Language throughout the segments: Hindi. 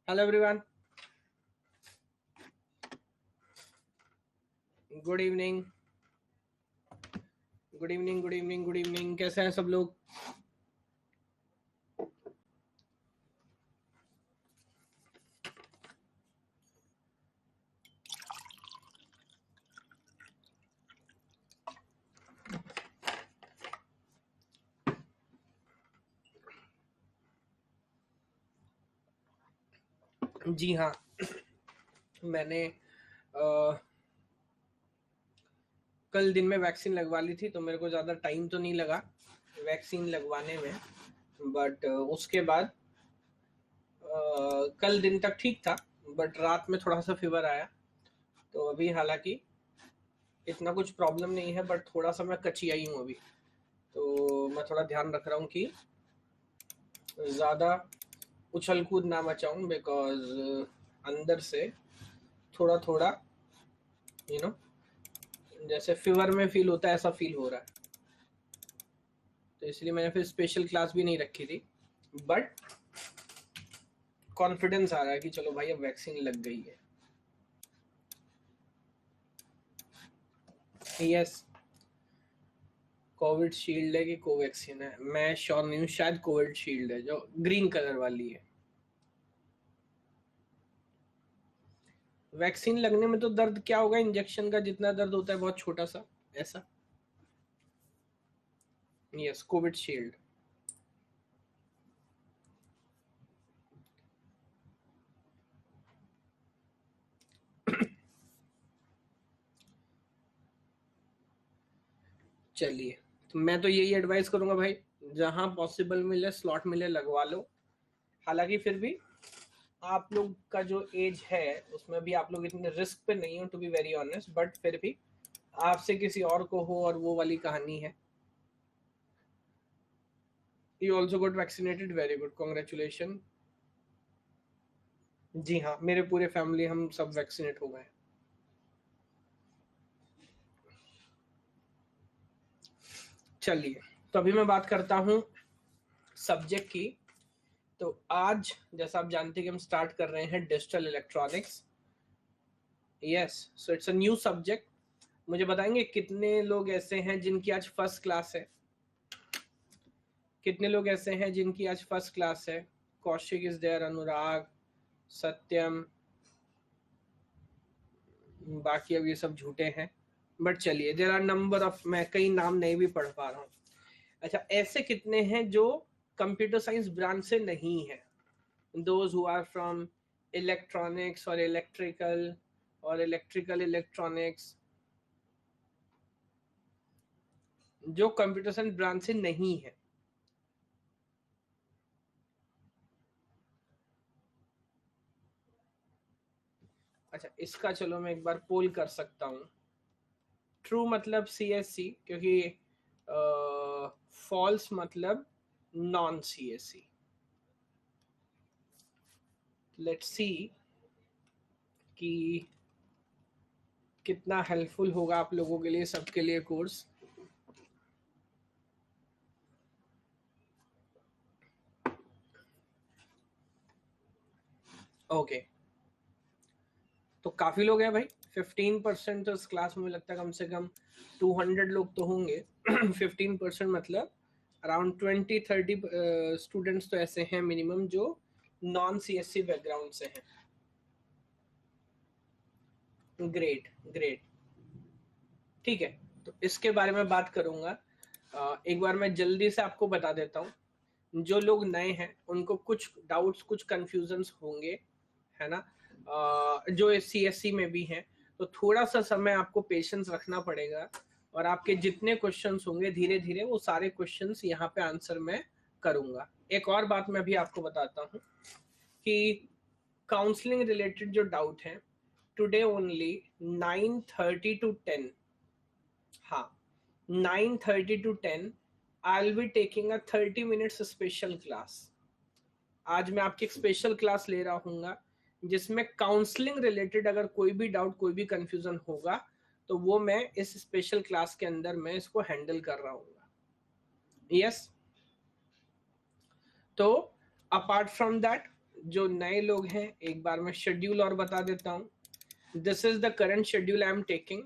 Hello everyone, good evening. Good evening, good evening, good evening. कैसे हैं सब लोग? जी हाँ, मैंने कल दिन में वैक्सीन लगवा ली थी, तो मेरे को ज़्यादा टाइम तो नहीं लगा वैक्सीन लगवाने में। बट उसके बाद कल दिन तक ठीक था, बट रात में थोड़ा सा फीवर आया। तो अभी हालांकि इतना कुछ प्रॉब्लम नहीं है, बट थोड़ा सा मैं कचियाई हूँ अभी। तो मैं थोड़ा ध्यान रख रहा हूँ कि ज़्यादा उछल कूद ना मचाऊं, बिकॉज अंदर से थोड़ा थोड़ा यू नो जैसे फीवर में फील होता है, ऐसा फील हो रहा है। तो इसलिए मैंने फिर स्पेशल क्लास भी नहीं रखी थी, बट कॉन्फिडेंस आ रहा है कि चलो भाई अब वैक्सीन लग गई है। यस, कोविड शील्ड है कि कोवैक्सीन है, मैं श्योर नहीं हूँ। शायद कोविड शील्ड है, जो ग्रीन कलर वाली है। वैक्सीन लगने में तो दर्द क्या होगा, इंजेक्शन का जितना दर्द होता है, बहुत छोटा सा ऐसा। Yes, Covid shield. चलिए, तो मैं तो यही एडवाइस करूंगा भाई, जहां पॉसिबल मिले, स्लॉट मिले, लगवा लो। हालांकि फिर भी आप लोग का जो एज है उसमें भी आप लोग इतने रिस्क पे नहीं हो, to be very honest. But फिर भी आपसे किसी और को हो और वो वाली कहानी है। You also got vaccinated, very good, congratulation. जी हाँ, मेरे पूरे फैमिली हम सब वैक्सीनेट हो गए। चलिए, तो अभी मैं बात करता हूँ सब्जेक्ट की। तो आज जैसा आप जानते हैं कि हम स्टार्ट कर रहे हैं digital electronics. Yes, so it's a new subject. मुझे बताएंगे कितने लोग ऐसे हैं जिनकी आज फर्स्ट क्लास है? कितने लोग ऐसे हैं जिनकी आज फर्स्ट क्लास है? कौशिक इज देयर, अनुराग, सत्यम। बाकी अब ये सब झूठे हैं, बट चलिए, देयर आर नंबर ऑफ, मैं कई नाम नहीं भी पढ़ पा रहा हूँ। अच्छा, ऐसे कितने हैं जो कंप्यूटर साइंस ब्रांच से नहीं है? Those who are from electronics और इलेक्ट्रिकल और इलेक्ट्रिकल इलेक्ट्रॉनिक्स, जो कंप्यूटर साइंस ब्रांच से नहीं है। अच्छा, इसका चलो मैं एक बार पोल कर सकता हूँ। ट्रू मतलब CSC, क्योंकि फॉल्स मतलब नॉन CSC। लेट्स सी कि कितना हेल्पफुल होगा आप लोगों के लिए, सबके लिए कोर्स। ओके, तो काफी लोग हैं भाई। 15% तो इस क्लास में लगता है कम से कम 200 लोग तो होंगे। 15% मतलब अराउंड 20-30 स्टूडेंट्स तो ऐसे हैं मिनिमम, जो नॉन CSC बैकग्राउंड से हैं। Great, great. ठीक है, तो इसके बारे में बात करूंगा। एक बार मैं जल्दी से आपको बता देता हूँ। जो लोग नए हैं उनको कुछ डाउट्स, कुछ कंफ्यूजन्स होंगे, है ना? जो CSC में भी हैं, तो थोड़ा सा समय आपको पेशेंस रखना पड़ेगा। और आपके जितने क्वेश्चंस होंगे, धीरे धीरे वो सारे क्वेश्चंस यहाँ पे आंसर मैं करूंगा। एक और बात मैं भी आपको बताता हूँ कि काउंसलिंग रिलेटेड जो डाउट है, टुडे ओनली 9:30 to 10, हाँ, 9:30 to 10 I will be taking a 30 minutes special class. आज मैं आपकी एक स्पेशल क्लास ले रहा हूँ, जिसमें काउंसलिंग रिलेटेड अगर कोई भी डाउट, कोई भी कंफ्यूजन होगा, तो वो मैं इस स्पेशल क्लास के अंदर मैं इसको हैंडल कर रहा हूँ। यस, तो अपार्ट फ्रॉम दैट, जो नए लोग हैं एक बार मैं शेड्यूल और बता देता हूँ। This is the current schedule I am taking.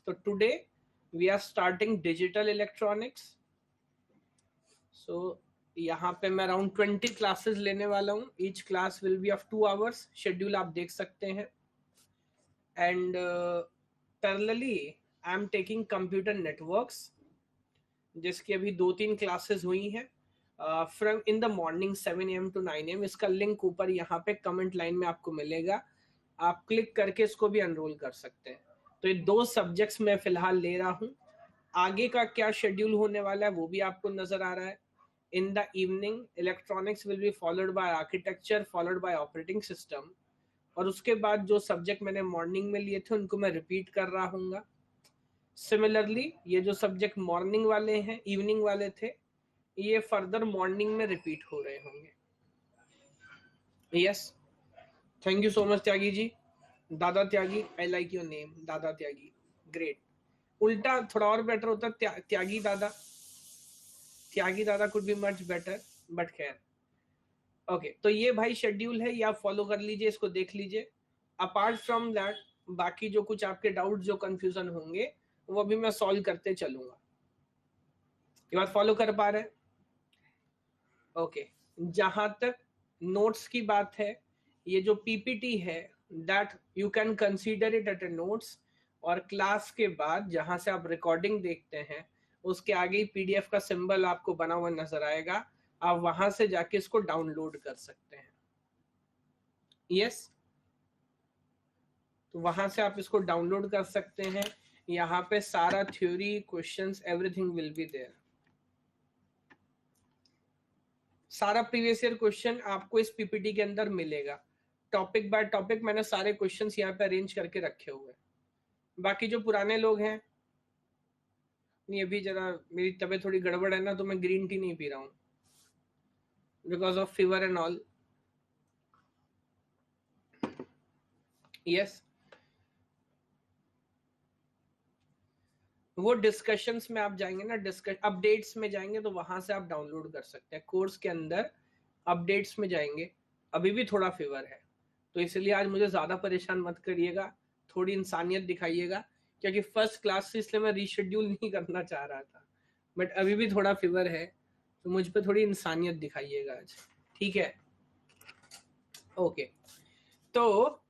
तो today we are starting digital electronics. So यहाँ पे मैं अराउंड 20 क्लासेस लेने वाला हूँ। Each class will be of 2 hours. Schedule आप देख सकते हैं। And parallelly I am taking computer networks, जिसकी अभी 2-3 क्लासेस हुई हैं from in the morning 7 AM to 9 AM। इसका लिंक ऊपर यहाँ पे कमेंट लाइन में आपको मिलेगा, आप क्लिक करके इसको भी एनरोल कर सकते हैं। तो ये 2 सब्जेक्ट्स मैं फिलहाल ले रहा हूँ। आगे का क्या शेड्यूल होने वाला है वो भी आपको नजर आ रहा है। In the evening electronics will be followed by architecture followed by operating system. और उसके बाद जो सब्जेक्ट मैंने मॉर्निंग में लिए थे उनको मैं रिपीट कर रहा हूँ। सिमिलरली ये जो सब्जेक्ट मॉर्निंग वाले हैं इवनिंग वाले थे, ये फर्दर मॉर्निंग में रिपीट हो रहे होंगे। Yes, thank you so much Tyagi ji. Dada Tyagi, I like your name Dada Tyagi, great. उल्टा थोड़ा और बेटर होता त्यागी दादा। त्यागी दादा could be much better, but खैर ओके। तो ये भाई शेड्यूल है, ये आप फॉलो कर लीजिए, इसको देख लीजिए। अपार्ट फ्रॉम दैट बाकी जो कुछ आपके डाउट जो कंफ्यूजन होंगे वो भी मैं सॉल्व करते चलूंगा। ये बात फॉलो कर पा रहे हैं? ओके। जहां तक नोट्स की बात है, ये जो पीपीटी है that you can consider it at A notes. और क्लास के बाद जहां से आप रिकॉर्डिंग देखते हैं उसके आगे ही पीडीएफ का सिंबल आपको बना हुआ नजर आएगा, आप वहां से जाके इसको डाउनलोड कर सकते हैं। यस, तो वहां से आप इसको डाउनलोड कर सकते हैं। यहाँ पे सारा theory questions everything will be there. सारा प्रीवियस ईयर क्वेश्चन आपको इस पीपीटी के अंदर मिलेगा। टॉपिक बाय टॉपिक मैंने सारे क्वेश्चंस यहाँ पे अरेंज करके रखे हुए। बाकी जो पुराने लोग हैं, नहीं अभी जरा मेरी तबीयत थोड़ी गड़बड़ है ना, तो मैं ग्रीन टी नहीं पी रहा हूँ because of fever and all. Yes, वो डिस्कशंस में आप जाएंगे ना, डिस्कस अपडेट्स में जाएंगे तो वहां से आप डाउनलोड कर सकते हैं। कोर्स के अंदर अपडेट्स में जाएंगे। अभी भी थोड़ा फीवर है तो इसलिए आज मुझे ज्यादा परेशान मत करिएगा, थोड़ी इंसानियत दिखाइएगा, क्योंकि फर्स्ट क्लास से इसलिए मैं रीशेड्यूल नहीं करना चाह रहा था। बट अभी भी थोड़ा फीवर है तो मुझ पर थोड़ी इंसानियत दिखाइएगा आज, ठीक है? ओके। तो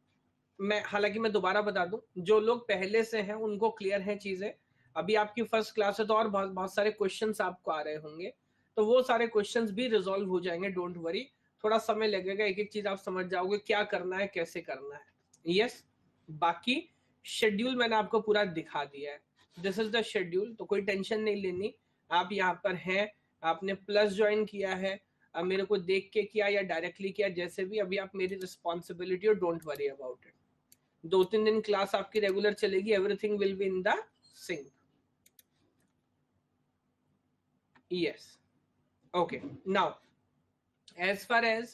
मैं हालांकि मैं दोबारा बता दूं, जो लोग पहले से हैं उनको क्लियर है चीजें। अभी आपकी फर्स्ट क्लास है तो और बहुत बहुत सारे क्वेश्चंस आपको आ रहे होंगे, तो वो सारे क्वेश्चंस भी रिजॉल्व हो जाएंगे, डोंट वरी। थोड़ा समय लगेगा, एक एक चीज आप समझ जाओगे क्या करना है कैसे करना है। यस, बाकी शेड्यूल मैंने आपको पूरा दिखा दिया है। दिस इज द शेड्यूल, तो कोई टेंशन नहीं लेनी। आप यहाँ पर हैं, आपने प्लस ज्वाइन किया है, अब मेरे को देख के किया या डायरेक्टली किया, जैसे भी, अभी आप मेरी रिस्पॉन्सिबिलिटी हो, डोंट वरी अबाउट इट। 2-3 दिन क्लास आपकी रेगुलर चलेगी, everything will be in the sync. Yes, okay. Now as far as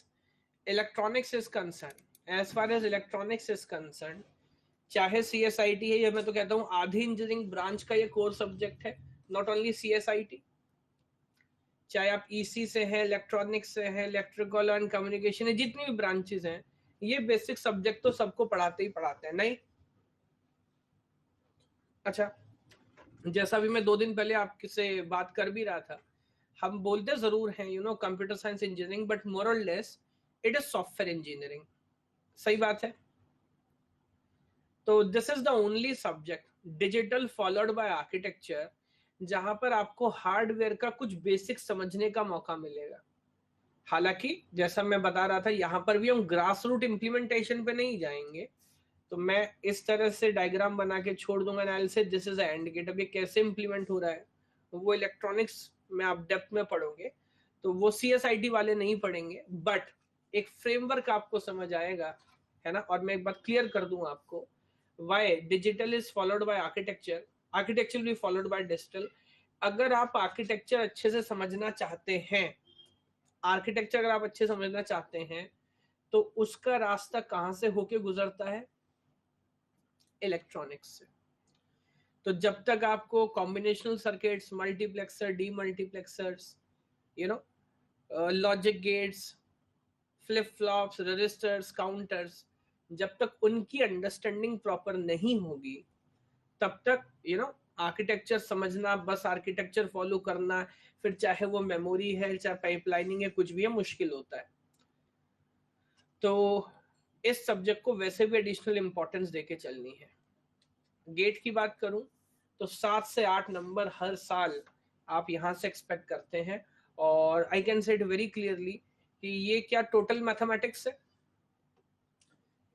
electronics is concerned, as far as electronics is concerned, चाहे CSIT है, या मैं तो कहता हूँ आधी इंजीनियरिंग ब्रांच का ये कोर सब्जेक्ट है, नॉट ओनली CSIT। चाहे आप EC से हैं, इलेक्ट्रॉनिक्स से हैं, इलेक्ट्रिकल एंड कम्युनिकेशन है, जितनी भी ब्रांचेस हैं, ये बेसिक सब्जेक्ट तो सबको पढ़ाते ही पढ़ाते हैं, नहीं? अच्छा, जैसा भी मैं 2 दिन पहले आपसे बात कर भी रहा था, हम बोलते जरूर हैं computer science engineering, but more और less it is software engineering. सही बात है। तो this is the only subject digital followed by architecture जहां पर आपको हार्डवेयर का कुछ बेसिक समझने का मौका मिलेगा। हालांकि जैसा मैं बता रहा था, यहां पर भी हम ग्रास रूट इम्प्लीमेंटेशन पे नहीं जाएंगे, तो मैं इस तरह से डायग्राम बना के छोड़ दूंगा, एनालिसिस से दिस इज एंड गेट। अब ये कैसे इंप्लीमेंट हो रहा है वो इलेक्ट्रॉनिक्स में आप डेप्थ में पढ़ोगे, तो वो CSIT वाले नहीं पढ़ेंगे, बट एक फ्रेमवर्क आपको समझ आएगा, है ना? और मैं एक बात क्लियर कर दूं आपको, why digital is followed by architecture, architecture भी फॉलोड बाय डिजिटल। अगर आप आर्किटेक्चर अच्छे से समझना चाहते हैं, आर्किटेक्चर अगर आप अच्छे समझना चाहते हैं, तो उसका रास्ता कहां से होके गुजरता है? इलेक्ट्रॉनिक्स से। तो जब तक आपको combinational circuits, multiplexer, demultiplexers, you know logic gates, flip flops, registers, counters, जब तक उनकी अंडरस्टैंडिंग प्रॉपर नहीं होगी तब तक आर्किटेक्चर समझना, बस आर्किटेक्चर फॉलो करना, फिर चाहे वो मेमोरी है, चाहे पाइपलाइनिंग है, कुछ भी है, मुश्किल होता है। तो इस सब्जेक्ट को वैसे भी एडिशनल इंपॉर्टेंस देके चलनी है। गेट की बात करूं तो 7 से 8 नंबर हर साल आप यहां से एक्सपेक्ट करते हैं, और I can say it very clearly कि ये क्या टोटल मैथमेटिक्स है।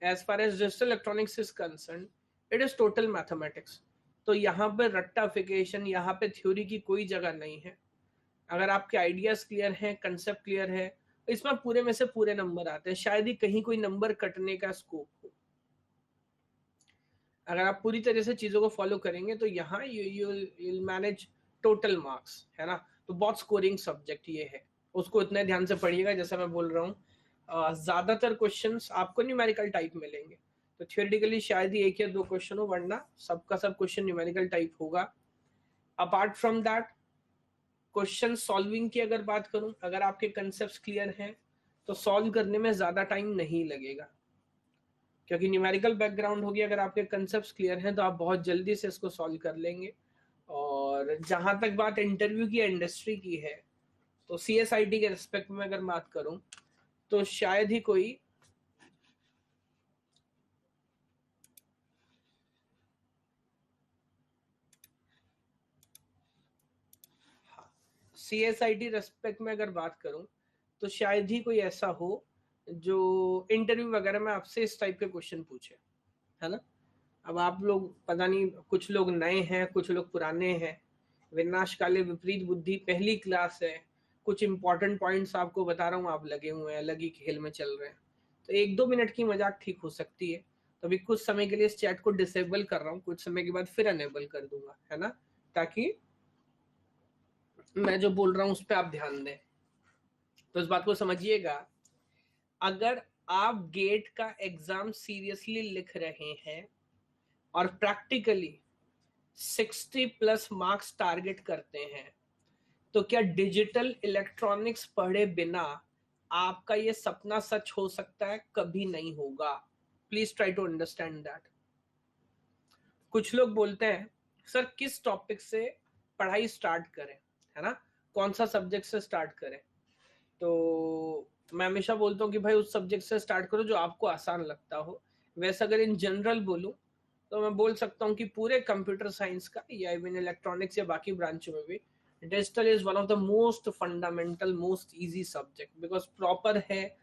As far as digital electronics is concern, it is total mathematics. तो यहाँ पे रट्टाफिकेशन, यहाँ पे थ्योरी की कोई जगह नहीं है। अगर आपके आइडियाज क्लियर हैं, कंसेप्ट क्लियर है, इसमें पूरे में से पूरे नंबर आते हैं, शायद ही कहीं कोई नंबर कटने का स्कोप हो। अगर आप पूरी तरह से चीजों को फॉलो करेंगे तो यहाँ यू मैनेज टोटल मार्क्स, है ना। तो बहुत स्कोरिंग सब्जेक्ट ये है, उसको इतने ध्यान से पढ़िएगा। जैसा मैं बोल रहा हूँ, ज्यादातर क्वेश्चंस आपको न्यूमेरिकल टाइप मिलेंगे, तो थियोरेटिकली शायद ही 1 या 2 क्वेश्चन हो, वरना सबका सब क्वेश्चन न्यूमेरिकल टाइप होगा। Apart from that, question solving की अगर बात करूं, अगर आपके कंसेप्ट क्लियर हैं तो सॉल्व करने में ज्यादा टाइम नहीं लगेगा, क्योंकि न्यूमेरिकल बैकग्राउंड होगी। अगर आपके कंसेप्ट क्लियर हैं तो आप बहुत जल्दी से इसको सॉल्व कर लेंगे। और जहां तक बात इंटरव्यू की, इंडस्ट्री की है, तो CSIT के रिस्पेक्ट में अगर बात करूं तो शायद ही कोई CSIT रिस्पेक्ट में अगर बात करूं तो शायद ही कोई ऐसा हो जो इंटरव्यू वगैरह में आपसे इस टाइप के क्वेश्चन पूछे, है ना। अब आप लोग पता नहीं, कुछ लोग नए हैं, कुछ लोग पुराने हैं, विनाश काले विपरीत बुद्धि पहली क्लास है। कुछ इंपॉर्टेंट पॉइंट्स आपको बता रहा हूँ, आप लगे हुए हैं, अलग ही खेल में चल रहे हैं। तो 1-2 मिनट की मजाक ठीक हो सकती है। तो अभी कुछ समय के लिए इस चैट को डिसेबल कर रहा हूँ, कुछ समय के बाद फिर अनेबल कर दूंगा, है ना, ताकि मैं जो बोल रहा हूँ उस पर आप ध्यान दें। तो इस बात को समझिएगा, अगर आप गेट का एग्जाम सीरियसली लिख रहे हैं और प्रैक्टिकली 60+ मार्क्स टारगेट करते हैं, तो क्या डिजिटल इलेक्ट्रॉनिक्स पढ़े बिना आपका ये सपना सच हो सकता है? कभी नहीं होगा। Please try to understand that. कुछ लोग बोलते हैं सर किस टॉपिक से पढ़ाई स्टार्ट करें, है ना, कौन सा सब्जेक्ट से स्टार्ट करें। तो मैं हमेशा बोलता हूँ कि भाई उस सब्जेक्ट से स्टार्ट करो जो आपको आसान लगता हो। वैसे अगर इन जनरल बोलूं तो मैं बोल सकता हूँ कि पूरे कंप्यूटर साइंस का या इवन इलेक्ट्रॉनिक्स या बाकी ब्रांचों में भी digital is one of the most fundamental, most easy subject, because proper है,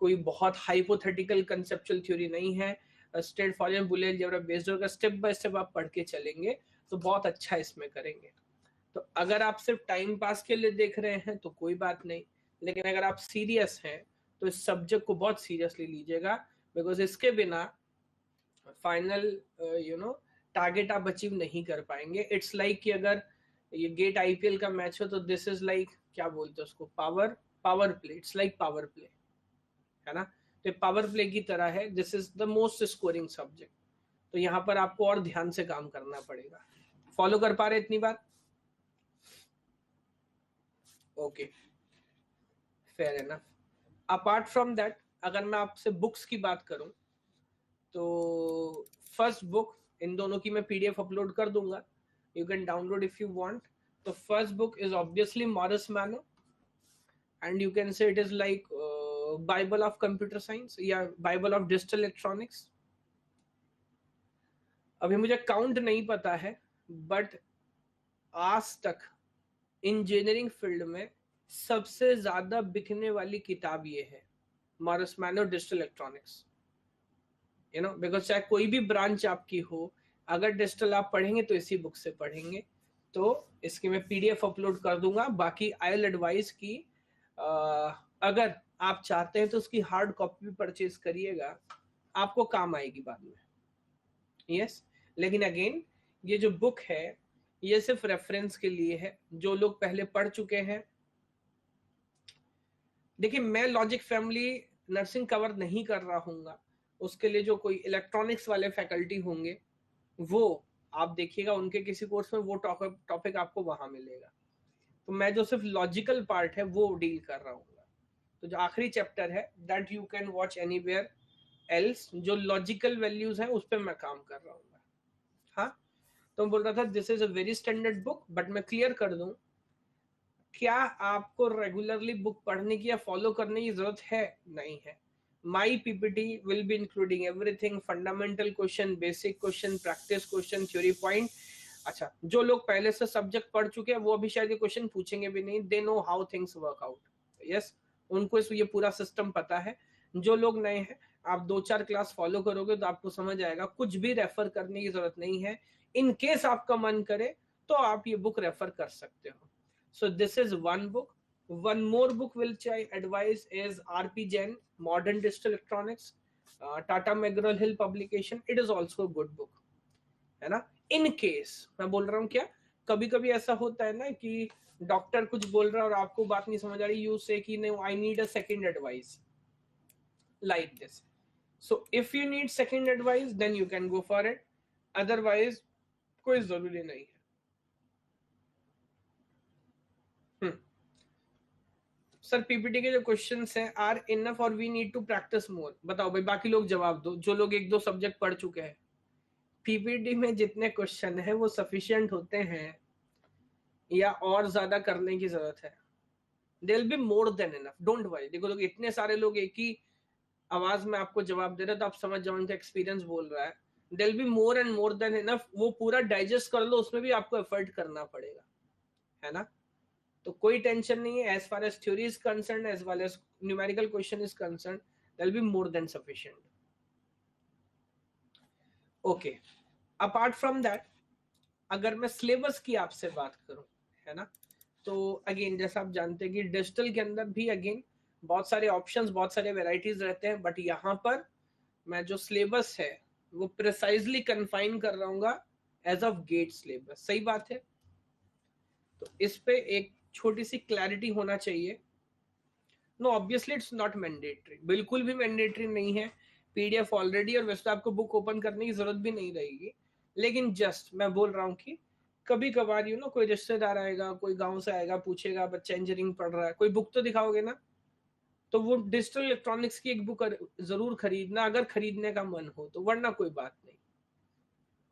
कोई बहुत हाइपोथेटिकल कंसेप्चुअल थ्योरी नहीं है, straight forward Boolean algebra based होगा। स्टेप बाय स्टेप आप पढ़ के चलेंगे तो बहुत अच्छा इसमें करेंगे। तो अगर आप सिर्फ टाइम पास के लिए देख रहे हैं तो कोई बात नहीं, लेकिन अगर आप सीरियस हैं तो इस सब्जेक्ट को बहुत सीरियसली लीजिएगा, बिकॉज इसके बिना फाइनल टारगेट आप अचीव नहीं कर पाएंगे। इट्स लाइक कि अगर ये गेट IPL का मैच हो तो दिस इज लाइक, क्या बोलते हैं उसको, power play. It's like power play, है ना। तो पावर प्ले की तरह है, this is the most scoring subject. तो यहाँ पर आपको और ध्यान से काम करना पड़ेगा। फॉलो कर पा रहे इतनी बात? Okay, fair enough. Apart from that, अगर मैं आपसे बुक्स की बात करूं तो फर्स्ट बुक, इन दोनों की मैं PDF अपलोड कर दूंगा, you can download if you want. तो first book is obviously Morris Mano, and you can say it is like bible of computer science या बाइबल ऑफ डिजिटल इलेक्ट्रॉनिक्स। अभी मुझे काउंट नहीं पता है, बट आज तक इंजीनियरिंग फील्ड में सबसे ज्यादा बिकने वाली किताब ये है, मॉरिस मैनो डिजिटल इलेक्ट्रॉनिक्स, बिकॉज चाहे कोई भी ब्रांच आपकी हो, अगर डिजिटल आप पढ़ेंगे तो इसी बुक से पढ़ेंगे। तो इसकी मैं PDF अपलोड कर दूंगा। बाकी आई विल एडवाइज की अगर आप चाहते हैं तो उसकी हार्ड कॉपी भी परचेज करिएगा, आपको काम आएगी बाद में। यस, लेकिन अगेन ये जो बुक है ये सिर्फ रेफरेंस के लिए है, जो लोग पहले पढ़ चुके हैं। देखिए, मैं लॉजिक फैमिली नर्सिंग कवर नहीं कर रहा हूँगा, उसके लिए जो कोई इलेक्ट्रॉनिक्स वाले फैकल्टी होंगे वो आप देखिएगा, उनके किसी कोर्स में वो टॉपिक आपको वहां मिलेगा। तो मैं जो सिर्फ लॉजिकल पार्ट है वो डील कर रहा हूँ। तो जो आखिरी चैप्टर है that you can watch anywhere else, जो लॉजिकल वैल्यूज है उस पर मैं काम कर रहा हूँ। हाँ, तो मैं बोल रहा था this is a very standard book, but मैं क्लियर कर दूं, क्या आपको रेगुलरली बुक पढ़ने की या फॉलो करने की जरूरत है? नहीं है। My PPT will be including everything, fundamental question, basic question, practice question, theory point. अच्छा, जो लोग पहले से सब्जेक्ट पढ़ चुके हैं वो अभी शायद ये क्वेश्चन पूछेंगे भी नहीं, they know how things work out. Yes, उनको ये पूरा सिस्टम पता है। जो लोग नए हैं, आप 2-4 क्लास फॉलो करोगे तो आपको समझ आएगा, कुछ भी रेफर करने की जरूरत नहीं है। इन केस आपका मन करे तो आप ये बुक रेफर कर सकते हो। So this is one book. One more book which I advise is R.P. Jain, Modern Digital Electronics, Tata McGraw-Hill publication. It is also a good book, है ना। इन केस मैं बोल रहा हूँ, क्या कभी कभी ऐसा होता है ना कि डॉक्टर कुछ बोल रहा है और आपको बात नहीं समझ आ रही, यू से कि नहीं, I need a second advice like this. So if you need second advice then you can go for it, otherwise कोई जरूरी नहीं है। सर पीपीटी के जो क्वेश्चंस हैं आर इनफ और we need to practise more. बताओ भाई, बाकी लोग जवाब दो, जो लोग 1-2 सब्जेक्ट पढ़ चुके हैं। पीपीटी में जितने क्वेश्चन है वो सफिशिएंट होते हैं या और ज्यादा करने की जरूरत है? There will be more than enough, don't worry. देखो लोग, इतने सारे लोग एक ही आवाज में आपको जवाब दे रहे हैं तो आप समझ जाओ उनका एक्सपीरियंस बोल रहा है। There will be more and more than enough, वो पूरा डाइजेस्ट कर लो, उसमें भी आपको एफर्ट करना पड़ेगा, है ना। तो कोई टेंशन नहीं है, as far as theory is concern, as well as numerical question is concern, there will be more than sufficient. Okay, apart from that, अगर मैं सिलेबस की आपसे बात करूं, है ना, तो अगेन जैसा आप जानते हैं कि डिजिटल के अंदर भी अगेन बहुत सारे ऑप्शंस, बहुत सारे वेराइटीज रहते हैं, बट यहाँ पर मैं जो सिलेबस है वो प्रिसाइजली कन्फाइन कर रहा हूँ एज ऑफ गेट सिलेबस। सही बात है। तो इस पे एक छोटी सी क्लैरिटी होना चाहिए। No, obviously it's not mandatory, बिल्कुल भी मैंडेटरी नहीं है। पीडीएफ ऑलरेडी, और वैसे तो आपको बुक ओपन करने की जरूरत भी नहीं रहेगी, लेकिन जस्ट मैं बोल रहा हूँ कि कभी कभार यू नो कोई रिश्तेदार आएगा, कोई गांव से आएगा, पूछेगा बच्चा इंजीनियरिंग पढ़ रहा है, कोई बुक तो दिखाओगे ना, तो वो डिजिटल इलेक्ट्रॉनिक्स की एक बुक जरूर खरीदना, अगर खरीदने का मन हो तो, वरना कोई बात नहीं।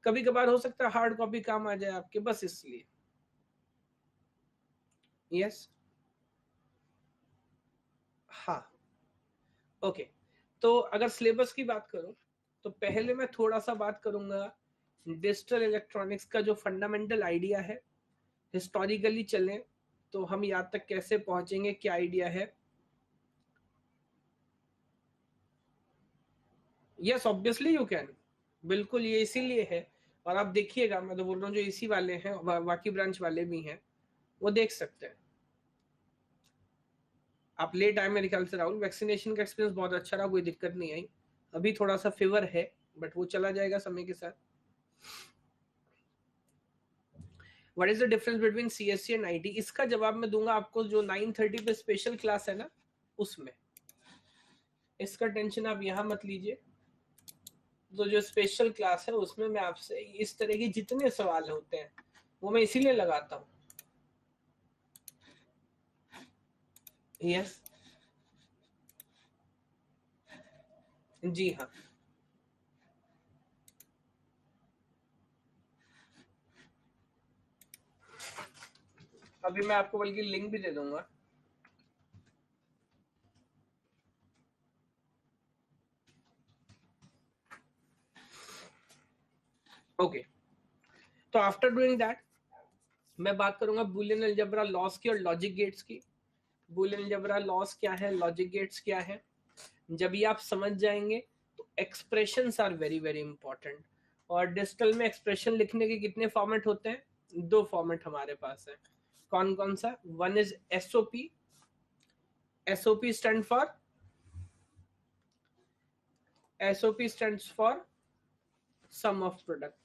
कभी कभार हो सकता है हार्ड कॉपी काम आ जाए आपके, बस इसलिए। यस, हाँ, ओके। तो अगर सिलेबस की बात करूं तो पहले मैं थोड़ा सा बात करूंगा डिजिटल इलेक्ट्रॉनिक्स का जो फंडामेंटल आइडिया है। हिस्टोरिकली चलें तो हम यहाँ तक कैसे पहुंचेंगे, क्या आइडिया है। यस, ऑब्वियसली यू कैन, बिल्कुल, ये इसीलिए है। और आप देखिएगा, मैं तो बोल रहा हूँ जो इसी वाले हैं, बाकी ब्रांच वाले भी हैं, वो देख सकते हैं। आप लेट आए मेरे ख्याल से राहुल, वैक्सीनेशन का एक्सपीरियंस बहुत अच्छा रहा, कोई दिक्कत नहीं आई। अभी थोड़ा सा फीवर है, बट वो चला जाएगा समय के साथ। What is the difference between CSC and IT? इसका जवाब मैं दूंगा आपको जो 9:30 पे स्पेशल क्लास है ना, उसमें। इसका टेंशन आप यहाँ मत लीजिए। तो जो स्पेशल क्लास है उसमें मैं आपसे इस तरह की जितने सवाल होते हैं वो मैं इसीलिए लगाता हूँ। यस, जी हाँ, अभी मैं आपको बल्कि लिंक भी दे दूंगा। ओके, तो आफ्टर डूइंग दैट मैं बात करूंगा बुलियन अलजेब्रा लॉस की और लॉजिक गेट्स की। बुलियन अलजेब्रा लॉस क्या है, लॉजिक गेट्स क्या है, जब ये आप समझ जाएंगे तो expressions are very very important. और डिजिटल में एक्सप्रेशन लिखने के कितने फॉर्मेट होते हैं? 2 फॉर्मेट हमारे पास है। कौन कौन सा? One is SOP. SOP stand for, SOP stands for sum of product.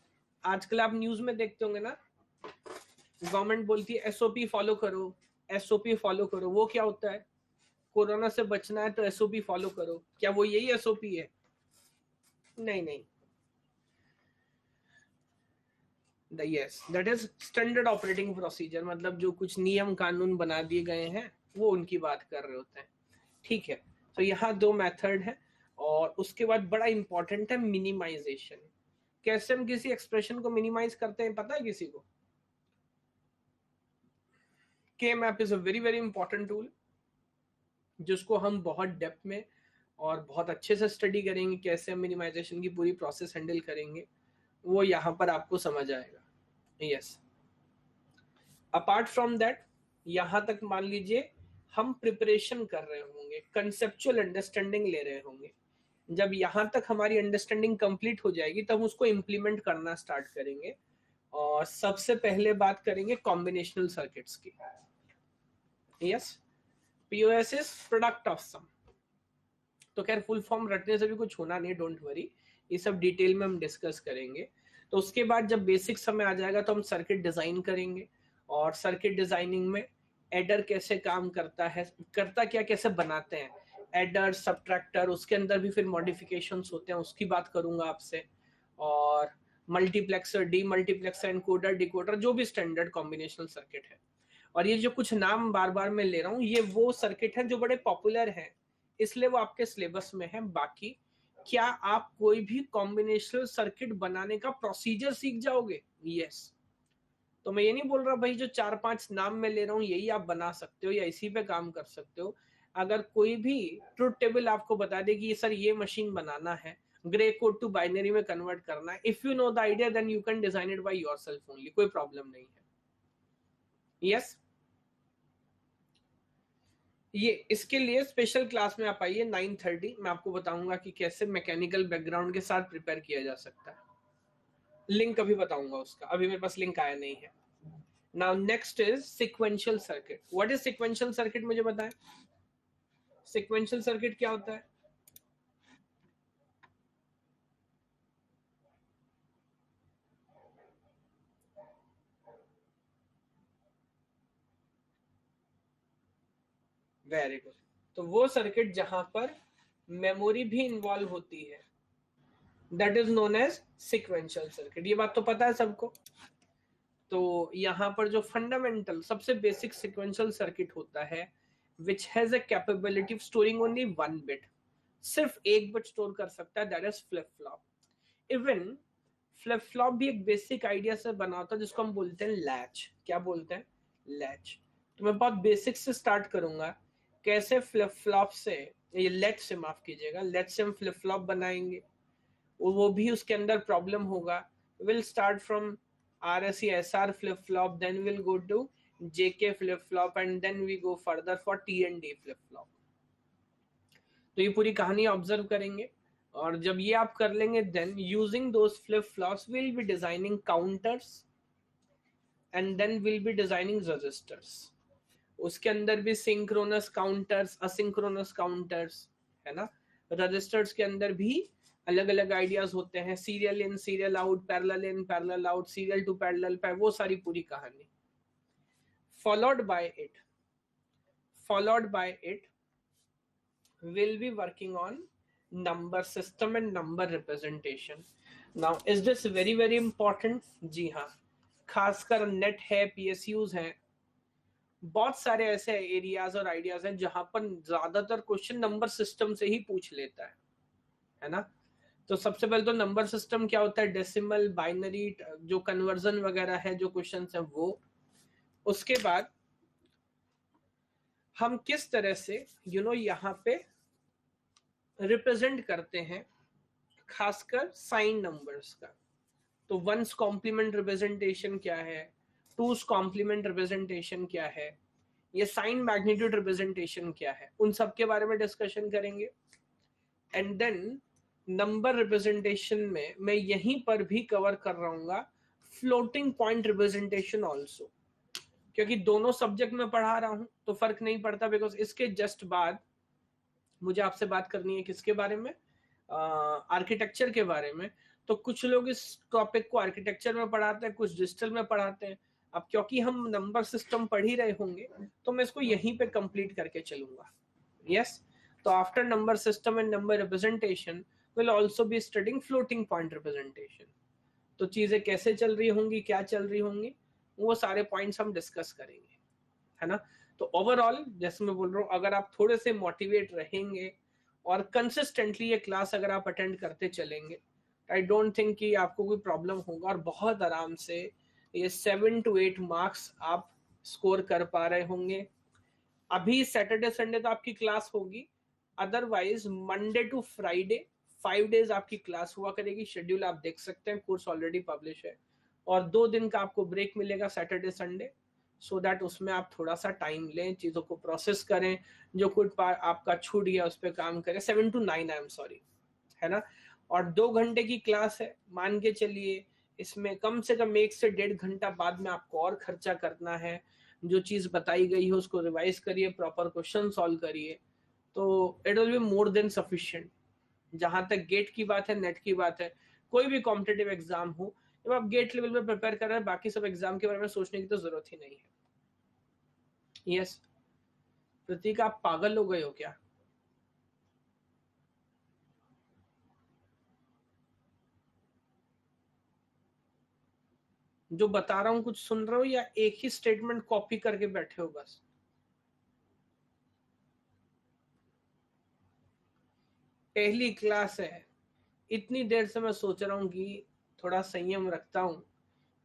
आजकल आप न्यूज में देखते होंगे ना, गवर्नमेंट बोलती है एसओपी फॉलो करो, एसओपी फॉलो करो। वो क्या होता है? कोरोना से बचना है तो एसओपी फॉलो करो, क्या वो यही एसओपी है? नहीं नहीं, yes, that is standard operating procedure, मतलब जो कुछ नियम कानून बना दिए गए हैं वो उनकी बात कर रहे होते हैं। ठीक है, तो यहाँ दो मेथड है। और उसके बाद बड़ा इंपॉर्टेंट है मिनिमाइजेशन। कैसे हम किसी एक्सप्रेशन को मिनिमाइज करते हैं पता है किसी को? के map is a very very important tool, जिसको हम बहुत डेप्थ में और बहुत अच्छे से स्टडी करेंगे, कैसे हम मिनिमाइजेशन की पूरी प्रोसेस हैंडल करेंगे, वो यहाँ पर आपको समझ आएगा। यस, अपार्ट फ्रॉम दैट, यहाँ तक मान लीजिए हम प्रिपरेशन कर रहे होंगे, कंसेप्चुअल अंडरस्टैंडिंग ले रहे होंगे। जब यहाँ तक हमारी अंडरस्टैंडिंग कंप्लीट हो जाएगी तब उसको इम्प्लीमेंट करना स्टार्ट करेंगे। और सबसे पहले बात करेंगे कॉम्बिनेशनल सर्किट्स की। Yes, POS is product of sum. तो खैर फुल फॉर्म रटने से भी कुछ होना नहीं, डोंट वरी, ये सब डिटेल में हम डिस्कस करेंगे। तो उसके बाद जब बेसिक समय आ जाएगा तो हम सर्किट डिजाइन करेंगे। और सर्किट डिजाइनिंग में एडर कैसे काम करता है, करता क्या, कैसे बनाते हैं एडर सब्ट्रैक्टर, उसके अंदर भी फिर मॉडिफिकेशंस होते हैं, उसकी बात करूंगा आपसे। और multiplexer, D multiplexer, encoder, decoder, जो भी स्टैंडर्ड कॉम्बिनेशनल सर्किट है। और ये जो कुछ नाम बार बार मैं ले रहा हूँ, ये वो सर्किट हैं जो बड़े पॉपुलर हैं, इसलिए वो आपके सिलेबस में है। बाकी क्या आप कोई भी कॉम्बिनेशनल सर्किट बनाने का प्रोसीजर सीख जाओगे? यस। तो मैं ये नहीं बोल रहा भाई जो 4-5 नाम मैं ले रहा हूँ यही आप बना सकते हो या इसी पे काम कर सकते हो। अगर कोई भी ट्रुथ टेबल आपको बता दे कि सर ये मशीन बनाना है, ग्रे कोड टू बाइनरी में कन्वर्ट करना है, if you know the idea then you can design it by yourself only, कोई प्रॉब्लम नहीं है। यस, ये इसके लिए स्पेशल क्लास में आप आइए 9:30, मैं आपको बताऊंगा कि कैसे मैकेनिकल बैकग्राउंड के साथ प्रिपेयर किया जा सकता है। लिंक अभी बताऊंगा उसका, अभी मेरे पास लिंक आया नहीं है। Now next is sequential circuit. What is sequential circuit, मुझे बताएं। सिक्वेंशियल सर्किट क्या होता है? Very good. तो वो सर्किट जहां पर मेमोरी भी इन्वॉल्व होती है, that is known as sequential circuit. ये बात तो पता है सबको। तो यहां पर जो फंडामेंटल सबसे बेसिक सिक्वेंशियल सर्किट होता है, which has a capability of storing only 1 bit, सिर्फ 1 बिट स्टोर कर सकता है, that is flip flop. Even flip flop भी एक बेसिक आइडिया से बना होता है जिसको हम बोलते हैं लैच। क्या बोलते हैं? लैच। तो मैं बहुत बेसिक से स्टार्ट करूंगा, कैसे फ्लिप फ्लॉप से, ये लेट से माफ कीजिएगा, लेट से हम फ्लिप फ्लॉप बनाएंगे, वो भी उसके अंदर प्रॉब्लम होगा। Will start from RSC SR flip flop, then we'll go to JK flip flop and then we go further for TND flip flop। तो ये पूरी कहानी ऑब्जर्व करेंगे और जब ये आप कर लेंगे then using those flip flops will be designing counters and then will be designing registers. उसके अंदर भी सिंक्रोनस काउंटर्स, असिंक्रोनस काउंटर्स, है ना। रजिस्टर्स के अंदर भी अलग अलग आइडियाज होते हैं, serial in, serial out, parallel in, parallel out, serial to parallel, वो सारी पूरी कहानी। followed by it will be working on number system and number representation। now is this very very important? जी हाँ, खासकर नेट है, PSUs हैं, बहुत सारे ऐसे एरियाज और आइडियाज हैं जहां पर ज्यादातर क्वेश्चन नंबर सिस्टम से ही पूछ लेता है ना। तो सबसे पहले तो नंबर सिस्टम क्या होता है, डेसिमल, बाइनरी, जो कन्वर्जन वगैरह है, जो क्वेश्चन है वो। उसके बाद हम किस तरह से यहाँ पे रिप्रेजेंट करते हैं, खासकर साइन नंबर्स का। तो वंस कॉम्प्लीमेंट रिप्रेजेंटेशन क्या है, टूस कॉम्प्लीमेंट रिप्रेजेंटेशन क्या है, ये साइन मैग्नीट्यूड रिप्रेजेंटेशन क्या है, उन सब के बारे में डिस्कशन करेंगे। एंड देन नंबर रिप्रेजेंटेशन में मैं यहीं पर भी कवर कर रहा फ्लोटिंग पॉइंट रिप्रेजेंटेशन ऑल्सो, क्योंकि दोनों सब्जेक्ट में पढ़ा रहा हूं तो फर्क नहीं पड़ता। बिकॉज इसके जस्ट बाद मुझे आपसे बात करनी है किसके बारे में, आर्किटेक्चर के बारे में। तो कुछ लोग इस टॉपिक को आर्किटेक्चर में पढ़ाते हैं, कुछ डिजिटल में पढ़ाते हैं। अब क्योंकि हम नंबर सिस्टम पढ़ ही रहे होंगे तो मैं इसको यहीं पे कंप्लीट करके चलूंगा। यस, तो after number system and number representation will also be studying floating point representation. तो चीजें कैसे चल रही होंगी, क्या चल रही होंगी, वो सारे पॉइंट्स हम डिस्कस करेंगे, है ना। तो ओवरऑल जैसे मैं बोल रहा हूँ, अगर आप थोड़े से मोटिवेट रहेंगे और कंसिस्टेंटली ये क्लास अगर आप अटेंड करते चलेंगे, आई डोंट थिंक कि आपको कोई प्रॉब्लम होगा और बहुत आराम से ये 7 to 8 मार्क्स आप स्कोर कर पा रहे होंगे। अभी सैटरडे संडे तो आपकी क्लास होगी, otherwise Monday to Friday 5 days आपकी क्लास हुआ करेगी। शेड्यूल आप देख सकते हैं, कोर्स ऑलरेडी पब्लिश है। और 2 दिन का आपको ब्रेक मिलेगा सैटरडे संडे, सो दैट उसमें आप थोड़ा सा टाइम लें, चीज़ों को प्रोसेस करें, जो कुछ आपका छूट गया उस पर काम करें। 7 to 9 आई एम सॉरी, है ना। और 2 घंटे की क्लास है, मान के चलिए इसमें कम से कम 1 से 1.5 घंटा बाद में आपको और खर्चा करना है। जो चीज़ बताई गई है उसको रिवाइज करिए, प्रॉपर क्वेश्चन सॉल्व करिए, तो it will be more than sufficient. जहां तक गेट की बात है, नेट की बात है, कोई भी कॉम्पिटेटिव एग्जाम हो, जब आप गेट लेवल पे प्रिपेयर कर रहे हैं, बाकी सब एग्जाम के बारे में सोचने की तो जरूरत ही नहीं है। यस प्रतीक, आप पागल हो गए हो क्या? जो बता रहा हूं कुछ सुन रहे हो या एक ही स्टेटमेंट कॉपी करके बैठे हो बस? पहली क्लास है, इतनी देर से मैं सोच रहा हूं कि थोड़ा संयम रखता हूं।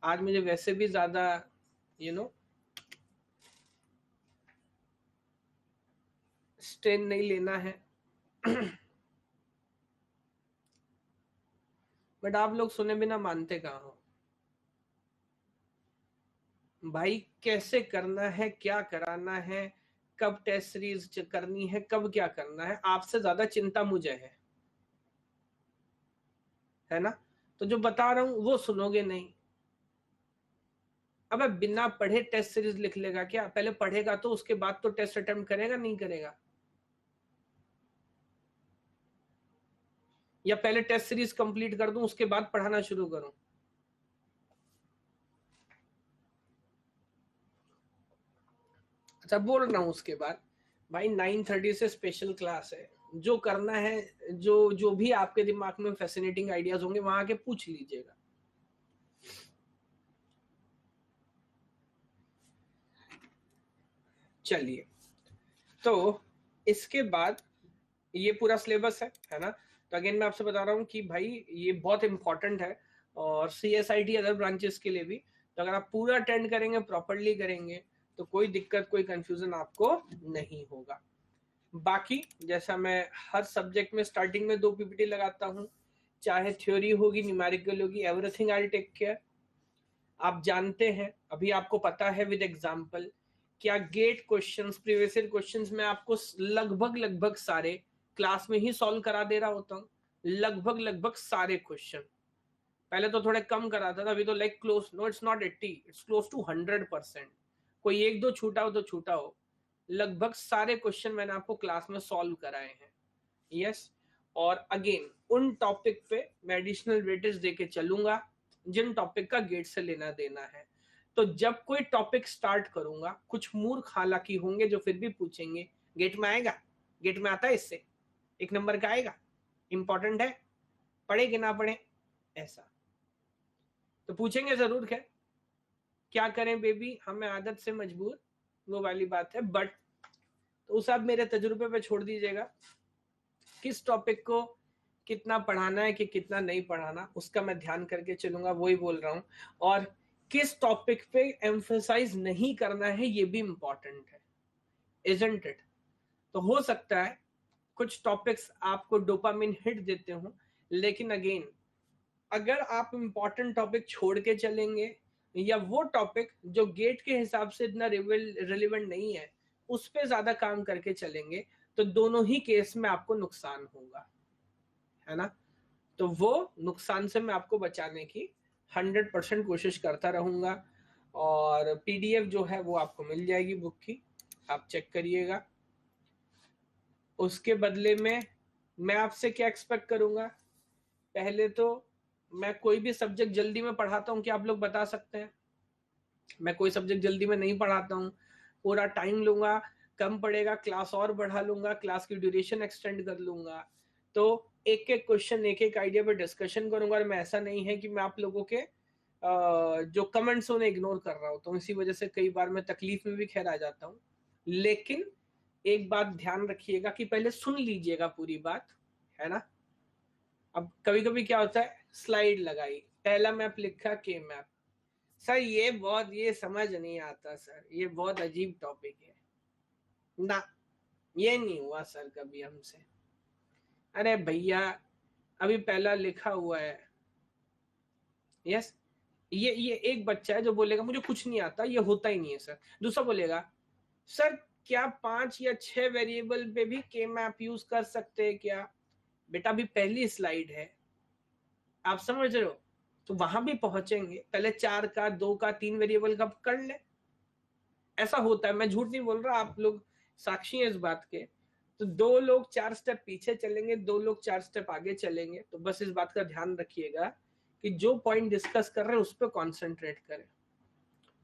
आज मुझे वैसे भी ज्यादा यू नो स्ट्रेन नहीं लेना है। बट आप लोग सुने बिना मानते कहाँ हो भाई। कैसे करना है, क्या कराना है, कब टेस्ट सीरीज करनी है, कब क्या करना है, आपसे ज्यादा चिंता मुझे है ना। तो जो बता रहा हूं वो सुनोगे नहीं। अब बिना पढ़े टेस्ट सीरीज लिख लेगा क्या? पहले पढ़ेगा तो उसके बाद तो टेस्ट अटेम्प्ट करेगा, नहीं करेगा? या पहले टेस्ट सीरीज कंप्लीट कर दूं उसके बाद पढ़ाना शुरू करूं? अच्छा बोल रहा हूं उसके बाद भाई 9:30 से स्पेशल क्लास है। जो करना है, जो जो भी आपके दिमाग में फैसिनेटिंग आइडियाज होंगे वहां आके पूछ लीजिएगा। चलिए, तो इसके बाद ये पूरा सिलेबस है ना। तो अगेन मैं आपसे बता रहा हूँ कि भाई ये बहुत इंपॉर्टेंट है, और CSIT अदर ब्रांचेस के लिए भी। तो अगर आप पूरा अटेंड करेंगे, प्रॉपरली करेंगे, तो कोई दिक्कत, कोई कंफ्यूजन आपको नहीं होगा। बाकी जैसा मैं हर सब्जेक्ट में स्टार्टिंग में 2 PPT लगाता हूँ, चाहे थ्योरी होगी, न्यूमेरिकल होगी, एवरीथिंग आई टेक केयर। आप जानते हैं, अभी आपको पता है विद एग्जांपल, क्या gate questions, previous year questions में आपको लगभग लगभग सारे क्लास में ही सॉल्व करा दे रहा होता हूँ। लगभग लगभग सारे क्वेश्चन। पहले तो थोड़े कम कराता था, अभी तो like close, no it's not 80, it's close to 100%। कोई एक दो छूटा हो तो छूटा हो, लगभग सारे क्वेश्चन मैंने आपको क्लास में सॉल्व कराए हैं। यस। और अगेन उन टॉपिक पे मैं एडिशनल वेटेज देके चलूंगा जिन टॉपिक का गेट से लेना देना है। तो जब कोई टॉपिक स्टार्ट करूंगा, कुछ मूर्ख हालांकि होंगे जो फिर भी पूछेंगे गेट में आएगा, गेट में आता है, इससे 1 नंबर का आएगा, इंपॉर्टेंट है, पढ़े कि ना पढ़े, ऐसा तो पूछेंगे जरूर। क्या करें बेबी, हमें आदत से मजबूर, वो वाली बात है। बट तो उस आप मेरे तजुर्बे पे छोड़ दीजिएगा, किस टॉपिक को कितना पढ़ाना है कि कितना नहीं पढ़ाना, उसका मैं ध्यान करके चलूंगा, वही बोल रहा हूँ। और किस टॉपिक पे एम्फेसाइज नहीं करना है, ये भी इंपॉर्टेंट है, इजंट इट। तो हो सकता है कुछ टॉपिक्स आपको डोपामिन हिट देते हो, लेकिन अगेन अगर आप इंपॉर्टेंट टॉपिक छोड़ के चलेंगे, या वो टॉपिक जो गेट के हिसाब से इतना रिलेवेंट नहीं है उस पर ज्यादा काम करके चलेंगे, तो दोनों ही केस में आपको नुकसान होगा, है ना। तो वो नुकसान से मैं आपको बचाने की 100% कोशिश करता रहूंगा। और PDF जो है वो आपको मिल जाएगी बुक की, आप चेक करिएगा। उसके बदले में मैं आपसे क्या एक्सपेक्ट करूंगा? पहले तो मैं कोई भी सब्जेक्ट जल्दी में पढ़ाता हूँ, क्या आप लोग बता सकते हैं? मैं कोई सब्जेक्ट जल्दी में नहीं पढ़ाता हूँ, पूरा टाइम लूंगा, कम पड़ेगा, क्लास और बढ़ा लूंगा, क्लास की ड्यूरेशन एक्सटेंड कर लूंगा। तो एक एक क्वेश्चन, एक एक आइडिया पे डिस्कशन करूंगा। और मैं ऐसा नहीं है कि मैं आप लोगों के जो कमेंट्स उन्हें इग्नोर कर रहा हूँ, तो इसी वजह से कई बार मैं तकलीफ में भी खैर आ जाता हूँ। लेकिन एक बात ध्यान रखिएगा कि पहले सुन लीजिएगा पूरी बात, है ना। अब कभी कभी क्या होता है, स्लाइड लगाई, पहला मैप लिखा के मैप, सर ये समझ नहीं आता सर, ये बहुत अजीब टॉपिक है ना, ये नहीं हुआ सर कभी हमसे। अरे भैया अभी पहला लिखा हुआ है, यस, ये एक बच्चा है जो बोलेगा मुझे कुछ नहीं आता, ये होता ही नहीं है सर। दूसरा बोलेगा सर क्या 5 या 6 वेरिएबल पे भी के मैप यूज कर सकते हैं क्या? बेटा अभी पहली स्लाइड है, आप समझ रहे हो, तो वहां भी पहुंचेंगे, पहले 4 का 2 का 3 वेरिएबल का कर ले। ऐसा होता है, मैं झूठ नहीं बोल रहा, आप लोग साक्षी हैं इस बात के। तो 2 लोग 4 स्टेप पीछे चलेंगे, 2 लोग 4 स्टेप आगे चलेंगे। तो बस इस बात का ध्यान रखिएगा कि जो पॉइंट डिस्कस कर रहे हैं उस पर कॉन्सेंट्रेट करें,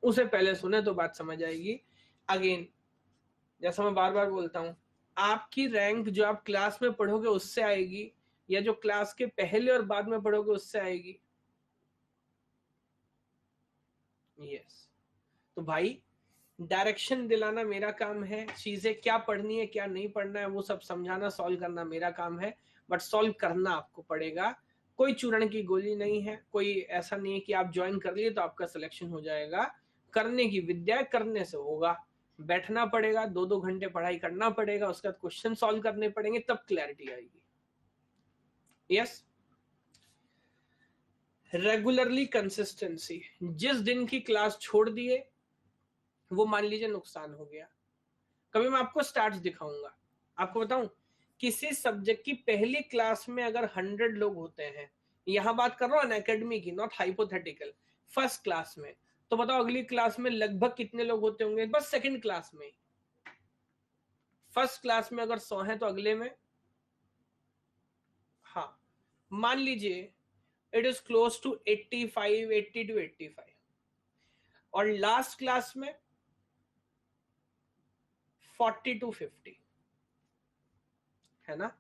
उसे पहले सुने तो बात समझ आएगी। अगेन जैसा मैं बार बार बोलता हूं, आपकी रैंक जो आप क्लास में पढ़ोगे उससे आएगी, या जो क्लास के पहले और बाद में पढ़ोगे उससे आएगी। यस, तो भाई डायरेक्शन दिलाना मेरा काम है, चीजें क्या पढ़नी है क्या नहीं पढ़ना है वो सब समझाना, सॉल्व करना मेरा काम है, बट सॉल्व करना आपको पड़ेगा। कोई चूरण की गोली नहीं है, कोई ऐसा नहीं है कि आप ज्वाइन कर लिए तो आपका सिलेक्शन हो जाएगा। करने की विद्या करने से होगा, बैठना पड़ेगा, 2-2 घंटे पढ़ाई करना पड़ेगा, उसके बाद क्वेश्चन सॉल्व करने पड़ेंगे, तब क्लैरिटी आएगी। यस, रेगुलरली कंसिस्टेंसी, जिस दिन की क्लास छोड़ दिए वो मान लीजिए नुकसान हो गया। कभी मैं आपको स्टार्ट दिखाऊंगा, आपको बताऊं, किसी सब्जेक्ट की पहली क्लास में अगर 100 लोग होते हैं, यहां बात कर रहा हूं एकेडमी की, नॉट हाइपोथेटिकल, फर्स्ट क्लास में, तो बताओ अगली क्लास में लगभग कितने लोग होते होंगे बस सेकंड क्लास में। फर्स्ट क्लास में अगर 100 है तो अगले में, हाँ मान लीजिए it is close to 85, 80 to 85, और लास्ट क्लास में 40 to 50, है ना।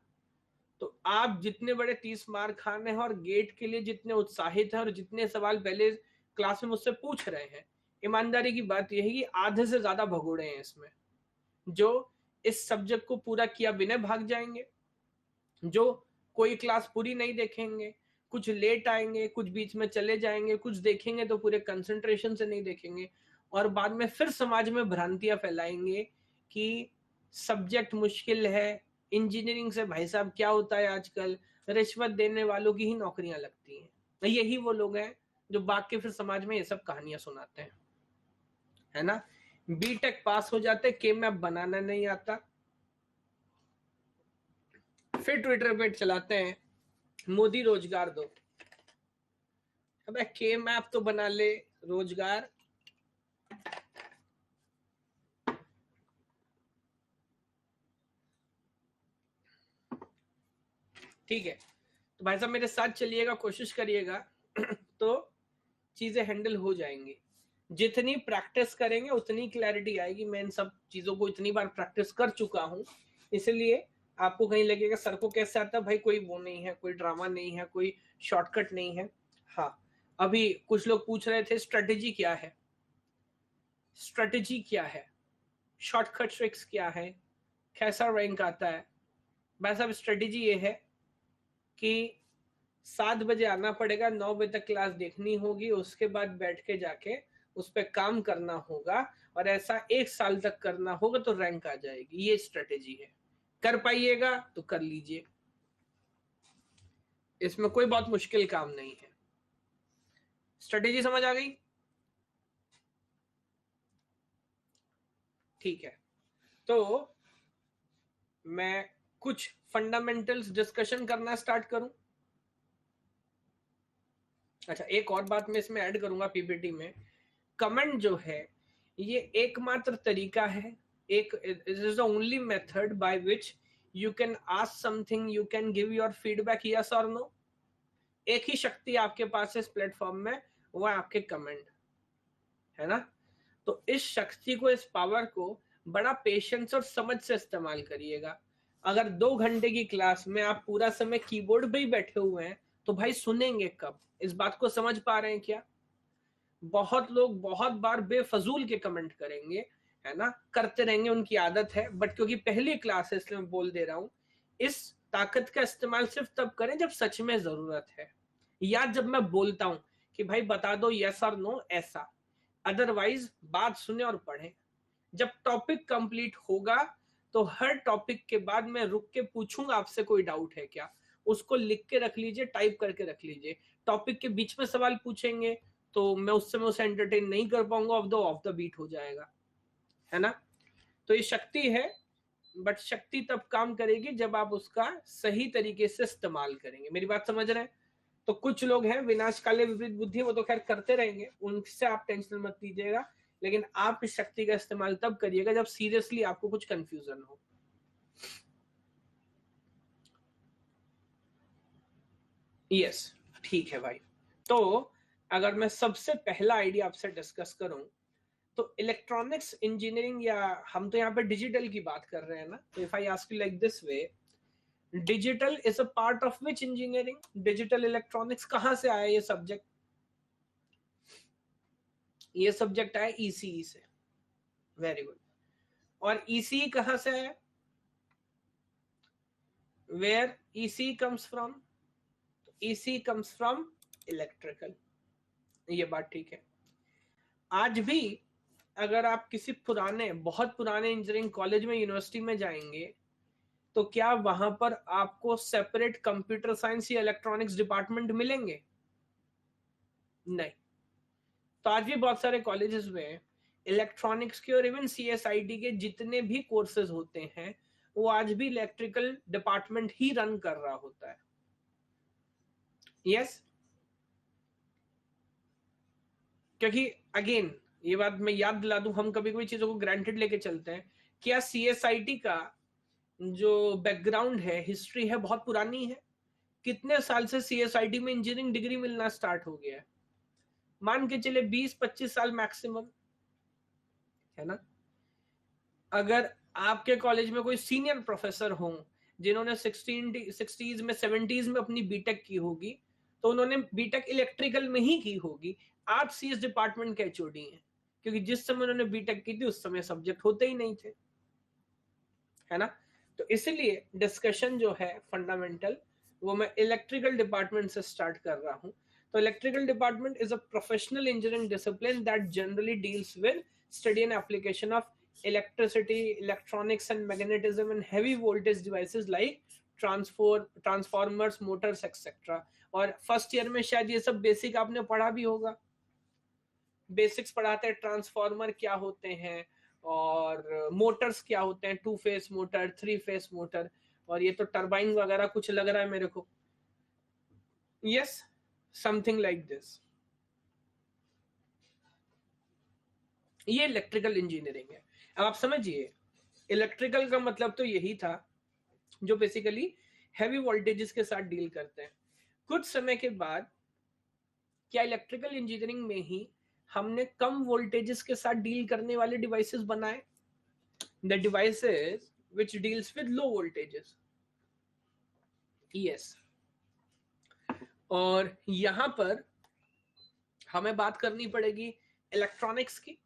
तो आप जितने बड़े 30 मार खाने हैं और गेट के लिए जितने उत्साहित हैं और जितने सवाल पहले क्लास में मुझसे पूछ रहे हैं, ईमानदारी की बात यह है कि आधे से ज्यादा भगोड़े हैं इसमें, जो इस सब्जेक्ट को पूरा किया बिना भाग जाएंगे, जो कोई क्लास पूरी नहीं देखेंगे, कुछ लेट आएंगे, कुछ बीच में चले जाएंगे, कुछ देखेंगे तो पूरे कंसंट्रेशन से नहीं देखेंगे, और बाद में फिर समाज में भ्रांतियां फैलाएंगे कि सब्जेक्ट मुश्किल है, इंजीनियरिंग से भाई साहब क्या होता है आजकल, रिश्वत देने वालों की ही नौकरियां लगती हैं। तो यही वो लोग हैं जो बाकी के फिर समाज में ये सब कहानियां सुनाते हैं, है ना। बीटेक पास हो जाते, के मैप बनाना नहीं आता, फिर ट्विटर पे चलाते हैं मोदी रोजगार दो। अबे के मैप तो बना ले, रोजगार ठीक है। तो भाई साहब मेरे साथ चलिएगा, कोशिश करिएगा तो चीजें हैंडल हो जाएंगी। जितनी प्रैक्टिस करेंगे उतनी क्लैरिटी आएगी। मैं इन सब चीजों को इतनी बार प्रैक्टिस कर चुका हूं, इसलिए आपको कहीं लगेगा सर को कैसे आता, भाई कोई वो नहीं है, कोई ड्रामा नहीं है, कोई शॉर्टकट नहीं है। हाँ, अभी कुछ लोग पूछ रहे थे स्ट्रेटेजी क्या है, स्ट्रेटेजी क्या है, शॉर्टकट ट्रिक्स क्या है, कैसा रैंक आता है। भाई साहब स्ट्रेटेजी ये है कि 7 बजे आना पड़ेगा, 9 बजे तक क्लास देखनी होगी, उसके बाद बैठ के जाके उस पर काम करना होगा, और ऐसा 1 साल तक करना होगा तो रैंक आ जाएगी। ये स्ट्रेटेजी है, कर पाइएगा तो कर लीजिए, इसमें कोई बहुत मुश्किल काम नहीं है। स्ट्रेटेजी समझ आ गई? ठीक है, तो मैं कुछ फंडामेंटल्स डिस्कशन करना स्टार्ट करूं। अच्छा, एक और बात मैं इसमें ऐड करूंगा पीपीटी में, कमेंट जो है ये एकमात्र तरीका है, एक it is the only method by which you can ask something, you can give your feedback, yes और नो। एक ही शक्ति आपके पास है इस प्लेटफॉर्म में, वो है आपके कमेंट, है ना। तो इस शक्ति को, इस पावर को बड़ा पेशेंस और समझ से इस्तेमाल करिएगा। अगर 2 घंटे की क्लास में आप पूरा समय कीबोर्ड पे ही बैठे हुए हैं तो भाई सुनेंगे कब? इस बात को समझ पा रहे हैं क्या? बहुत लोग बहुत बार बेफजूल के कमेंट करेंगे, है ना, करते रहेंगे, उनकी आदत है, बट क्योंकि पहली क्लास है इसलिए मैं बोल दे रहा हूं, इस ताकत का इस्तेमाल सिर्फ तब करें जब सच में जरूरत है, या जब मैं बोलता हूं कि भाई बता दो यस और नो ऐसा, अदरवाइज बात सुने और पढ़े। जब टॉपिक कंप्लीट होगा तो हर टॉपिक के बाद मैं रुक के पूछूंगा आपसे कोई डाउट है क्या, उसको लिख के रख लीजिए, टाइप करके रख लीजिए। टॉपिक के बीच में सवाल पूछेंगे तो मैं उस समय उसे एंटरटेन नहीं कर पाऊंगा, ऑफ द बीट हो जाएगा, है ना। तो ये शक्ति है, बट शक्ति तब काम करेगी जब आप उसका सही तरीके से इस्तेमाल करेंगे। मेरी बात समझ रहे हैं? तो कुछ लोग हैं विनाशकाले विपरीत बुद्धि, वो तो खैर करते रहेंगे, उनसे आप टेंशन मत लीजिएगा, लेकिन आप इस शक्ति का इस्तेमाल तब करिएगा जब सीरियसली आपको कुछ कंफ्यूजन हो। यस, ठीक है भाई। तो अगर मैं सबसे पहला आइडिया आपसे डिस्कस करूं तो इलेक्ट्रॉनिक्स इंजीनियरिंग, या हम तो यहाँ पे डिजिटल की बात कर रहे हैं ना, तो if I ask you like this way, digital is a part of which engineering? Digital electronics कहां से आया ये सब्जेक्ट? ये सब्जेक्ट आया ईसीई से। Very good. और ईसीई कहां से आया? Where ECE comes from? ECE comes from electrical. ये बात ठीक है। आज भी अगर आप किसी पुराने, बहुत पुराने इंजीनियरिंग कॉलेज में, यूनिवर्सिटी में जाएंगे, तो क्या वहां पर आपको सेपरेट कंप्यूटर साइंस या इलेक्ट्रॉनिक्स डिपार्टमेंट मिलेंगे? नहीं। तो आज भी बहुत सारे कॉलेजेस में इलेक्ट्रॉनिक्स के और इवन सीएसआईटी के जितने भी कोर्सेज होते हैं, वो आज भी इलेक्ट्रिकल डिपार्टमेंट ही रन कर रहा होता है। यस, क्योंकि अगेन ये बात मैं याद दिला दूं, हम कभी कभी चीजों को ग्रांटेड लेके चलते हैं। क्या सीएसआईटी का जो बैकग्राउंड है, हिस्ट्री है, बहुत पुरानी है? कितने साल से सीएसआईटी में इंजीनियरिंग डिग्री मिलना स्टार्ट हो गया है? मान के चले 20-25 साल मैक्सिमम, है ना। अगर आपके कॉलेज में कोई सीनियर प्रोफेसर हो जिन्होंने 60s में 70s में अपनी बीटेक की होगी, तो उन्होंने बीटेक इलेक्ट्रिकल में ही की होगी। आप सीएस डिपार्टमेंट के एचओडी हैं, क्योंकि जिस समय उन्होंने बीटेक की थी उस समय सब्जेक्ट होते ही नहीं थे, है ना। तो इसलिए डिस्कशन जो है फंडामेंटल, वो मैं इलेक्ट्रिकल डिपार्टमेंट से स्टार्ट कर रहा हूं। तो electrical department is a professional engineering discipline that generally deals with study and application of electricity, electronics and magnetism and heavy voltage devices like transformers, motors etc. और फर्स्ट ईयर में शायद ये सब बेसिक आपने पढ़ा भी होगा, बेसिक्स पढ़ाते हैं, ट्रांसफार्मर क्या होते हैं और मोटर्स क्या होते हैं, 2 फेस मोटर, 3 फेस मोटर, और ये तो टरबाइन वगैरह कुछ लग रहा है मेरे को। Yes, something like this. ये इलेक्ट्रिकल इंजीनियरिंग है। अब आप समझिए, इलेक्ट्रिकल का मतलब तो यही था जो बेसिकली हैवी वोल्टेजेस के साथ डील करते हैं। कुछ समय के बाद क्या इलेक्ट्रिकल इंजीनियरिंग में ही हमने कम वोल्टेजेस के साथ डील करने वाले डिवाइसेस बनाए, the devices which deals with low voltages. Yes, और यहां पर हमें बात करनी पड़ेगी इलेक्ट्रॉनिक्स की।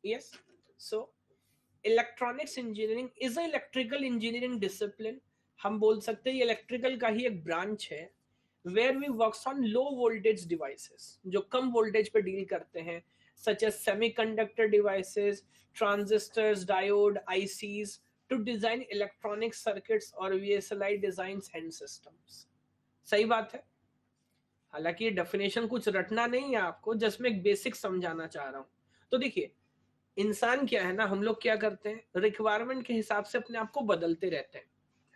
Yes, so electronics engineering is a electrical engineering discipline. हम बोल सकते हैं ये इलेक्ट्रिकल का ही एक ब्रांच है, where we works on low voltage devices, जो कम वोल्टेज पे डील करते हैं, such as semiconductor devices, transistors, diode, ICs, to design electronic circuits और वीएसएलआई डिजाइन एंड सिस्टम्स। सही बात है। हालांकि ये डेफिनेशन कुछ रटना नहीं है आपको, जस्ट मैं एक बेसिक समझाना चाह रहा हूं। तो देखिए, इंसान क्या है ना, हम लोग क्या करते हैं, रिक्वायरमेंट के हिसाब से अपने आप को बदलते रहते हैं,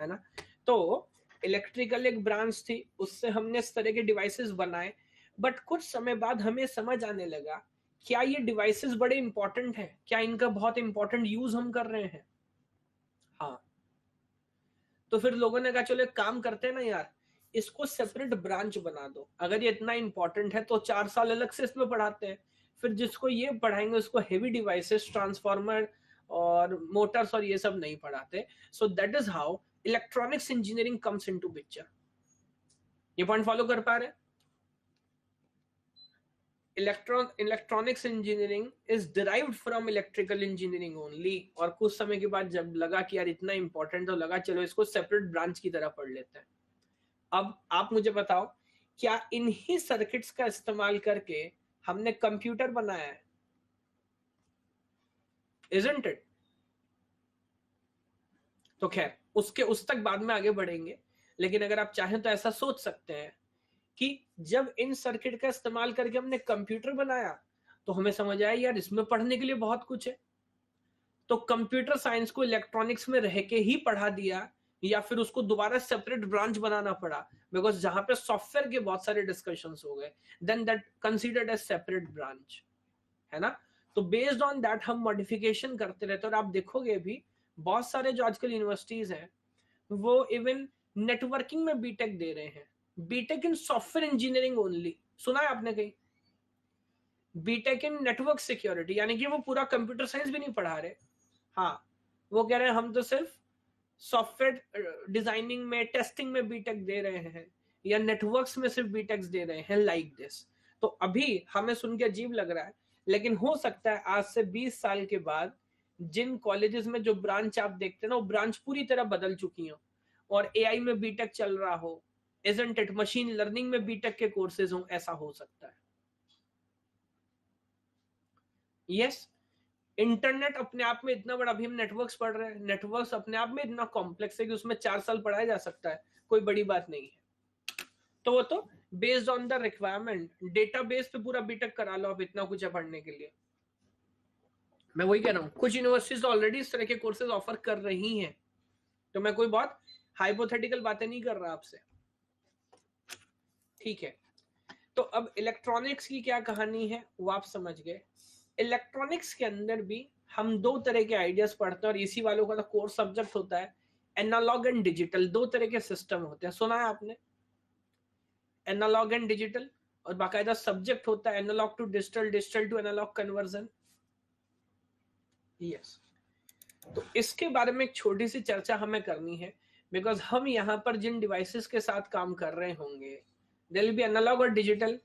है ना। तो इलेक्ट्रिकल एक ब्रांच थी, उससे हमने इस तरह के डिवाइसेस बनाए, बट कुछ समय बाद हमें समझ आने लगा क्या ये डिवाइसेस बड़े इंपॉर्टेंट हैं, क्या इनका बहुत इंपॉर्टेंट यूज हम कर रहे हैं। हाँ, तो फिर लोगों ने कहा चलो एक काम करते हैं ना यार, इसको सेपरेट ब्रांच बना दो, अगर ये इतना इंपॉर्टेंट है तो 4 साल अलग से इसमें पढ़ाते हैं, फिर जिसको ये पढ़ाएंगे उसको हेवी डिवाइसेस, ट्रांसफार्मर और मोटर्स और ये सब नहीं पढ़ाते। So that is how electronics engineering comes into picture. ये पॉइंट फॉलो कर पा रहे हैं? Electronics engineering is derived from electrical engineering only. और कुछ समय के बाद जब लगा कि यार इतना इंपॉर्टेंट, तो लगा चलो इसको सेपरेट ब्रांच की तरह पढ़ लेते हैं। अब आप मुझे बताओ, क्या इन्हीं सर्किट्स का इस्तेमाल करके हमने कंप्यूटर बनाया है? Isn't it? तो खैर उसके उस तक बाद में आगे बढ़ेंगे, लेकिन अगर आप चाहें तो ऐसा सोच सकते हैं कि जब इन सर्किट का इस्तेमाल करके हमने कंप्यूटर बनाया तो हमें समझ आया यार इसमें पढ़ने के लिए बहुत कुछ है। तो कंप्यूटर साइंस को इलेक्ट्रॉनिक्स में रह के ही पढ़ा दिया, या फिर उसको दोबारा सेपरेट ब्रांच बनाना पड़ा, बिकॉज जहां पे सॉफ्टवेयर के बहुत सारे डिस्कशंस हो गए, then that considered as separate branch, है ना। तो बेस्ड ऑन दैट हम मॉडिफिकेशन करते रहते हैं। और आप देखोगे भी बहुत सारे जो आजकल यूनिवर्सिटीज हैं वो इवन नेटवर्किंग में बीटेक दे रहे हैं, बीटेक इन सॉफ्टवेयर इंजीनियरिंग ओनली। सुना है आपने कहीं? बीटेक इन नेटवर्क सिक्योरिटी, यानी कि वो पूरा कंप्यूटर साइंस भी नहीं पढ़ा रहे। हाँ, वो कह रहे हैं हम तो सिर्फ सॉफ्टवेयर डिजाइनिंग में, टेस्टिंग में बीटेक दे रहे हैं, या नेटवर्क्स में सिर्फ बीटेक्स दे रहे हैं, लाइक दिस। तो अभी हमें सुन के अजीब लग रहा है, लेकिन हो सकता है आज से 20 साल के बाद जिन कॉलेजेस में जो ब्रांच आप देखते हैं ना, वो ब्रांच पूरी तरह बदल चुकी हो, और एआई में बीटेक चल रहा हो, इजंट इट, मशीन लर्निंग में बीटेक के कोर्सेज हो, ऐसा हो सकता है। यस, इंटरनेट अपने आप में इतना बड़ा, अभी हम नेटवर्क्स पढ़ रहे हैं, नेटवर्क्स अपने आप में इतना कॉम्प्लेक्स है कि उसमें 4 साल पढ़ाया जा सकता है, कोई बड़ी बात नहीं है। तो वो तो based on the requirement, database पे पूरा बीटेक करा लो, अब इतना कुछ है पढ़ने के लिए। मैं वही कह रहा हूँ, कुछ यूनिवर्सिटीज ऑलरेडी इस तरह के कोर्सेज ऑफर कर रही हैं, तो मैं कोई बहुत हाइपोथेटिकल बातें नहीं कर रहा आपसे, ठीक है। तो अब इलेक्ट्रॉनिक्स की क्या कहानी है वो आप समझ गए। इलेक्ट्रॉनिक्स के अंदर भी हम दो तरह के आइडियाज पढ़ते हैं, और इसी वालों का तो कोर सब्जेक्ट होता है एनालॉग एंड डिजिटल। दो तरह के सिस्टम होते हैं, सुना है आपने? एनालॉग एंड डिजिटल, और बाकायदा सब्जेक्ट होता है analogue to digital, digital to analogue conversion. Yes, तो इसके बारे में एक छोटी सी चर्चा हमें करनी है, बिकॉज हम यहाँ पर जिन डिवाइसेस के साथ काम कर रहे होंगे, देयर विल बी एनालॉग और digital,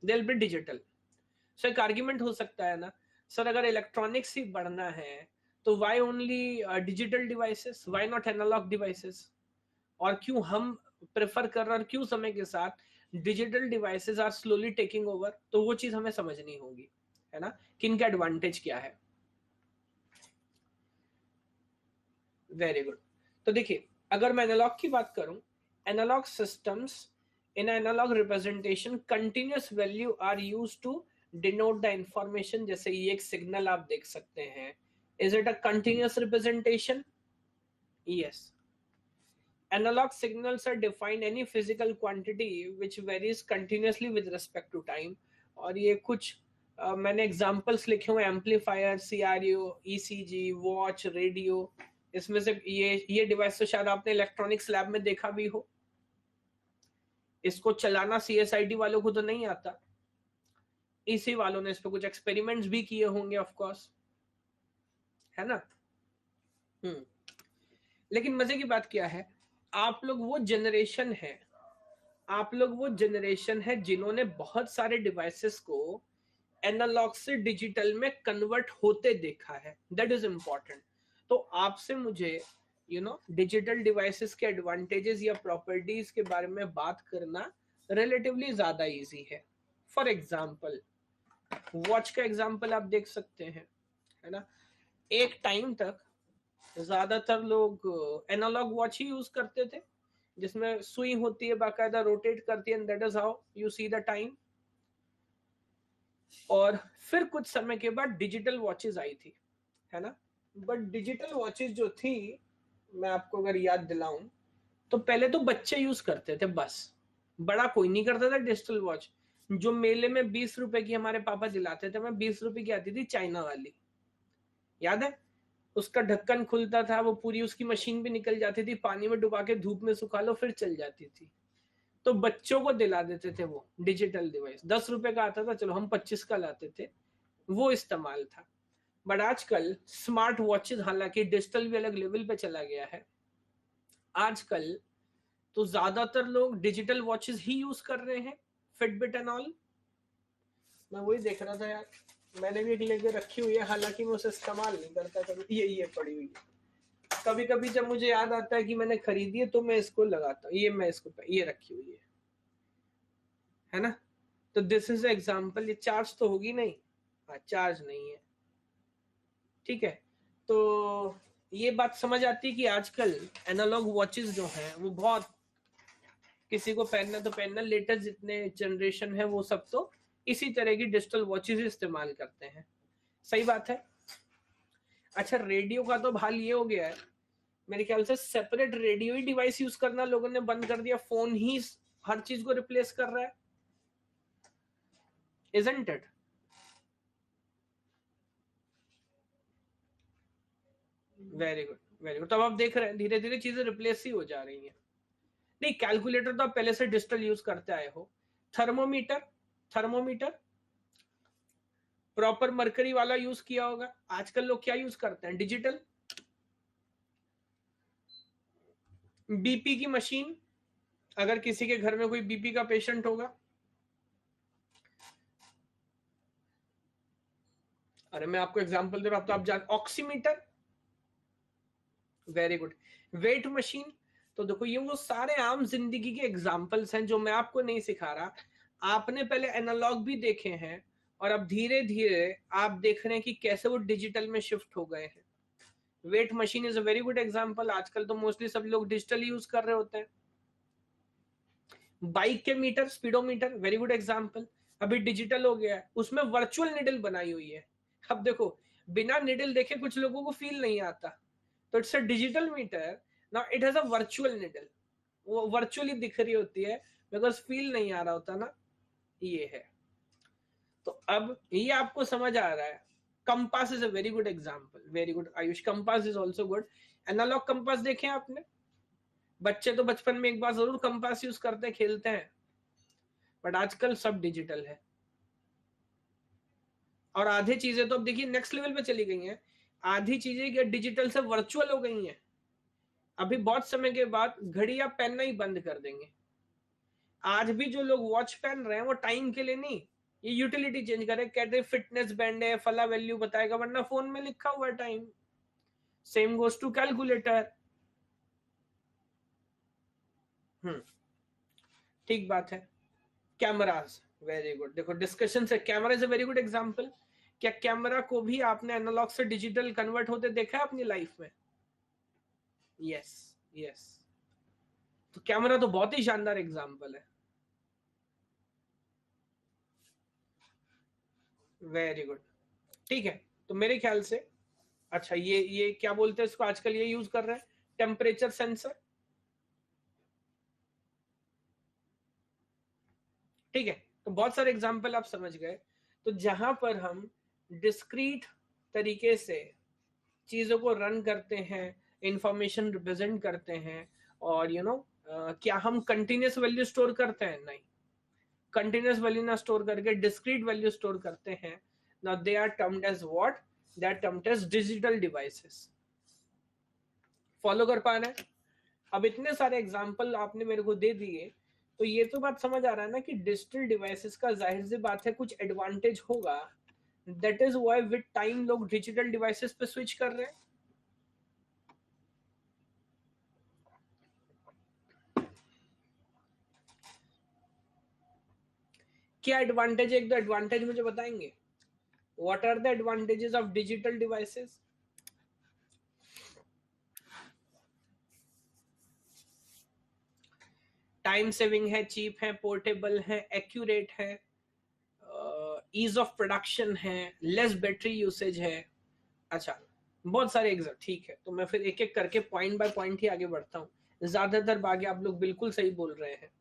there will be digital. So एक आर्ग्यूमेंट हो सकता है ना, सर अगर इलेक्ट्रॉनिक्स ही बढ़ना है तो why only digital devices, why not analogue devices? और क्यों हम प्रेफर कर रहे हैं, और क्यों समय के साथ digital devices are slowly taking over? तो वो चीज हमें समझनी होगी, है ना, किन का एडवांटेज क्या है। Very good. तो देखिए, अगर मैं एनालॉग की बात करूं, analogue systems in analogue representation continuous value are used to denote the information. जैसे ये एक सिग्नल आप देख सकते हैं, is it a continuous representation? Yes. Analog signals are defined any physical quantity which varies continuously with respect to time। और ये कुछ मैंने एग्जांपल्स लिखे हुए, amplifier, CRO, ECG, watch, radio. इसमें से ये डिवाइस तो शायद आपने इलेक्ट्रॉनिक्स लैब में देखा भी हो। इसको चलाना सीएसआईटी वालों को तो नहीं आता, इसी वालों ने इस पे कुछ एक्सपेरिमेंट्स भी किए होंगे ऑफ कोर्स, है ना। लेकिन मजे की बात क्या है, आप लोग वो जनरेशन है, आप लोग वो जनरेशन है जिन्होंने बहुत सारे डिवाइसेस को एनालॉग से डिजिटल में कन्वर्ट होते देखा है, दैट इज इंपॉर्टेंट। तो आपसे मुझे डिजिटल डिवाइसेस के एडवांटेजेस या प्रॉपर्टीज के बारे में बात करना रिलेटिवली ज्यादा इजी है। फॉर एग्जाम्पल, वॉच का एग्जाम्पल आप देख सकते हैं, है ना। एक टाइम तक ज्यादातर लोग एनालॉग वॉच ही यूज करते थे, जिसमें सुई होती है, बाकायदा रोटेट करती है, that is how you see the time. और फिर कुछ समय के बाद डिजिटल वॉचेस आई थी, है ना। बट डिजिटल वॉचेस जो थी, मैं आपको अगर याद दिलाऊं, तो पहले तो बच्चे यूज करते थे बस, बड़ा कोई नहीं करता था डिजिटल वॉच। जो मेले में 20 रुपए की हमारे पापा दिलाते थे, मैं 20 रुपए की आती थी चाइना वाली, याद है? उसका ढक्कन खुलता था, वो पूरी उसकी मशीन भी निकल जाती थी, पानी में डुबा के धूप में सुखा लो फिर चल जाती थी। तो बच्चों को दिला देते थे वो डिजिटल डिवाइस, 10 रुपए का आता था, चलो हम 25 का लाते थे, वो इस्तेमाल था। बट आजकल स्मार्ट वॉचेस, हालांकि डिजिटल भी अलग लेवल पे चला गया है, आजकल तो ज्यादातर लोग डिजिटल वॉचेस ही यूज कर रहे हैं फिटबिट एंड ऑल। मैं वही देख रहा था यार, मैंने भी एक लेके रखी हुई है, हालांकि मैं उसे इस्तेमाल नहीं करता कभी। ये पड़ी हुई है, कभी कभी जब मुझे याद आता है कि मैंने खरीदी है तो मैं इसको लगाता हूँ। ये मैं इसको ये रखी हुई है ना। तो दिस इज एग्जाम्पल। ये चार्ज तो होगी नहीं, हाँ चार्ज नहीं है, ठीक है। तो ये बात समझ आती है कि आजकल एनालॉग वॉचेस जो हैं वो बहुत, किसी को पहनना तो पहनना, लेटेस्ट जितने जनरेशन है वो सब तो इसी तरह की डिजिटल वॉचेस इस्तेमाल करते हैं। सही बात है। अच्छा, रेडियो का तो हाल ये हो गया है, मेरे ख्याल से सेपरेट रेडियो ही डिवाइस यूज करना लोगों ने बंद कर दिया, फोन ही हर चीज को रिप्लेस कर रहा है, isn't it? Very good, very good. तब आप देख रहे हैं धीरे धीरे चीजें रिप्लेस ही हो जा रही हैं। नहीं, कैलकुलेटर तो आप पहले से डिजिटल यूज करते आए हो। थर्मोमीटर, थर्मोमीटर प्रॉपर मरकरी वाला यूज किया होगा। आजकल लोग क्या यूज करते हैं? डिजिटल। बीपी की मशीन, अगर किसी के घर में कोई बीपी का पेशेंट होगा, अरे मैं आपको एग्जांपल दे रहा हूं, तो आप जान, oximeter, very good. Weight machine. तो देखो ये वो सारे आम जिंदगी के एग्जांपल्स हैं जो मैं आपको नहीं सिखा रहा, आपने पहले एनालॉग भी देखे हैं और अब धीरे धीरे आप देख रहे हैं कि कैसे वो डिजिटल में शिफ्ट हो गए हैं। Weight machine is a very good example. आजकल तो मोस्टली सब लोग डिजिटल यूज कर रहे होते हैं। बाइक के meter, speedometer, very good example, अभी डिजिटल हो गया है, उसमें वर्चुअल निडल बनाई हुई है। अब देखो, बिना निडल देखे कुछ लोगों को फील नहीं आता, तो it's a digital meter, now it has a virtual needle, वो वर्चुअली दिख रही होती है, बिकॉज फील नहीं आ रहा होता ना। ये है। तो अब ये आपको समझ आ रहा है। Compass is a very good example, very good Ayush, compass is also good. Analogue compass देखे आपने? बच्चे तो बचपन में एक बार जरूर कंपास यूज करते खेलते हैं, बट आजकल सब डिजिटल है। और आधी चीजें तो अब देखिए नेक्स्ट लेवल पे चली गई हैं, आधी चीजें डिजिटल से वर्चुअल हो गई हैं। अभी बहुत समय के बाद घड़ी आप पहनना ही बंद कर देंगे। आज भी जो लोग वॉच पहन रहे हैं वो टाइम के लिए नहीं, ये यूटिलिटी चेंज करे, कहते फिटनेस बैंड है, फला वैल्यू बताएगा, वरना फोन में लिखा हुआ time. Same goes to calculator. ठीक बात है। Cameras, very good. देखो डिस्कशन से camera is a very good example. क्या कैमरा को भी आपने एनालॉग से डिजिटल कन्वर्ट होते देखा है अपनी लाइफ में? Yes, yes. तो कैमरा तो बहुत ही शानदार एग्जांपल है। वेरी गुड, ठीक है। तो मेरे ख्याल से, अच्छा ये क्या बोलते हैं इसको, आजकल ये यूज कर रहे हैं, टेम्परेचर सेंसर। ठीक है। तो बहुत सारे एग्जांपल आप समझ गए। तो जहां पर हम डिस्क्रीट तरीके से चीजों को रन करते हैं, इंफॉर्मेशन रिप्रेजेंट करते हैं, और क्या हम कंटिन्यूस वैल्यू स्टोर करते हैं? नहीं, कंटिन्यूस वैल्यू ना स्टोर करके डिस्क्रीट वैल्यू स्टोर करते हैं। Now they are termed as what? They are termed as digital devices. Follow कर पा रहे हैं? अब इतने सारे एग्जांपल आपने मेरे को दे दिए, तो ये तो बात समझ आ रहा है ना कि डिजिटल डिवाइसेस का जाहिर सी बात है कुछ एडवांटेज होगा। That is why with time लोग डिजिटल डिवाइसेस पे स्विच कर रहे हैं। क्या एडवांटेज है? एक दो एडवांटेज मुझे बताएंगे? What are the advantages of digital devices? Time saving है, चीप है, पोर्टेबल है, एक्यूरेट है, ईज ऑफ प्रोडक्शन है, लेस बैटरी यूसेज है। अच्छा, बहुत सारे एग्जाम, ठीक है। तो मैं फिर एक एक करके पॉइंट बाय पॉइंट ही आगे बढ़ता हूँ, ज्यादातर बाकी आप लोग बिल्कुल सही बोल रहे हैं।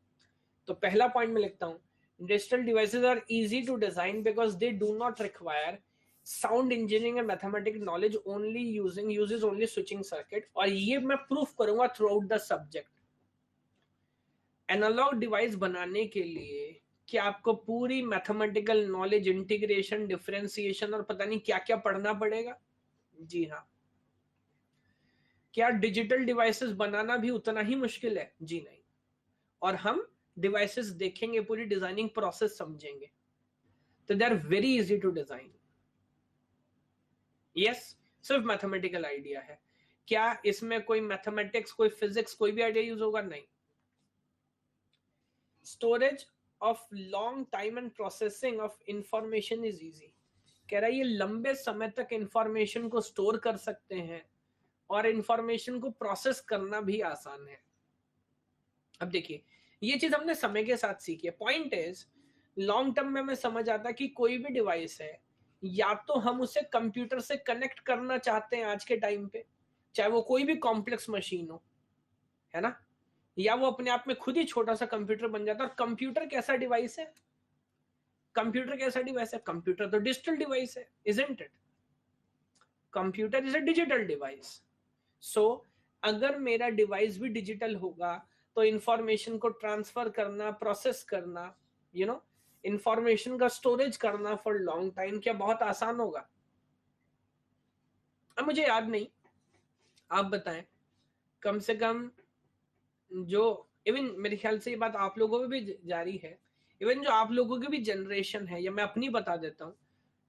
तो पहला पॉइंट में लिखता हूँ, digital devices are easy to design because they do not require sound engineering and mathematical knowledge, only uses only switching circuit. और ये मैं प्रूफ करूंगा throughout the subject. Analog device बनाने के लिए क्या आपको पूरी मैथमेटिकल नॉलेज, इंटीग्रेशन, डिफरेंशिएशन और पता नहीं क्या क्या पढ़ना पड़ेगा? जी हाँ। क्या डिजिटल डिवाइसेस बनाना भी उतना ही मुश्किल है? जी नहीं। और हम डिवाइसेस देखेंगे, पूरी डिजाइनिंग प्रोसेस समझेंगे, तो they are very easy to design. Yes, सिर्फ मैथमेटिकल आइडिया है। क्या इसमें कोई मैथमेटिक्स, कोई फिजिक्स, कोई भी आइडिया यूज होगा? नहीं। Storage of long time and processing of information is easy. कह रहा है ये लंबे समय तक इंफॉर्मेशन को स्टोर कर सकते हैं और इंफॉर्मेशन को प्रोसेस करना भी आसान है। अब देखिए, ये चीज हमने समय के साथ सीखी है। पॉइंट इज, लॉन्ग टर्म में हमें समझ आता कि कोई भी डिवाइस है, या तो हम उसे कंप्यूटर से कनेक्ट करना चाहते हैं आज के टाइम पे, चाहे वो कोई भी कॉम्प्लेक्स मशीन हो, है ना, या वो अपने आप में खुद ही छोटा सा कंप्यूटर बन जाता है। और कंप्यूटर कैसा डिवाइस है? कंप्यूटर कैसा डिवाइस है? कंप्यूटर तो डिजिटल डिवाइस है, isn't it? Computer is a digital device. So अगर मेरा डिवाइस भी डिजिटल होगा तो इंफॉर्मेशन को ट्रांसफर करना, प्रोसेस करना, यू नो, इंफॉर्मेशन का स्टोरेज करना फॉर लॉन्ग टाइम क्या बहुत आसान होगा? अब मुझे याद नहीं, आप बताएं। कम से कम जो, इवन मेरे ख्याल से ये बात आप लोगों में भी जारी है, इवन जो आप लोगों की भी जनरेशन है, या मैं अपनी बता देता हूँ,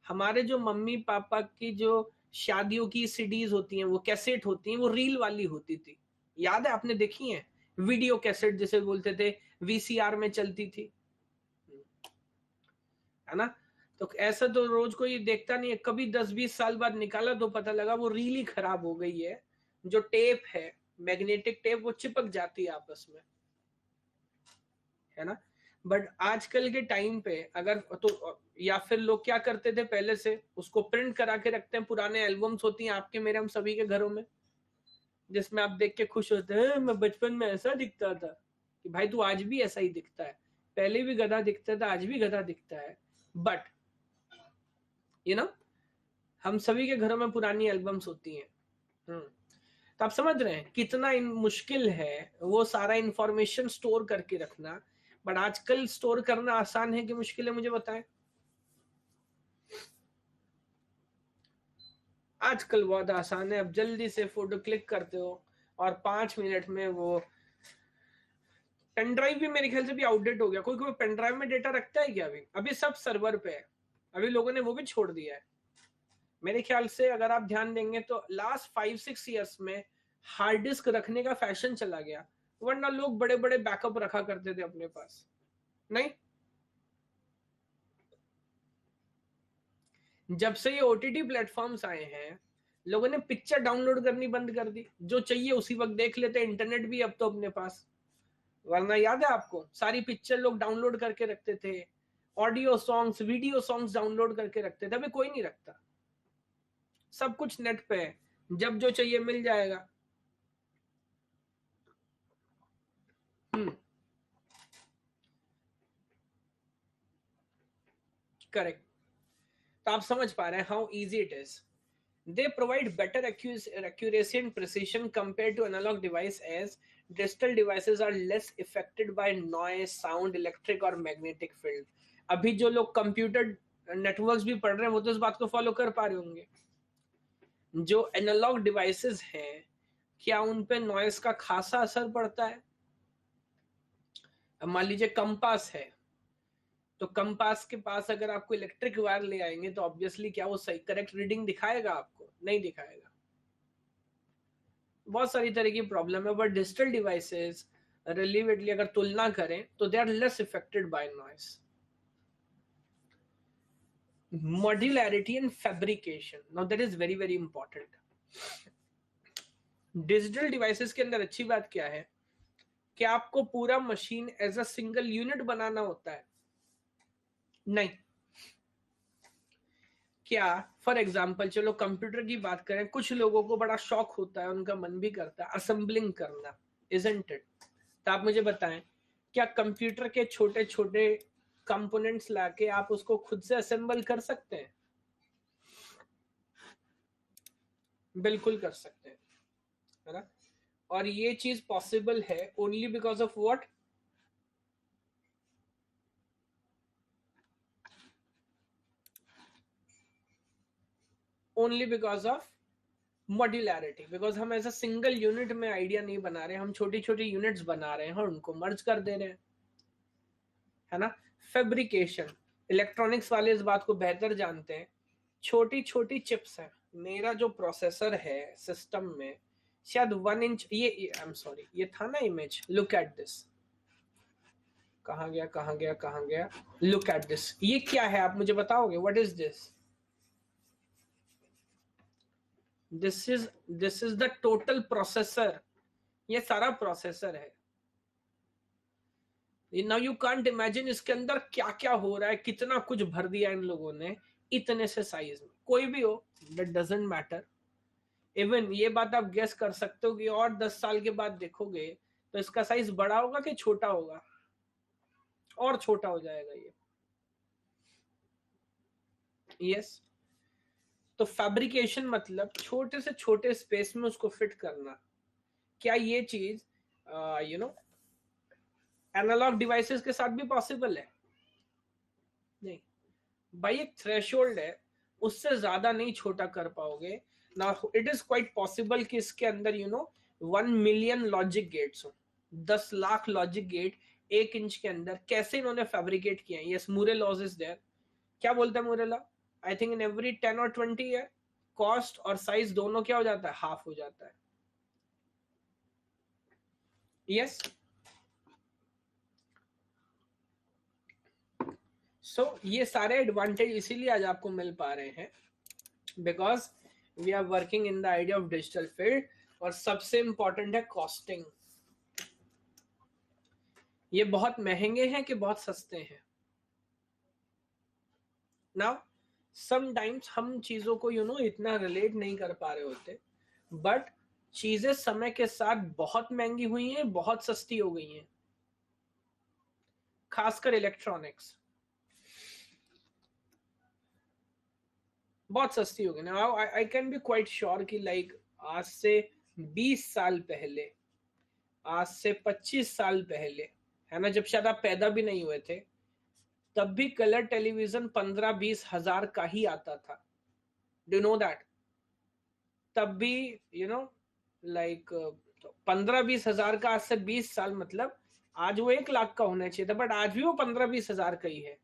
हमारे जो मम्मी पापा की जो शादियों की सीडीज होती हैं, वो कैसेट होती हैं, वो रील वाली होती थी। याद है, आपने देखी है? वीडियो कैसेट जिसे बोलते थे, वीसीआर में चलती थी, है ना? तो ऐसा तो रोज कोई देखता नहीं है, कभी 10-20 साल बाद निकाला तो पता लगा वो रील ही खराब हो गई है। जो टेप है, मैग्नेटिक टेप, वो चिपक जाती है आपस में, है ना? बट आजकल के टाइम पे अगर तो, या फिर लोग क्या करते थे पहले से, उसको प्रिंट करा के रखते हैं। पुराने एल्बम्स होती हैं आपके मेरे हम सभी के घरों में, जिसमें आप देख के खुश होते हैं, मैं बचपन में ऐसा दिखता था। कि भाई तू आज भी ऐसा ही दिखता है, पहले भी गधा दिखता था, आज भी गधा दिखता है। बट यू नो, हम सभी के घरों में पुरानी एल्बम्स होती हैं। तो आप समझ रहे हैं कितना मुश्किल है वो सारा इंफॉर्मेशन स्टोर करके रखना। बट आजकल स्टोर करना आसान है कि मुश्किल है, मुझे बताएं। आजकल बहुत आसान है, अब जल्दी से फोटो क्लिक करते हो और 5 मिनट में वो, पेन ड्राइव भी मेरे ख्याल से भी आउटडेट हो गया। कोई कोई पेन ड्राइव में डेटा रखता है क्या? अभी अभी सब सर्वर पे है, अभी लोगों ने वो भी छोड़ दिया है। मेरे ख्याल से अगर आप ध्यान देंगे तो लास्ट 5-6 ईयर्स में हार्ड डिस्क रखने का फैशन चला गया, वरना लोग बड़े बड़े बैकअप रखा करते थे अपने पास, नहीं? जब से ये ओटीटी प्लेटफॉर्म्स आए हैं, लोगों ने पिक्चर डाउनलोड करनी बंद कर दी, जो चाहिए उसी वक्त देख लेते। इंटरनेट भी अब तो अपने पास, वरना याद है आपको, सारी पिक्चर लोग डाउनलोड करके रखते थे, audio songs, video songs download करके रखते थे। अभी कोई नहीं रखता, सब कुछ नेट पे है, जब जो चाहिए मिल जाएगा। करेक्ट। तो आप समझ पा रहे हैं how easy it is. They provide better accuracy and precision compared to analog device, as digital devices are less affected by noise, sound, electric और magnetic field. अभी जो लोग कंप्यूटर नेटवर्क्स भी पढ़ रहे हैं वो तो इस बात को फॉलो कर पा रहे होंगे। जो एनालॉग डिवाइसेस हैं, क्या उन पे नॉइस का खासा असर पड़ता है? अब मान लीजिए कंपास है, तो कंपास के पास अगर आपको इलेक्ट्रिक वायर ले आएंगे तो ऑब्वियसली क्या वो सही करेक्ट रीडिंग दिखाएगा? आपको नहीं दिखाएगा। बहुत सारी तरह की प्रॉब्लम है। बट डिजिटल डिवाइसेस रिलेटिवली अगर तुलना करें तो they are less affected by noise. Modularity and fabrication, now that is very very important. Digital devices के अंदर अच्छी बात क्या है कि आपको पूरा machine as a single unit बनाना होता है, नहीं? क्या फॉर एग्जाम्पल, चलो कंप्यूटर की बात करें, कुछ लोगों को बड़ा शौक होता है, उनका मन भी करता है असेंबलिंग करना, इजंट इट? तो आप मुझे बताएं, क्या कंप्यूटर के छोटे छोटे कंपोनेंट्स लाके आप उसको खुद से असेंबल कर सकते हैं? बिल्कुल कर सकते हैं, है ना? और ये चीज पॉसिबल है only because of what? Only because of modularity. Because हम ऐसा सिंगल यूनिट में आइडिया नहीं बना रहे, हम छोटी छोटी यूनिट्स बना रहे हैं और उनको मर्ज कर दे रहे हैं। है ना। फैब्रिकेशन, इलेक्ट्रॉनिक्स वाले इस बात को बेहतर जानते हैं। छोटी छोटी चिप्स है। मेरा जो प्रोसेसर है सिस्टम में शायद 1 इंच, ये आई एम सॉरी, ये था ना इमेज, लुक एट दिस, कहाँ गया कहाँ गया कहाँ गया, लुक एट दिस, ये क्या है आप मुझे बताओगे, what is this? This is the total processor, ये सारा प्रोसेसर है। नाउ यू कांट इमेजिन इसके अंदर क्या क्या हो रहा है, कितना कुछ भर दिया इन लोगों ने इतने से साइज में। कोई भी हो, दैट डजंट मैटर। इवन ये बात आप गेस कर सकते हो कि और 10 साल के बाद देखोगे तो इसका साइज बड़ा होगा कि छोटा होगा, और छोटा हो जाएगा ये। यस, तो फैब्रिकेशन मतलब छोटे से छोटे स्पेस में उसको फिट करना। क्या ये चीज यू नो एनालॉग डिवाइसेस के साथ भी पॉसिबल है? नहीं भाई, एक थ्रेशोल्ड है, उससे ज्यादा नहीं छोटा कर पाओगे ना। इट इज क्वाइट पॉसिबल कि इसके अंदर 1 मिलियन लॉजिक गेट्स हो, 10 लाख लॉजिक गेट 1 इंच के अंदर। कैसे इन्होंने फैब्रिकेट किया है? Yes, Moore laws is there. क्या बोलता है Moore law? I think in every 10 और 20 है, कॉस्ट और साइज दोनों क्या हो जाता है, हाफ हो जाता है। यस, सो ये सारे एडवांटेज इसीलिए आज आपको मिल पा रहे हैं because we are working in the idea of digital field. और सबसे इंपॉर्टेंट है कॉस्टिंग। ये बहुत महंगे हैं कि बहुत सस्ते हैं? नाउ समटाइम्स हम चीजों को इतना रिलेट नहीं कर पा रहे होते, बट चीजें समय के साथ बहुत महंगी हुई हैं, बहुत सस्ती हो गई हैं, खासकर इलेक्ट्रॉनिक्स बहुत सस्ती हो गई ना। I can be quite sure कि लाइक आज से 20 साल पहले, आज से 25 साल पहले, है ना, जब शायद आप पैदा भी नहीं हुए थे, तब भी कलर टेलीविजन 15-20 हजार का ही आता था। Do know that? तब भी लाइक 15-20 हजार का, आज से 20 साल मतलब आज वो 1 लाख का होना चाहिए था, बट आज भी वो 15-20 हजार का ही है।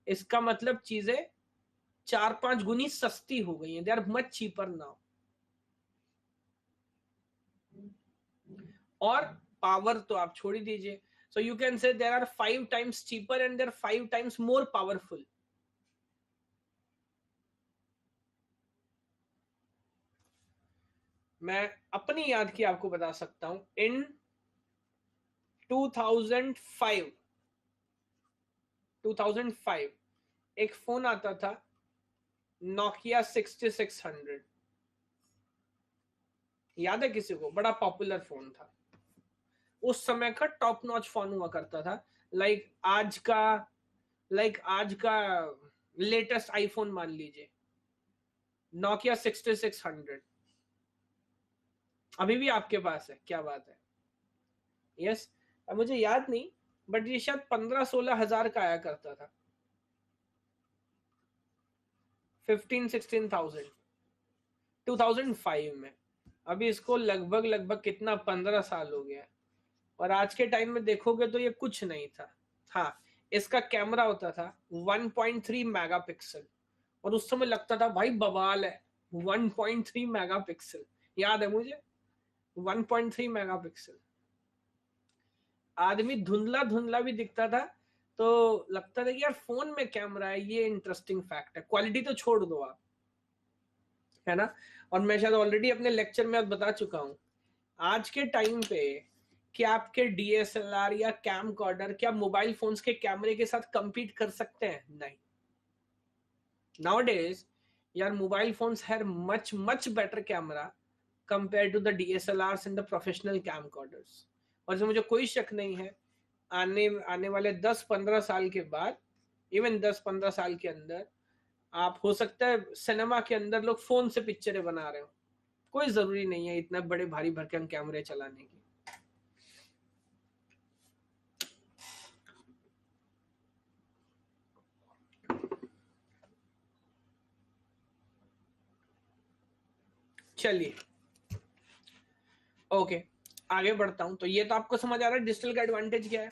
इसका मतलब चीजें 4-5 गुनी सस्ती हो गई हैं, they are much cheaper now. और पावर तो आप छोड़ ही दीजिए, so you can say there are 5 times cheaper and there 5 times more powerful. मैं अपनी याद की आपको बता सकता हूं, इन 2005 एक फोन आता था, नोकिया 6600। याद है किसी को? बड़ा पॉपुलर फोन था, उस समय का टॉप नॉच फोन हुआ करता था। लाइक आज का लेटेस्ट आईफोन मान लीजिए, नोकिया 6600 अभी भी आपके पास है, क्या बात है। यस, अब मुझे याद नहीं, बट ये शायद 15-16 हजार का आया करता था, 15-16,000 2005 में। अभी इसको लगभग लगभग कितना, 15 साल हो गया। और आज के टाइम में देखोगे तो ये कुछ नहीं था। हाँ, इसका कैमरा होता था 1.3 मेगापिक्सल, और उस समय लगता था भाई बवाल है, 1.3 मेगापिक्सल, याद है मुझे, 1.3 मेगापिक्सल। आदमी धुंधला धुंधला भी दिखता था, तो लगता था कि यार फोन में कैमरा है, ये इंटरेस्टिंग फैक्ट है। क्वालिटी तो छोड़ दो आप, है ना। और मैं शायद ऑलरेडी अपने लेक्चर में बता चुका हूं, आज के टाइम पे क्या आपके डीएसएलआर या कैम कॉर्डर क्या मोबाइल फोन्स के कैमरे के साथ compete कर सकते हैं? नहीं। nowadays यार mobile phones have much much better camera compared to the DSLRs and the professional camcorders। और इसमें मुझे कोई शक नहीं है, आने आने वाले 10-15 साल के बाद, इवन 10-15 साल के अंदर, आप हो सकता है सिनेमा के अंदर लोग फोन से पिक्चरें बना रहे हो। कोई जरूरी नहीं है इतना बड़े भारी भरकम कैमरे चलाने की। चलिए ओके, आगे बढ़ता हूं। तो ये तो आपको समझ आ रहा है डिजिटल का एडवांटेज क्या है।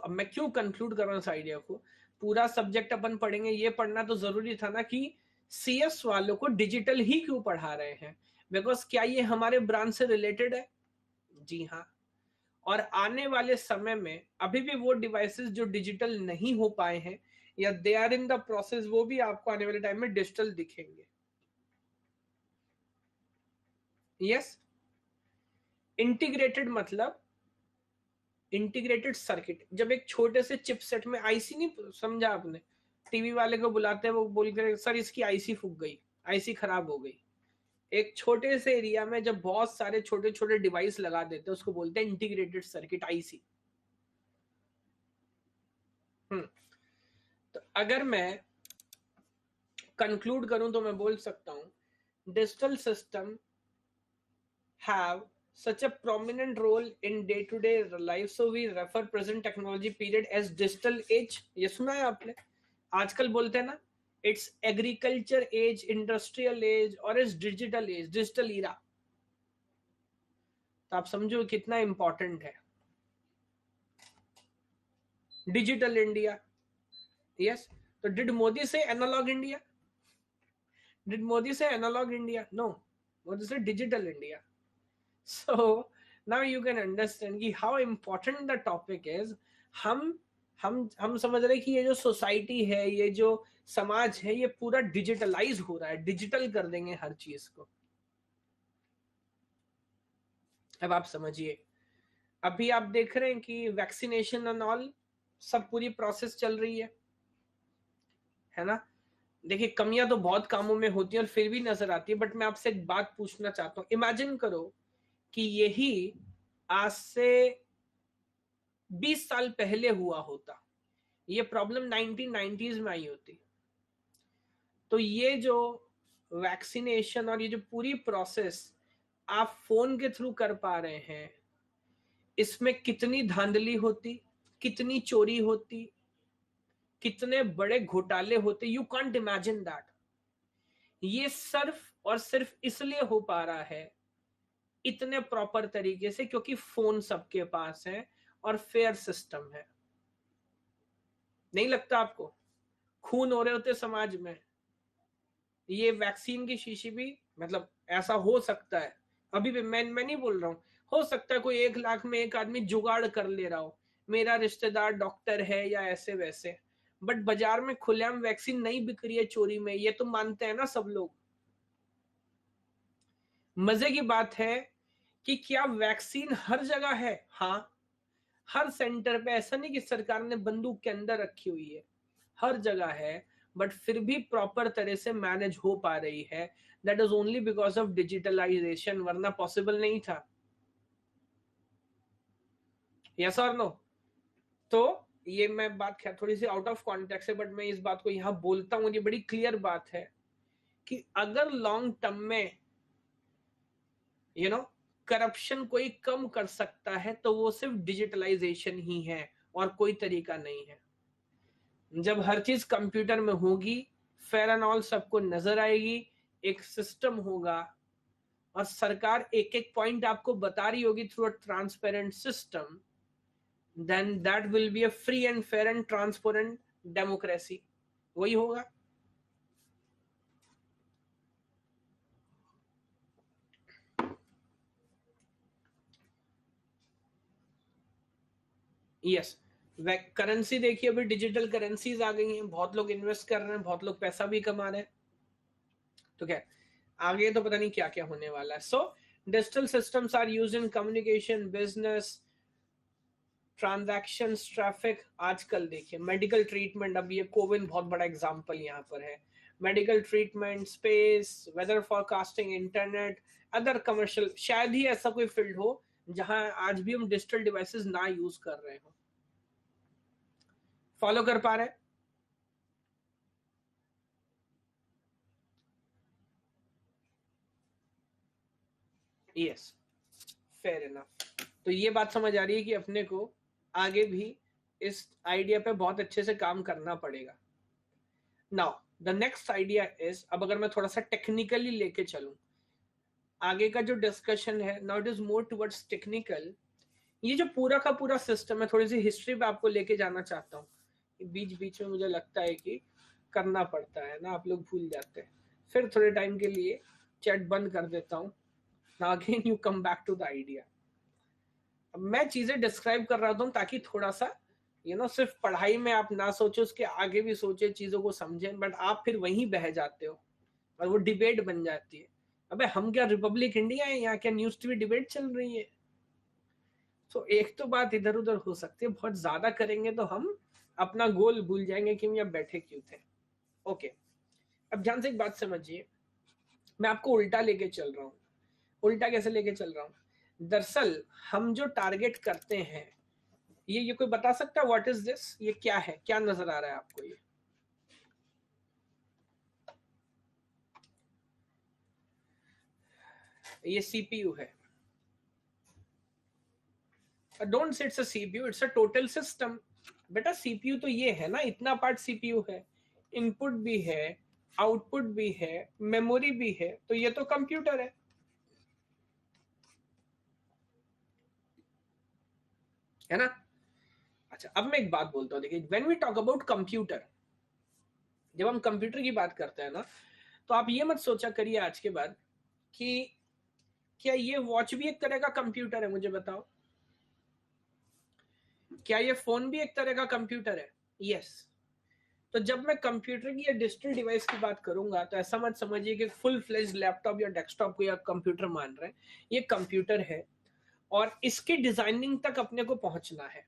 अब मैं क्यों कंक्लूड कर रहा हूँ इस आइडिया को, पूरा सब्जेक्ट अपन पढ़ेंगे, ये पढ़ना तो जरूरी था ना कि सीएस वालों को डिजिटल ही क्यों पढ़ा रहे हैं, बिकॉज क्या ये हमारे ब्रांच से रिलेटेड है? जी हाँ। और आने वाले समय में अभी भी वो डिवाइसेस जो डिजिटल नहीं हो पाए हैं या they are in the process, वो भी आपको आने वाले टाइम में डिजिटल दिखेंगे। यस, इंटीग्रेटेड मतलब इंटीग्रेटेड सर्किट। जब एक छोटे से चिपसेट में आईसी, नहीं समझा आपने, टीवी वाले को बुलाते हैं, वो बोल कर सर इसकी आईसी फूक गई, आईसी खराब हो गई। एक छोटे से एरिया में जब बहुत सारे छोटे छोटे डिवाइस लगा देते हैं उसको बोलते हैं इंटीग्रेटेड सर्किट, आईसी। तो अगर मैं कंक्लूड करूं तो मैं बोल सकता हूं digital system have such a prominent role in day-to-day life, so we refer present technology period as digital age। ये सुना है आपने? आजकल बोलते हैं ना it's agriculture age, industrial age और it's digital age, digital era. तो आप समझो कितना इंपॉर्टेंट है डिजिटल इंडिया। यस, तो did Modi say analog India? Did Modi say analog India? No, Modi से digital India. So now you can understand कि how important the topic is। हम समझ रहे कि ये जो सोसाइटी है, ये जो समाज है, ये पूरा डिजिटलाइज हो रहा है, डिजिटल कर देंगे हर चीज को। अब आप समझिए, अभी आप देख रहे हैं कि वैक्सीनेशन एंड ऑल सब पूरी प्रोसेस चल रही है ना? देखिए कमियां तो बहुत कामों में होती है और फिर भी नजर आती है, बट मैं आपसे एक बात पूछना चाहता हूं। इमेजिन करो कि यही आज से 20 साल पहले हुआ होता, ये प्रॉब्लम 1990s में आई होती, तो ये जो वैक्सीनेशन और ये जो पूरी प्रोसेस आप फोन के थ्रू कर पा रहे हैं, इसमें कितनी धांधली होती, कितनी चोरी होती, कितने बड़े घोटाले होते, यू कांट इमेजिन दैट। ये सिर्फ और सिर्फ इसलिए हो पा रहा है इतने प्रॉपर तरीके से क्योंकि फोन सबके पास है और फेयर सिस्टम है। नहीं लगता आपको? खून हो रहे होते समाज में, ये वैक्सीन की शीशी भी, मतलब ऐसा हो सकता है, अभी भी मैं नहीं बोल रहा हूं, हो सकता है कोई 1 लाख में एक आदमी जुगाड़ कर ले रहा हो, मेरा रिश्तेदार डॉक्टर है या ऐसे वैसे, बट बाजार में खुलेआम वैक्सीन नहीं बिक रही है चोरी में, ये तो मानते हैं ना सब लोग। मजे की बात है कि क्या वैक्सीन हर जगह है? हाँ, हर सेंटर पे, ऐसा नहीं कि सरकार ने बंदूक के अंदर रखी हुई है, हर जगह है, बट फिर भी प्रॉपर तरह से मैनेज हो पा रही है। That is only because of digitalization, वरना पॉसिबल नहीं था। यस और नो? तो ये मैं बात थोड़ी सी आउट ऑफ कॉन्टेक्स्ट है, बट मैं इस बात को यहां बोलता हूं, ये बड़ी क्लियर बात है कि अगर लॉन्ग टर्म में करप्शन कोई कम कर सकता है तो वो सिर्फ डिजिटलाइजेशन ही है और कोई तरीका नहीं है। जब हर चीज कंप्यूटर में होगी, फेयर एंड ऑल सबको नजर आएगी, एक सिस्टम होगा और सरकार एक एक पॉइंट आपको बता रही होगी through a transparent system, then that will be a free and fair and transparent democracy. वही होगा। यस, करेंसी देखिए, अभी डिजिटल करेंसीज आ गई हैं, बहुत लोग इन्वेस्ट कर रहे हैं, बहुत लोग पैसा भी कमा रहे हैं। तो क्या आगे तो पता नहीं क्या क्या होने वाला है। So digital systems are used in communication, business, transaction, traffic. आजकल देखिए मेडिकल ट्रीटमेंट, अब ये कोविन बहुत बड़ा एग्जांपल यहाँ पर है। Medical treatment, space, weather forecasting, internet, other commercial, शायद ही ऐसा कोई फील्ड हो जहां आज भी हम डिजिटल डिवाइसेस ना यूज कर रहे हो। फॉलो कर पा रहे हैं? Yes, fair enough. तो ये बात समझ आ रही है कि अपने को आगे भी इस आइडिया पे बहुत अच्छे से काम करना पड़ेगा। Now the next idea is, अब अगर मैं थोड़ा सा टेक्निकली लेके चलूं, आगे का जो डिस्कशन है now it is more towards technical. ये जो पूरा का पूरा सिस्टम है, थोड़ी सी हिस्ट्री पे आपको लेके जाना चाहता हूँ। बीच बीच में मुझे लगता है कि करना पड़ता है ना, आप लोग भूल जाते हैं। फिर थोड़े टाइम के लिए चैट बंद कर देता हूँ, again you come back to the idea. मैं चीजें डिस्क्राइब कर रहा था ताकि थोड़ा सा सिर्फ पढ़ाई में आप ना सोचे, उसके आगे भी सोचे, चीजों को समझें, बट आप फिर वहीं बह जाते हो और वो डिबेट बन जाती है। अबे हम क्या रिपब्लिक इंडिया है, यहाँ क्या न्यूज टीवी डिबेट चल रही है? तो एक तो बात इधर उधर हो सकती है, बहुत ज्यादा करेंगे तो हम अपना गोल भूल जाएंगे कि हम यहाँ बैठे क्यों थे। ओके, अब ध्यान से एक बात समझिए, मैं आपको उल्टा लेके चल रहा हूँ। उल्टा कैसे लेके चल रहा हूँ? दरअसल हम जो टारगेट करते हैं, ये कोई बता सकता है व्हाट इज दिस? ये क्या है, क्या नजर आ रहा है आपको? ये सीपीयू है। Don't say it's a CPU, it's a total system. बेटा सीपीयू तो ये है ना, इतना पार्ट सीपीयू है, इनपुट भी है, आउटपुट भी है, मेमोरी भी है, तो ये तो कंप्यूटर है ना? अच्छा, अब मैं एक बात बोलता हूँ, देखिए when we talk about computer, जब हम कंप्यूटर की बात करते हैं ना, तो आप ये मत सोचा करिए आज के बाद कि क्या ये वॉच भी एक तरह का कंप्यूटर है? मुझे बताओ, क्या ये फोन भी एक तरह का कंप्यूटर है? यस। तो जब मैं कंप्यूटर की या डिजिटल डिवाइस की बात करूंगा, तो ऐसा मत समझिए कि फुल फ्लेज लैपटॉप या डेस्कटॉप को या कंप्यूटर मान रहे हैं। ये कंप्यूटर है और इसकी डिजाइनिंग तक अपने को पहुंचना है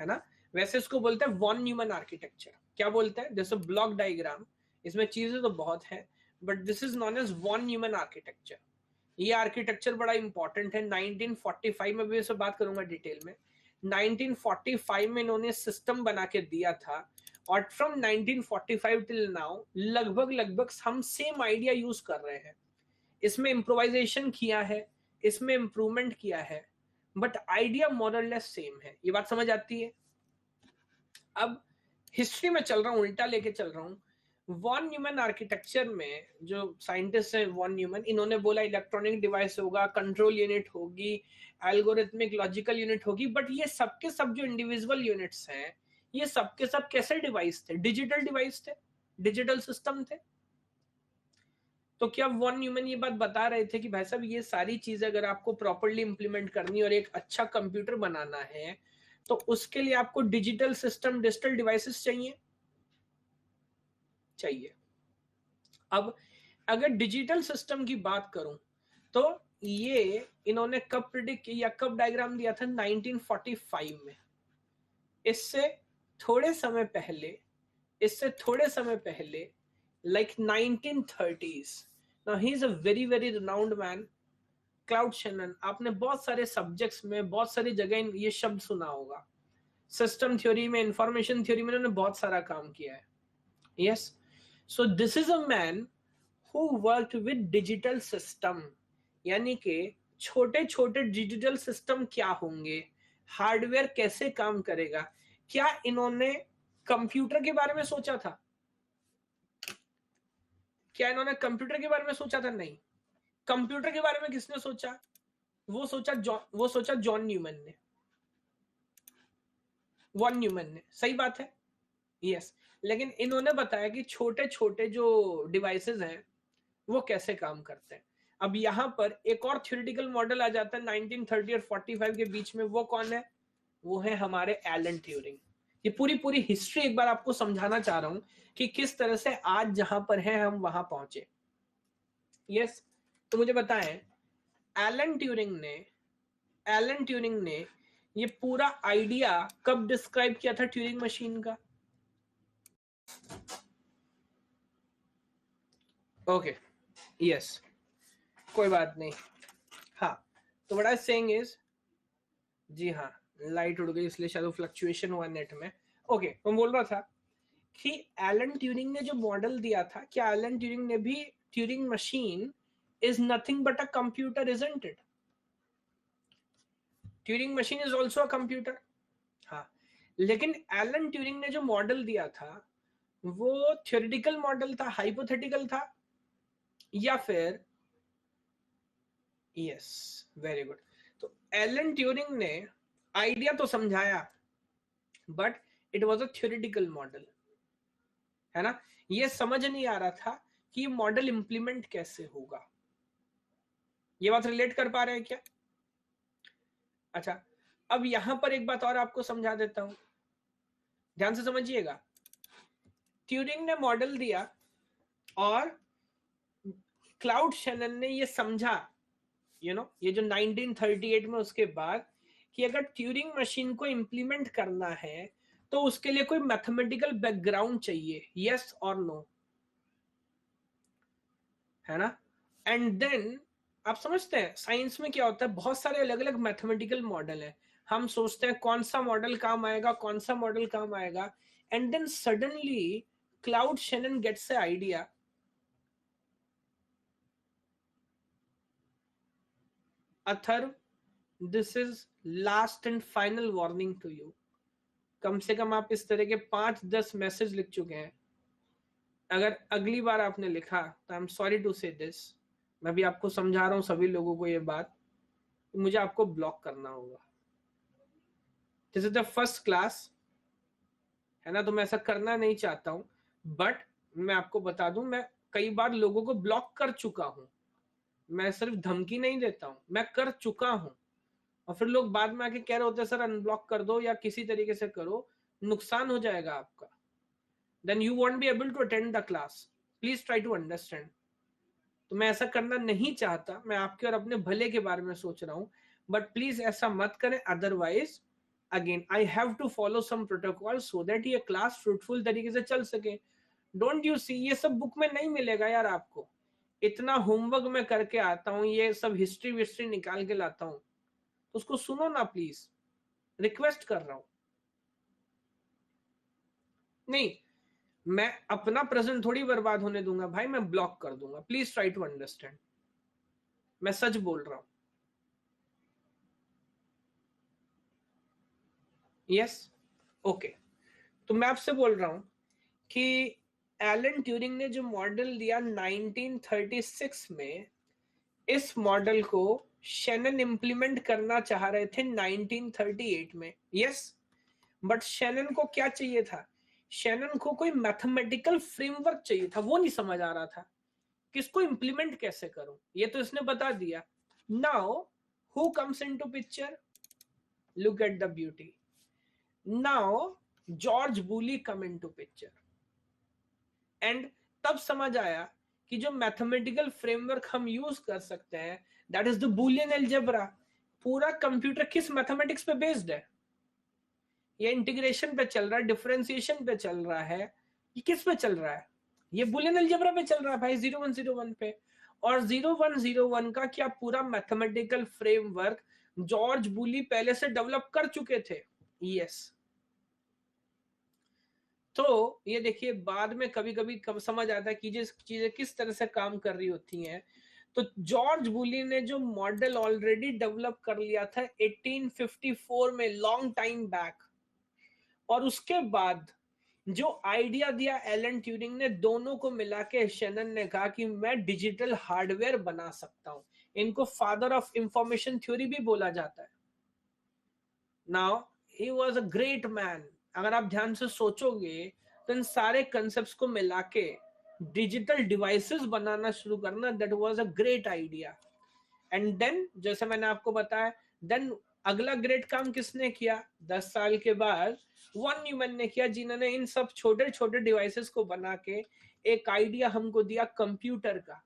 ना? वैसे इसको बोलते हैं वॉन न्यूमन आर्किटेक्चर। क्या बोलते हैं? जैसे ब्लॉक डायग्राम, इसमें चीजें तो बहुत है, but this is known as von Neumann architecture. ये आर्किटेक्चर बड़ा इंपॉर्टेंट है। 1945 में भी इसे बात करूंगा डिटेल में। 1945 में इन्होंने सिस्टम बना के दिया था, और फ्रॉम 1945 टिल नाउ लगभग लगभग हम सेम आइडिया यूज कर रहे हैं। इसमें इम्प्रोवाइजेशन किया है, इसमें इंप्रूवमेंट किया है, बट आइडिया मोरलेस सेम है। ये बात समझ आती है? अब हिस्ट्री में चल रहा हूं, उल्टा लेके चल रहा हूं। वॉन न्यूमन आर्किटेक्चर में जो साइंटिस्ट है वॉन न्यूमन, इन्होंने बोला इलेक्ट्रॉनिक डिवाइस होगा, कंट्रोल यूनिट होगी, एल्गोरिथमिक लॉजिकल यूनिट होगी, बट ये सबके सब जो इंडिविजुअल यूनिट्स हैं, ये सबके सब कैसे डिवाइस थे? डिजिटल डिवाइस थे, डिजिटल सिस्टम थे। तो क्या वॉन न्यूमन ये बात बता रहे थे कि भाई साहब ये सारी चीजें अगर आपको प्रॉपरली इंप्लीमेंट करनी और एक अच्छा कंप्यूटर बनाना है, तो उसके लिए आपको डिजिटल सिस्टम, डिजिटल डिवाइसेस चाहिए। अब अगर डिजिटल सिस्टम की बात करूं, तो ये इन्होंने कब प्रिडिक्ट किया, कब डायग्राम दिया था? 1945 में। इससे थोड़े समय पहले, इससे थोड़े समय पहले, like 1930s, now he is a very very renowned man, cloud Shannon. आपने बहुत सारे सब्जेक्ट्स में, बहुत सारी जगह ये शब्द सुना होगा। सिस्टम थ्योरी में, इंफॉर्मेशन थ्योरी में इन्होंने बहुत सारा काम किया है। Yes, so this is a man who worked with digital system, यानी कि छोटे छोटे डिजिटल सिस्टम क्या होंगे, हार्डवेयर कैसे काम करेगा। क्या इन्होंने कंप्यूटर के बारे में सोचा था? क्या इन्होंने कंप्यूटर के बारे में सोचा था? नहीं। कंप्यूटर के बारे में किसने सोचा? वो सोचा जॉन न्यूमैन ने, वॉन न्यूमैन ने। सही बात है, यस। लेकिन इन्होंने बताया कि छोटे छोटे जो डिवाइसेस हैं वो कैसे काम करते हैं। अब यहां पर एक और थ्योरेटिकल मॉडल आ जाता है 1930 और 45 के बीच में। वो कौन है? वो है हमारे एलन ट्यूरिंग। ये पूरी पूरी हिस्ट्री एक बार आपको समझाना चाह रहा हूं कि किस तरह से आज जहां पर है हम वहां पहुंचे। यस, तो मुझे बताएं, एलन ट्यूरिंग ने एलन ट्यूरिंग ने ये पूरा आइडिया कब डिस्क्राइब किया था ट्यूरिंग मशीन का? ओके, यस, कोई बात नहीं। हाँ, तो व्हाट आई सेइंग इज, जी हाँ, लाइट उड़ गई इसलिए शायद फ्लक्चुएशन हुआ नेट में। ओके, मैं बोल रहा था कि एलन ट्यूरिंग ने जो मॉडल दिया था, क्या एलन ट्यूरिंग ने भी, Turing machine is nothing but a computer, isn't it? Turing machine is also a computer. हाँ, लेकिन एलन ट्यूरिंग ने जो मॉडल दिया था वो थ्योरेटिकल मॉडल था, हाइपोथेटिकल था, या फिर, यस, वेरी गुड। तो एलन ट्यूरिंग ने आइडिया तो समझाया, but it was a theoretical model, है ना। ये समझ नहीं आ रहा था कि ये मॉडल इंप्लीमेंट कैसे होगा। ये बात रिलेट कर पा रहे हैं क्या? अच्छा, अब यहां पर एक बात और आपको समझा देता हूं, ध्यान से समझिएगा। ट्यूरिंग ने मॉडल दिया और क्लाउड शैनन ने ये समझा, ये जो 1938 में उसके बाद, कि अगर ट्यूरिंग मशीन को इंप्लीमेंट करना है तो उसके लिए कोई मैथमेटिकल बैकग्राउंड चाहिए, यस और नो, है ना। एंड देन आप समझते हैं साइंस में क्या होता है, बहुत सारे अलग अलग मैथमेटिकल मॉडल है, हम सोचते हैं कौन सा मॉडल काम आएगा, कौन सा मॉडल काम आएगा, and then suddenly Claude Shannon gets a idea, Atharva this is last and final warning to you. कम से कम आप इस तरह के 5-10 मैसेज लिख चुके हैं, अगर अगली बार आपने लिखा तो आई एम सॉरी टू से दिस, मैं भी आपको समझा रहा हूं सभी लोगों को ये बात, मुझे आपको ब्लॉक करना होगा। This is the first class, है ना, तो मैं ऐसा करना नहीं चाहता हूं, बट मैं आपको बता दूं, मैं कई बार लोगों को ब्लॉक कर चुका हूं, मैं सिर्फ धमकी नहीं देता हूं, मैं कर चुका हूं, और फिर लोग बाद में आके कह रहे होते हैं सर अनब्लॉक कर दो या किसी तरीके से करो, नुकसान हो जाएगा आपका, then you won't be able to attend the class, please try to understand। तो मैं ऐसा करना नहीं चाहता, मैं आपके और अपने भले के बारे में सोच रहा हूं, बट प्लीज ऐसा मत करें, otherwise again I have to follow some protocol so that ये क्लास फ्रूटफुल तरीके से चल सके। डोंट यू सी, ये सब बुक में नहीं मिलेगा यार आपको, इतना होमवर्क मैं करके आता हूँ, ये सब हिस्ट्री विस्ट्री निकाल के लाता हूँ, तो उसको सुनो ना प्लीज, रिक्वेस्ट कर रहा हूं। नहीं, मैं अपना प्रेजेंट थोड़ी बर्बाद होने दूंगा भाई, मैं ब्लॉक कर दूंगा, प्लीज ट्राई टू अंडरस्टैंड, मैं सच बोल रहा हूं। यस, ओके, तो मैं आपसे बोल रहा हूं कि एलन ट्यूरिंग ने जो मॉडल दिया 1936 में, इस मॉडल को शेनन इंप्लीमेंट करना चाह रहे थे 1938 में, यस, बट शेनन को क्या चाहिए था, शेनन को कोई मैथमेटिकल फ्रेमवर्क चाहिए था, वो नहीं समझ आ रहा था किसको इंप्लीमेंट कैसे करूं, ये तो इसने बता दिया। Now who comes into picture, look at the beauty, now George Boole come into picture, and तब समझ आया कि जो मैथमेटिकल फ्रेमवर्क हम यूज कर सकते हैं, that is the Boolean algebra. पूरा कंप्यूटर किस मैथमेटिक्स पे बेस्ड है, ये इंटीग्रेशन पे चल रहा है, डिफरेंशिएशन पे चल रहा है, ये किस पे चल रहा है, ये बुलियन अलजेब्रा पे चल रहा है भाई, 0101 पे। और 0101 का क्या पूरा मैथमेटिकल फ्रेमवर्क जॉर्ज बूली पहले से डेवलप कर चुके थे, यस। तो ये देखिए, बाद में कभी कभी कब समझ आता है कि चीजें किस तरह से काम कर रही होती हैं। तो जॉर्ज बूली ने जो मॉडल ऑलरेडी डेवलप कर लिया था 1854 में, लॉन्ग टाइम बैक, और उसके बाद जो आइडिया दिया एलन ट्यूरिंग ने, दोनों को मिला के शेनन ने कहा कि मैं डिजिटल हार्डवेयर बना सकता हूं, इनको फादर ऑफ इंफॉर्मेशन थ्योरी भी बोला जाता है। Now he was a great man, अगर आप ध्यान से सोचोगे तो इन सारे कंसेप्ट्स को मिला के डिजिटल डिवाइसेस बनाना शुरू करना, that was a great idea. And then जैसे मैंने आपको बताया, देन अगला ग्रेट काम किसने किया, 10 साल के बाद वन न्यूमैन ने किया, जिन्होंने इन सब छोटे छोटे डिवाइसेस को बना के एक आइडिया हमको दिया कंप्यूटर का,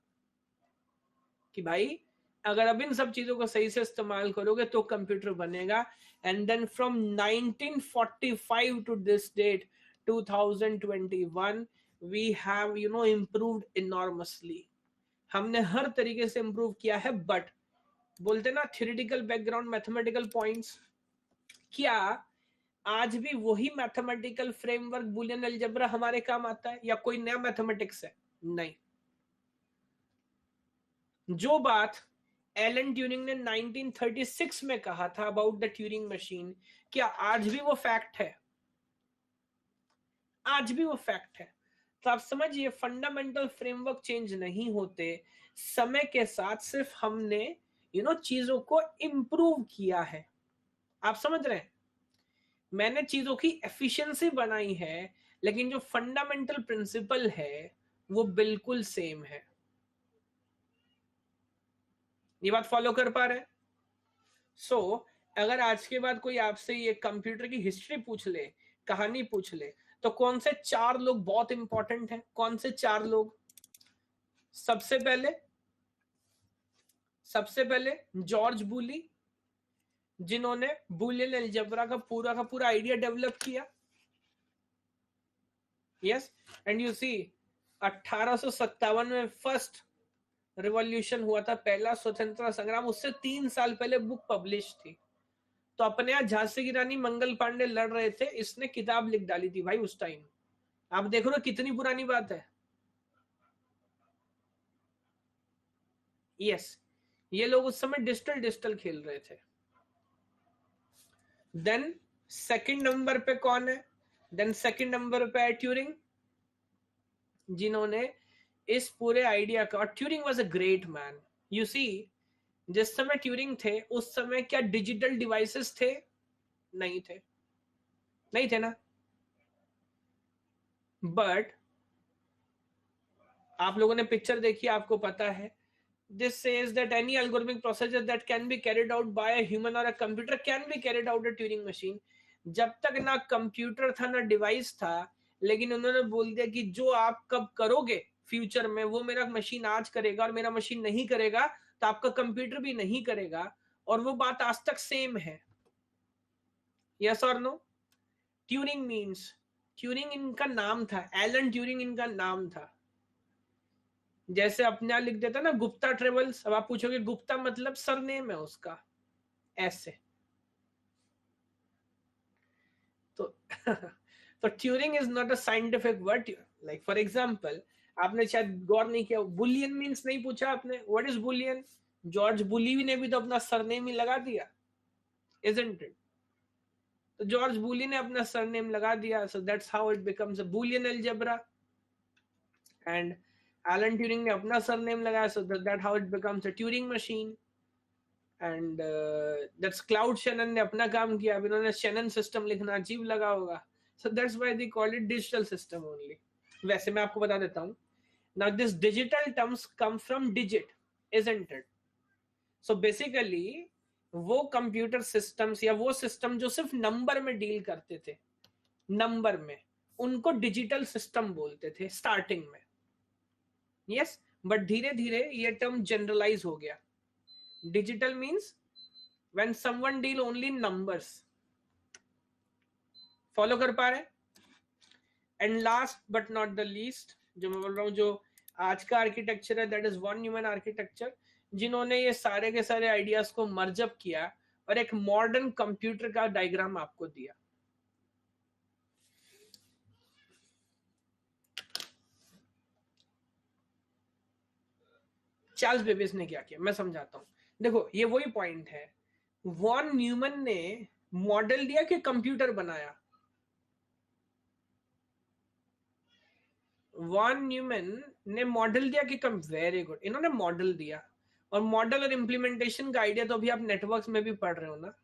कि भाई अगर अब इन सब चीजों को सही से इस्तेमाल करोगे तो कंप्यूटर बनेगा। And then from 1945 to this date 2021 we have improved enormously, हमने हर तरीके से इंप्रूव किया है। बट बोलते ना थ्योरेटिकल बैकग्राउंड, मैथमेटिकल पॉइंट्स, क्या आज भी वही मैथमेटिकल फ्रेमवर्क बुलियन अलजेब्रा हमारे काम आता है या कोई नया मैथमेटिक्स है? नहीं। जो बात एलन ट्यूरिंग ने 1936 में कहा था अबाउट द ट्यूरिंग मशीन, क्या आज भी वो फैक्ट है? आज भी वो फैक्ट है। तो आप समझिए, फंडामेंटल फ्रेमवर्क चेंज नहीं होते, समय के साथ सिर्फ हमने चीजों को इंप्रूव किया है। आप समझ रहे हैं? मैंने चीजों की एफिशिएंसी बनाई है, लेकिन जो फंडामेंटल प्रिंसिपल है वो बिल्कुल सेम है। ये बात फॉलो कर पा रहे हैं? सो अगर आज के बाद कोई आपसे ये कंप्यूटर की हिस्ट्री पूछ ले, कहानी पूछ ले, तो कौन से 4 लोग बहुत इंपॉर्टेंट हैं? कौन से 4 लोग? सबसे पहले जॉर्ज बूली, जिन्होंने बुलियन अलजेब्रा का पूरा आइडिया डेवलप किया। यस, एंड यू सी 1857 में फर्स्ट रिवॉल्यूशन हुआ था, पहला स्वतंत्रता संग्राम। उससे 3 साल पहले बुक पब्लिश थी। तो अपने यहाँ झांसी की रानी मंगल पांडे लड़ रहे थे, इसने किताब लिख डाली थी भाई उस टाइम। आप देखो ना कितनी पुरानी बात है। यस, ये लोग उस समय डिजिटल खेल रहे थे। देन सेकंड नंबर पे कौन है? देन सेकंड नंबर पे है ट्यूरिंग, जिन्होंने इस पूरे आइडिया का, Turing was a great man. You see, जिस समय ट्यूरिंग थे उस समय क्या डिजिटल डिवाइसेस थे? नहीं थे, नहीं थे ना। बट आप लोगों ने पिक्चर देखी, आपको पता है, this says that any algorithmic procedure that can be carried out by a human or a computer can be carried out a Turing machine। जब तक ना कंप्यूटर था ना डिवाइस था, लेकिन उन्होंने बोल दिया कि जो आप कब करोगे फ्यूचर में वो मेरा मशीन आज करेगा, और मेरा मशीन नहीं करेगा तो आपका कंप्यूटर भी नहीं करेगा। और वो बात आज तक सेम है। यस और नो? ट्यूरिंग मीन्स, ट्यूरिंग इनका नाम था, एलन ट्यूरिंग इनका नाम था। जैसे अपने यहाँ लिख देता ना गुप्ता ट्रेवल्स, अब आप पूछोगे गुप्ता मतलब सरनेम है उसका, ऐसे। तो तो Turing is not a scientific word. Like for example, आपने शायद गौर नहीं किया, बुलियन मींस नहीं पूछा आपने, व्हाट इज बुलियन? जॉर्ज बुली ने भी तो अपना सरनेम ही लगा दिया, इजंट इट? तो जॉर्ज बुली ने अपना सरनेम लगा दिया, so that's how it becomes a Boolean algebra. And Alan Turing ने अपना सरनेम लगाया, so that how it becomes a Turing machine. And that's cloud Shannon ने अपना काम किया, अब इन्होंने शेनन सिस्टम लिखना अजीब लगा होगा, so that's why they call it digital system only. वैसे मैं आपको बता देता हूँ, now this digital terms come from digit, isn't it? So basically वो कंप्यूटर सिस्टम्स या वो सिस्टम जो सिर्फ नंबर में डील करते थे, नंबर में, उनको डिजिटल सिस्टम बोलते थे स्टार्टिंग में। यस, बट धीरे धीरे ये टर्म जनरलाइज हो गया। Digital means when someone deal only in numbers। Follow कर पा रहे? And last but not the least, जो मैं बोल रहा हूँ, जो आज का आर्किटेक्चर है, that is one human architecture, जिन्होंने ये सारे के सारे आइडियाज को मर्जअप किया और एक मॉडर्न कंप्यूटर का डायग्राम आपको दिया। चार्ल्स बेबेज ने क्या किया मैं समझाता हूँ। देखो ये वही पॉइंट है, वॉन न्यूमन ने मॉडल दिया कि कंप्यूटर बनाया। वॉन न्यूमन ने मॉडल दिया कि कम, वेरी गुड, इन्होंने मॉडल दिया। और मॉडल और इम्प्लीमेंटेशन का आइडिया तो अभी आप नेटवर्क्स में भी पढ़ रहे हो ना।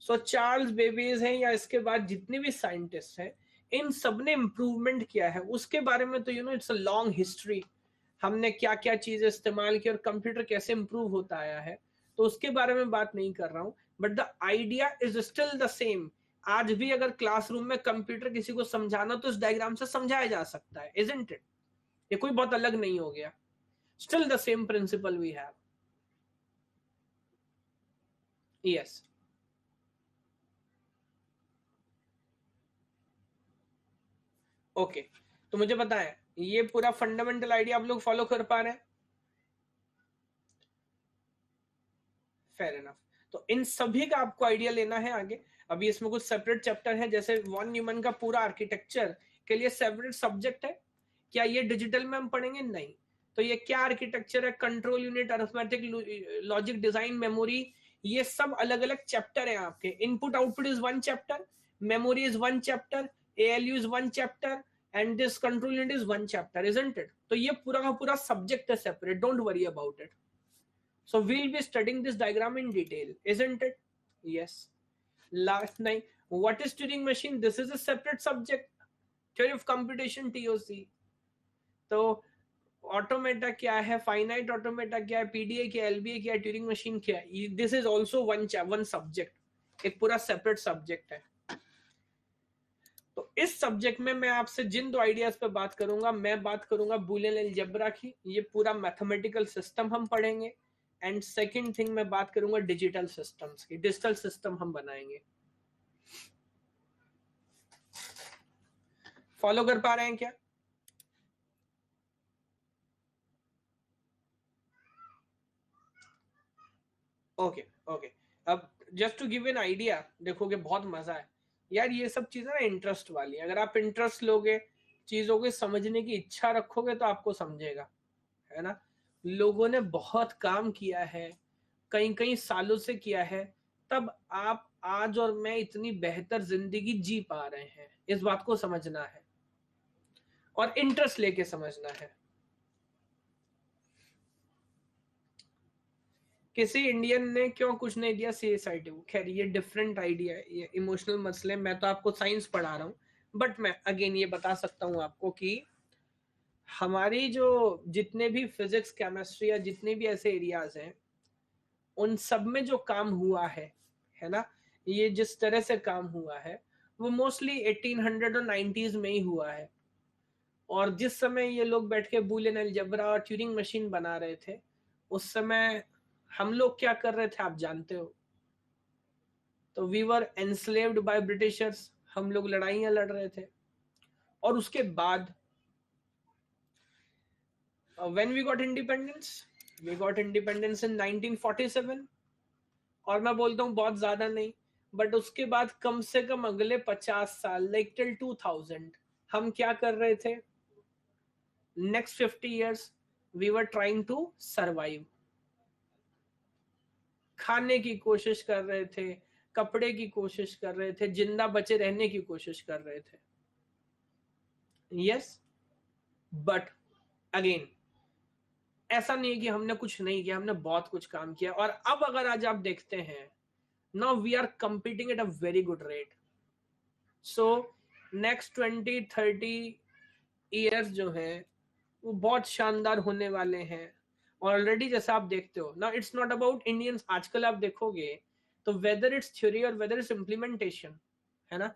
सो चार्ल्स बेबेज हैं या इसके बाद जितने भी साइंटिस्ट हैं, इन सब ने इंप्रूवमेंट किया है उसके बारे में। तो you know it's a long history, हमने क्या क्या चीजें इस्तेमाल की और कंप्यूटर कैसे इंप्रूव होता आया है, तो उसके बारे में बात नहीं कर रहा हूं। But the idea is still the same. आज भी अगर क्लासरूम में कंप्यूटर किसी को समझाना तो इस डायग्राम से समझाया जा सकता है, इजंट इट? ये कोई बहुत अलग नहीं हो गया, still the same principle we have. Yes, okay. तो मुझे पता है ये पूरा फंडामेंटल आइडिया आप लोग फॉलो कर पा रहे हैं, फेयर इनफ। तो इन सभी का आपको आइडिया लेना है आगे। अभी इसमें कुछ सेपरेट चैप्टर है, जैसे वॉन न्यूमन का पूरा आर्किटेक्चर के लिए सेपरेट सब्जेक्ट है। क्या ये डिजिटल में हम पढ़ेंगे? नहीं। तो ये क्या आर्किटेक्चर है, control unit, arithmetic logic, design, memory, ये सब अलग अलग चैप्टर है आपके। Input output is one chapter, memory is one chapter, ALU is one chapter, and this control unit is one chapter, isn't it? तो ये पूरा का पूरा सब्जेक्ट है separate, don't worry about it. So we'll be studying this diagram in detail, isn't it? Yes. Last नहीं, what is Turing machine, this is a separate subject, theory of computation, TOC. तो ऑटोमेटा क्या है, फाइनाइट ऑटोमेटा क्या है, पीडीए क्या है, एलबीए क्या है, ट्यूरिंग मशीन क्या है, this is also one subject, एक पूरा सेपरेट सब्जेक्ट है। तो इस सब्जेक्ट में मैं आपसे जिन दो आइडियाज पे बात करूंगा, मैं बात करूंगा बूलियन अलजेब्रा की, ये पूरा मैथमेटिकल सिस्टम हम पढ़ेंगे। एंड सेकंड थिंग मैं बात करूंगा डिजिटल सिस्टम्स की, डिजिटल सिस्टम हम बनाएंगे। फॉलो कर पा रहे हैं क्या? Okay okay. अब just to give an idea, देखोगे बहुत मजा है यार, ये सब चीजें ना इंटरेस्ट वाली है। अगर आप इंटरेस्ट लोगे, चीजों को समझने की इच्छा रखोगे, तो आपको समझेगा, है ना। लोगों ने बहुत काम किया है, कई कई सालों से किया है, तब आप आज और मैं इतनी बेहतर जिंदगी जी पा रहे हैं। इस बात को समझना है और इंटरेस्ट लेके समझना है। किसी इंडियन ने क्यों कुछ नहीं दिया सीएसआईटी को, खैर ये डिफरेंट आइडिया है, ये इमोशनल मसले। मैं तो आपको साइंस पढ़ा रहा हूँ, बट मैं अगेन ये बता सकता हूँ आपको कि हमारी जो जितने भी फिजिक्स केमिस्ट्री या जितने भी ऐसे एरियाज हैं, उन सब में जो काम हुआ है ना, ये जिस तरह से काम हुआ है वो मोस्टली 1800 और 90s में ही हुआ है। और जिस समय ये लोग बैठ के बूलियन अलजेब्रा और ट्यूरिंग मशीन बना रहे थे, उस समय हम लोग क्या कर रहे थे आप जानते हो। तो we were enslaved by Britishers, हम लोग लड़ाइयां लड़ रहे थे। और उसके बाद when we got independence in 1947। और मैं बोलता हूँ बहुत ज्यादा नहीं, बट उसके बाद कम से कम अगले 50 साल, लाइक टिल 2000, हम क्या कर रहे थे? Next 50 years we were trying to survive, खाने की कोशिश कर रहे थे, कपड़े की कोशिश कर रहे थे, जिंदा बचे रहने की कोशिश कर रहे थे। यस, बट अगेन ऐसा नहीं है कि हमने कुछ नहीं किया, हमने बहुत कुछ काम किया। और अब अगर आज आप देखते हैं, now we are competing at a very good rate. So next 20-30 years जो है वो बहुत शानदार होने वाले हैं। ऑलरेडी जैसा आप देखते हो ना, इट्स नॉट अबाउट इंडियंस। आजकल आप देखोगे तो वेदर इट्स थ्योरी और वेदर इट्स इम्प्लीमेंटेशन, है ना,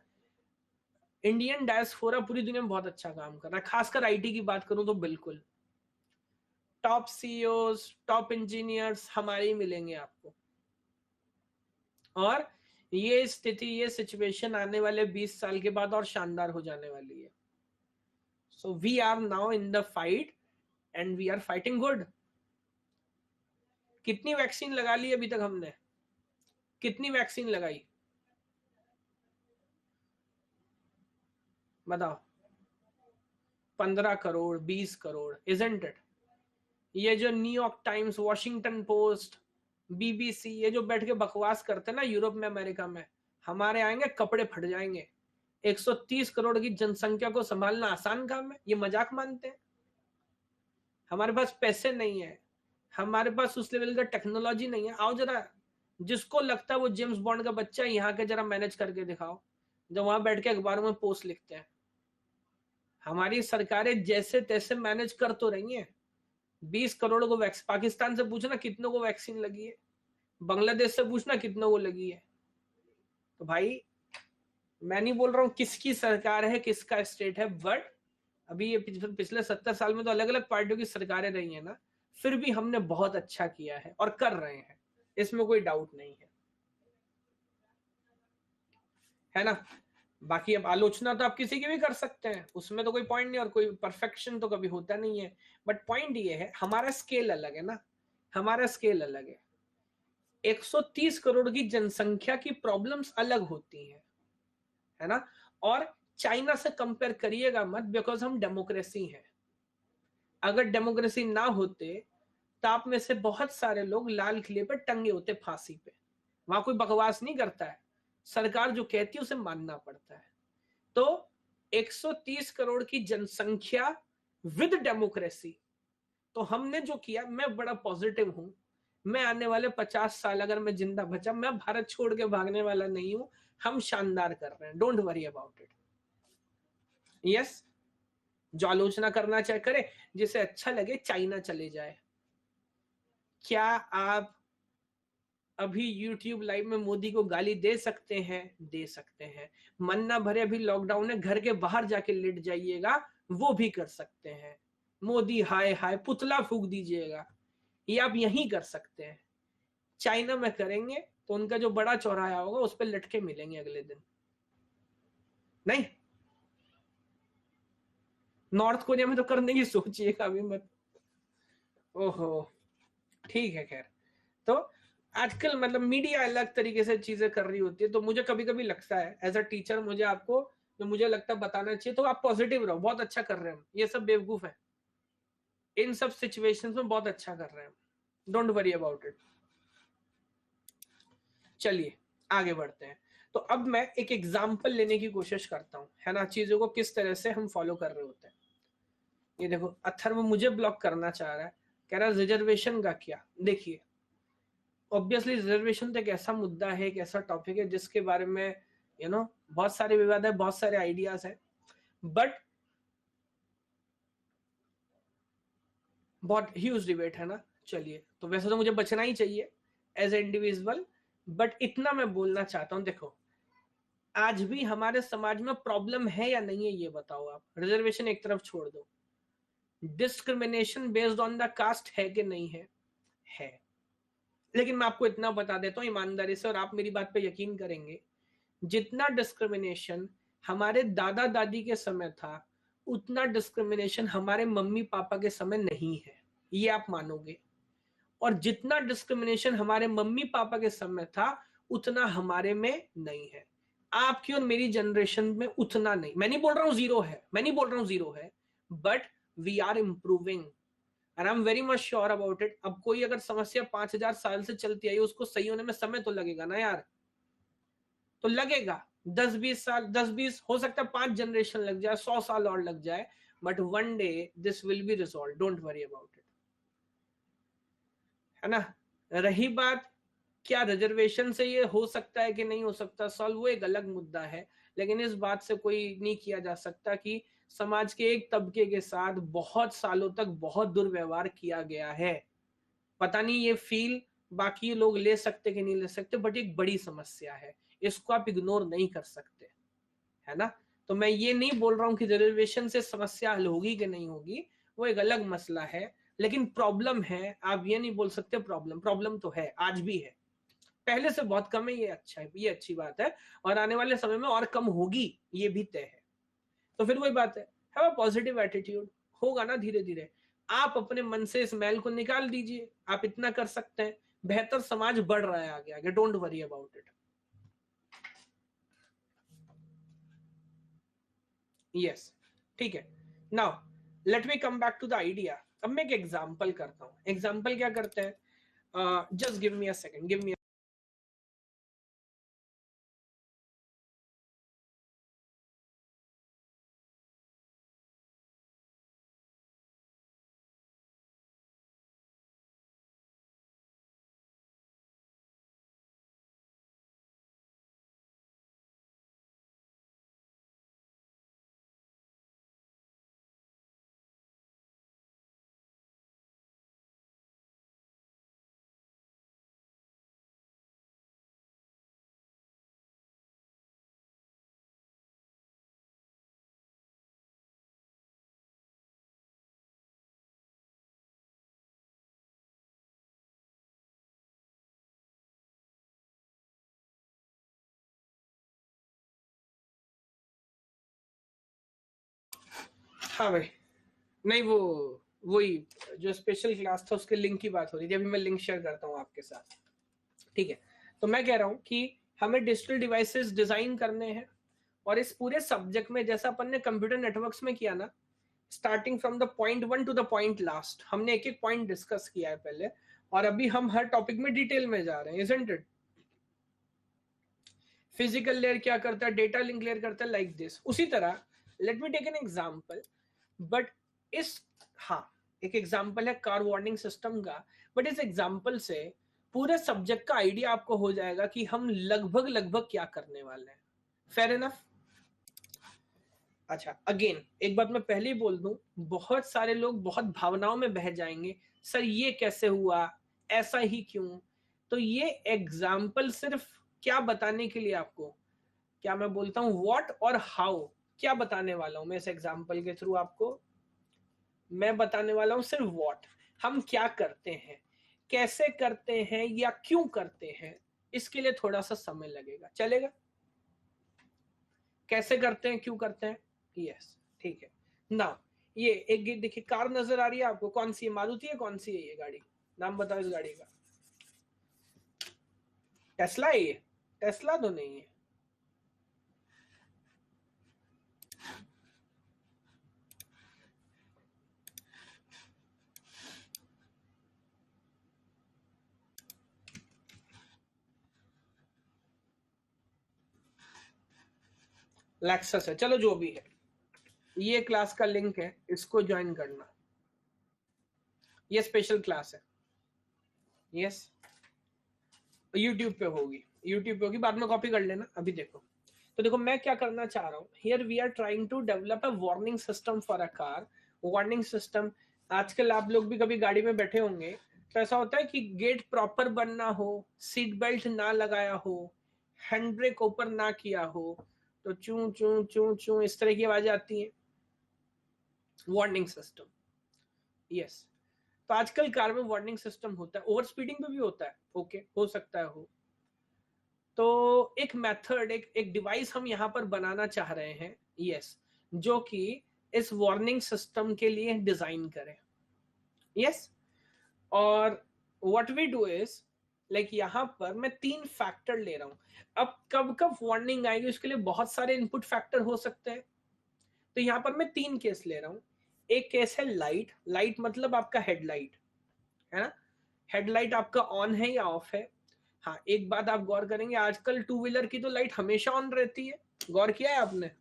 इंडियन डायस्पोरा पूरी दुनिया में बहुत अच्छा काम कर रहा है। खासकर आईटी की बात करूं तो बिल्कुल टॉप सीईओज, टॉप इंजीनियर्स हमारे ही मिलेंगे आपको। और ये स्थिति, ये सिचुएशन आने वाले 20 साल के बाद और शानदार हो जाने वाली है। So we are now in the fight and we are fighting good. कितनी वैक्सीन लगा ली अभी तक हमने? कितनी वैक्सीन लगाई बताओ? 15 करोड़, 20 करोड़, इजंट इट? ये जो New York times, Washington post, BBC, ये जो बैठ के बकवास करते हैं ना यूरोप में, अमेरिका में, हमारे आएंगे कपड़े फट जाएंगे। 130 करोड़ की जनसंख्या को संभालना आसान काम है? ये मजाक मानते हैं? हमारे पास पैसे नहीं है, हमारे पास उस लेवल का टेक्नोलॉजी नहीं है। आओ जरा, जिसको लगता है वो जेम्स बॉन्ड का बच्चा है, यहाँ के जरा मैनेज करके दिखाओ, जो वहां बैठ के अखबारों में पोस्ट लिखते हैं। हमारी सरकारें जैसे तैसे मैनेज कर तो रही हैं। 20 करोड़ को वैक्सीन, पाकिस्तान से पूछना कितनों को वैक्सीन लगी है, बांग्लादेश से पूछना कितनों को लगी है। तो भाई मैं नहीं बोल रहा हूँ किसकी सरकार है, किसका स्टेट है, बट अभी ये पिछले 70 साल में तो अलग अलग पार्टियों की सरकारें रही है ना, फिर भी हमने बहुत अच्छा किया है और कर रहे हैं, इसमें कोई डाउट नहीं है ना। बाकी अब आलोचना तो आप किसी की भी कर सकते हैं, उसमें तो कोई पॉइंट नहीं, और कोई परफेक्शन तो कभी होता नहीं है। बट पॉइंट ये है, हमारा स्केल अलग है ना, हमारा स्केल अलग है। 130 करोड़ की जनसंख्या की प्रॉब्लम्स अलग होती हैं, है ना। और चाइना से कंपेयर करिएगा मत, बिकॉज हम डेमोक्रेसी हैं। अगर डेमोक्रेसी ना होते तो आप में से बहुत सारे लोग लाल किले पर टंगे होते फांसी पे। वहां कोई बकवास नहीं करता है, सरकार जो कहती है उसे मानना पड़ता है। तो 130 करोड़ की जनसंख्या विद डेमोक्रेसी, तो हमने जो किया, मैं बड़ा पॉजिटिव हूं। मैं आने वाले 50 साल अगर मैं जिंदा बचा, मैं भारत छोड़ के भागने वाला नहीं हूं। हम शानदार कर रहे हैं, don't worry about it. Yes, जो आलोचना करना चाहे करे, जिसे अच्छा लगे चाइना चले जाए। क्या आप अभी YouTube लाइव में मोदी को गाली दे सकते हैं? दे सकते हैं। मन ना भरे अभी लॉकडाउन है, घर के बाहर जाके लेट जाइएगा, वो भी कर सकते हैं। मोदी हाय हाय पुतला फूंक दीजिएगा, ये आप यहीं कर सकते हैं। चाइना में करेंगे तो उनका जो बड़ा चौराहा होगा उस पर लटके मिलेंगे अगले दिन। नहीं, नॉर्थ कोरिया में तो करने की सोचिएगा अभी मत। ओहो, ठीक है। खैर, तो आजकल मतलब मीडिया अलग तरीके से चीजें कर रही होती है, तो मुझे कभी कभी लगता है एज अ टीचर, मुझे आपको जो मुझे लगता है बताना चाहिए, तो आप पॉजिटिव रहो, बहुत अच्छा कर रहे हैं, ये सब बेवकूफ है, इन सब सिचुएशंस में बहुत अच्छा कर रहे हैं, डोंट वरी अबाउट इट। चलिए आगे बढ़ते हैं। तो अब मैं एक एग्जाम्पल लेने की कोशिश करता हूँ, है ना, चीजों को किस तरह से हम फॉलो कर रहे होते हैं। ये देखो, अथर्व मुझे ब्लॉक करना चाह रहा है, कह रहा है रिजर्वेशन का क्या। देखिए, ऑब्वियसली रिजर्वेशन तो एक ऐसा मुद्दा है, एक ऐसा टॉपिक है जिसके बारे में बहुत सारे विवाद है, बहुत सारे आइडियाज है, बट बहुत ह्यूज डिबेट है ना। चलिए, तो वैसे तो मुझे बचना ही चाहिए एज ए इंडिविजुअल, बट इतना मैं बोलना चाहता हूं। देखो, आज भी हमारे समाज में प्रॉब्लम है या नहीं है, ये बताओ आप। रिजर्वेशन एक तरफ छोड़ दो, discrimination based on the caste है कि नहीं है? है। लेकिन मैं आपको इतना बता देता हूँ ईमानदारी से, और आप मेरी बात पे यकीन करेंगे, जितना डिस्क्रिमिनेशन हमारे दादा दादी के समय था, उतना डिस्क्रिमिनेशन हमारे मम्मी पापा के समय नहीं है, ये आप मानोगे। और जितना डिस्क्रिमिनेशन हमारे मम्मी पापा के समय था, उतना हमारे में नहीं है। आपकी और मेरी जनरेशन में उतना नहीं। मैं नहीं बोल रहा हूं जीरो है, मैं नहीं बोल रहा हूं जीरो है, but we are improving and I am very much sure about it. अब कोई अगर समस्या 5,000 साल से चलती आई, उसको सही होने में समय तो लगेगा ना यार, तो लगेगा 10-20 साल, 10-20 हो सकता है 5 जनरेशन लग जाए, 100 साल और लग जाए, but one day this will be resolve, don't worry about it, है ना। रही बात क्या रिजर्वेशन से ये हो सकता है कि नहीं हो सकता सॉल्व, वो एक अलग मुद्दा है, लेकिन इस बात से कोई नहीं किया जा सकता कि समाज के एक तबके के साथ बहुत सालों तक बहुत दुर्व्यवहार किया गया है। पता नहीं ये फील बाकी लोग ले सकते कि नहीं ले सकते, बट एक बड़ी समस्या है, इसको आप इग्नोर नहीं कर सकते, है ना। तो मैं ये नहीं बोल रहा हूं कि रिजर्वेशन से समस्या हल होगी कि नहीं होगी, वो एक अलग मसला है, लेकिन प्रॉब्लम है, आप ये नहीं बोल सकते प्रॉब्लम, प्रॉब्लम तो है, आज भी है, पहले से बहुत कम है, ये अच्छा है, ये अच्छी बात है, और आने वाले समय में और कम होगी, ये भी तय है। तो फिर वही बात है, हैव अ पॉजिटिव एटीट्यूड, होगा ना धीरे धीरे। आप अपने मन से इस मैल को निकाल दीजिए, आप इतना कर सकते हैं, बेहतर समाज बढ़ रहा है आगे आगे, don't worry about it. Yes, ठीक है। Now let me come back to the idea. अब मैं एक एग्जांपल करता हूं। एग्जांपल क्या करते हैं, just give me a second, give me. हाँ भाई, नहीं वो वही जो स्पेशल क्लास था उसके लिंक की बात हो रही थी, अभी मैं लिंक शेयर करता हूँ आपके साथ, ठीक है। तो मैं कह रहा हूँ कि हमें डिजिटल डिवाइसेस डिजाइन करने हैं, और इस पूरे सब्जेक्ट में जैसा अपन ने कंप्यूटर नेटवर्क्स में किया ना, starting from the point 1 to the point last, हमने एक एक पॉइंट डिस्कस किया है पहले, और अभी हम हर टॉपिक में डिटेल में जा रहे हैं, इजंट इट। फिजिकल लेयर क्या करता है, डेटा लिंक लेयर करता है, लाइक दिस। उसी तरह let me take an example, but इस हाँ, एक एग्जांपल है कार वार्निंग सिस्टम का, बट इस एग्जांपल से पूरे सब्जेक्ट का आइडिया आपको हो जाएगा कि हम लगभग लगभग क्या करने वाले हैं। Fair enough. अच्छा, अगेन एक बात मैं पहले ही बोल दूं, बहुत सारे लोग बहुत भावनाओं में बह जाएंगे, सर ये कैसे हुआ, ऐसा ही क्यों। तो ये एग्जाम्पल सिर्फ क्या बताने के लिए आपको, क्या मैं बोलता हूं व्हाट और हाउ, क्या बताने वाला हूं मैं इस एग्जाम्पल के थ्रू आपको, मैं बताने वाला हूं सिर्फ व्हाट, हम क्या करते हैं, कैसे करते हैं या क्यों करते हैं, इसके लिए थोड़ा सा समय लगेगा, चलेगा। कैसे करते हैं, क्यों करते हैं, यस ठीक है ना। ये एक देखिए कार नजर आ रही है आपको, कौन सी है, मारुति है, कौन सी है ये गाड़ी, नाम बताओ इस गाड़ी का। टेस्ला है ये, टेस्ला तो नहीं है। लेक्सस है, चलो जो भी है, ये क्लास का लिंक है, इसको ज्वाइन करना, ये स्पेशल क्लास है, यस यूट्यूब पे होगी, यूट्यूब पे होगी, बाद में कॉपी कर लेना। अभी देखो, तो देखो मैं क्या करना चाह रहा हूँ, here we are trying to develop a warning system for a car. Warning system, आजकल आप लोग भी कभी गाड़ी में बैठे होंगे, तो ऐसा होता है कि गेट प्रॉपर बनना हो, सीट बेल्ट ना लगाया हो, हैंड ब्रेक ऊपर ना किया हो, तो चू चू चू चू इस तरह की आवाजें आती हैं। Warning system, yes. तो आजकल कार में वार्निंग सिस्टम होता है, ओवर स्पीडिंग पे भी होता है, ओके हो सकता है हो। तो एक मेथड, एक डिवाइस हम यहां पर बनाना चाह रहे हैं, यस, जो कि इस वार्निंग सिस्टम के लिए डिजाइन करें, यस। और what we do is, like यहां पर मैं 3 फैक्टर ले रहा हूं। अब कब कब वार्निंग आएगी उसके लिए बहुत सारे इनपुट फैक्टर हो सकते हैं, तो यहां पर मैं 3 केस ले रहा हूं। एक केस है लाइट, लाइट मतलब आपका हेडलाइट है ना, हेडलाइट आपका ऑन है या ऑफ है। हाँ, एक बात आप गौर करेंगे, आजकल टू व्हीलर की तो लाइट हमेशा ऑन रहती है, गौर किया है आपने।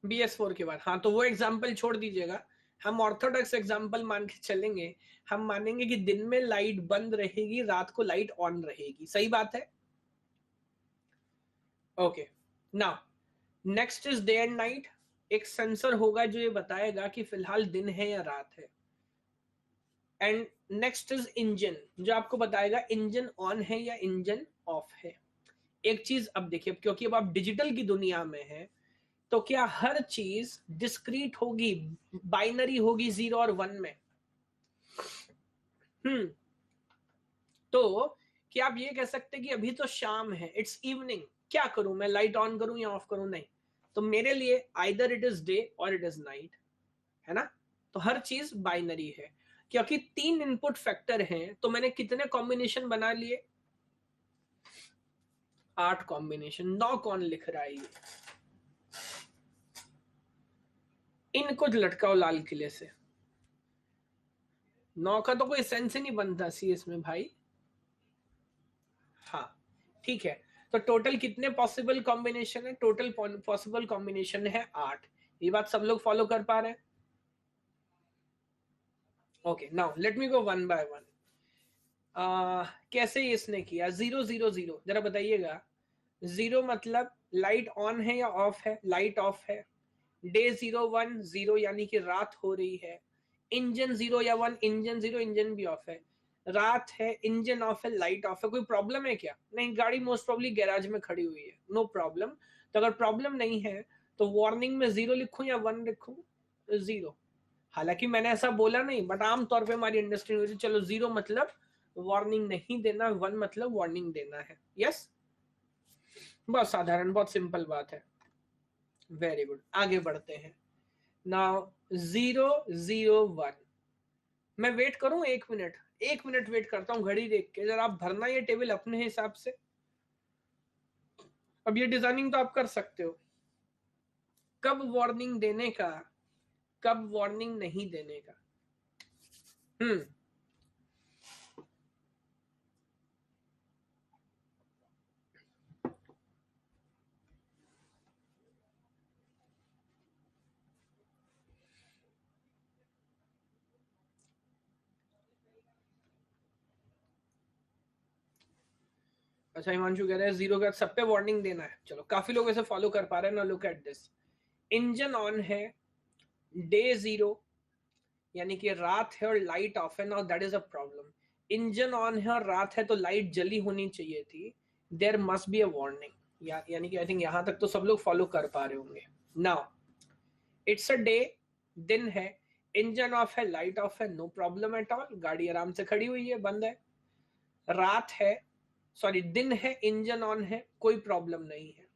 BS4 के बाद, हाँ तो वो एग्जाम्पल छोड़ दीजिएगा, हम ऑर्थोडॉक्स एग्जाम्पल मान के चलेंगे। हम मानेंगे कि दिन में लाइट बंद रहेगी, रात को लाइट ऑन रहेगी, सही बात है, okay. Now next is day and night, एक सेंसर होगा जो ये बताएगा कि फिलहाल दिन है या रात है। एंड नेक्स्ट इज इंजन, जो आपको बताएगा इंजन ऑन है या इंजन ऑफ है। एक चीज अब देखिए, क्योंकि अब आप डिजिटल की दुनिया में हैं, तो क्या हर चीज डिस्क्रीट होगी, बाइनरी होगी 0 और 1 में। हम्म तो क्या आप ये कह सकते हैं कि अभी तो शाम है, इट्स इवनिंग, क्या करूं मैं, लाइट ऑन करूं या ऑफ करूं, नहीं। तो मेरे लिए आइदर इट इज डे और इट इज नाइट, है ना। तो हर चीज बाइनरी है, क्योंकि 3 इनपुट फैक्टर हैं, तो मैंने कितने कॉम्बिनेशन बना लिए, 8 कॉम्बिनेशन। 9 कौन लिख रहा है ये, इनको लटकाओ लाल किले से। 9 का तो कोई सेंस ही नहीं बनता सीएस में भाई। हाँ ठीक है, तो टोटल कितने पॉसिबल कॉम्बिनेशन है, टोटल पॉसिबल कॉम्बिनेशन है 8। ये बात सब लोग फॉलो कर पा रहे हैं, okay. Now let me go one by one. कैसे इसने किया, 0 0 0, जरा बताइएगा। 0 मतलब लाइट ऑन है या ऑफ है, लाइट ऑफ है। डे 0 1 0 यानी कि रात हो रही है। इंजन 0 या 1, इंजन 0, इंजन भी ऑफ है। रात है, इंजन ऑफ है, लाइट ऑफ है। कोई प्रॉब्लम है क्या, नहीं, गाड़ी मोस्ट प्रोबब्ली गैराज में खड़ी हुई है, नो प्रॉब्लम। तो अगर प्रॉब्लम नहीं है तो वार्निंग में 0 लिखूं या 1 लिखूं, 0। हालांकि मैंने ऐसा बोला नहीं, बट आमतौर पे हमारी इंडस्ट्री में चलो 0 मतलब वार्निंग नहीं देना, 1 मतलब वार्निंग देना है, यस। बहुत साधारण, बहुत सिंपल बात है, वेरी गुड, आगे बढ़ते हैं। नाउ 0 0 1, मैं वेट करूं 1 मिनट, 1 मिनट वेट करता हूं घड़ी देख के, जरा आप भरना ये टेबल अपने हिसाब से। अब ये डिजाइनिंग तो आप कर सकते हो, कब वार्निंग देने का, कब वार्निंग नहीं देने का। हम्म अच्छा हिमांशु कह रहे हैं 0 का सब पे वार्निंग देना है, चलो काफी लोग इसे फॉलो कर पा रहे हैं ना। Look at this, engine on है, डे 0 यानी कि रात है और लाइट ऑफ है। Now that is a problem. Engine on है और रात है तो लाइट जली होनी चाहिए थी, there must be a warning. यानी कि आई थिंक यहां तक तो सब लोग फॉलो कर पा रहे होंगे। नाउ इट्स अ डे, दिन है, इंजन ऑफ है, लाइट ऑफ है, नो प्रॉब्लम एट ऑल, गाड़ी आराम से खड़ी हुई है, बंद है। रात है, सॉरी दिन है, इंजन ऑन है, कोई प्रॉब्लम नहीं है।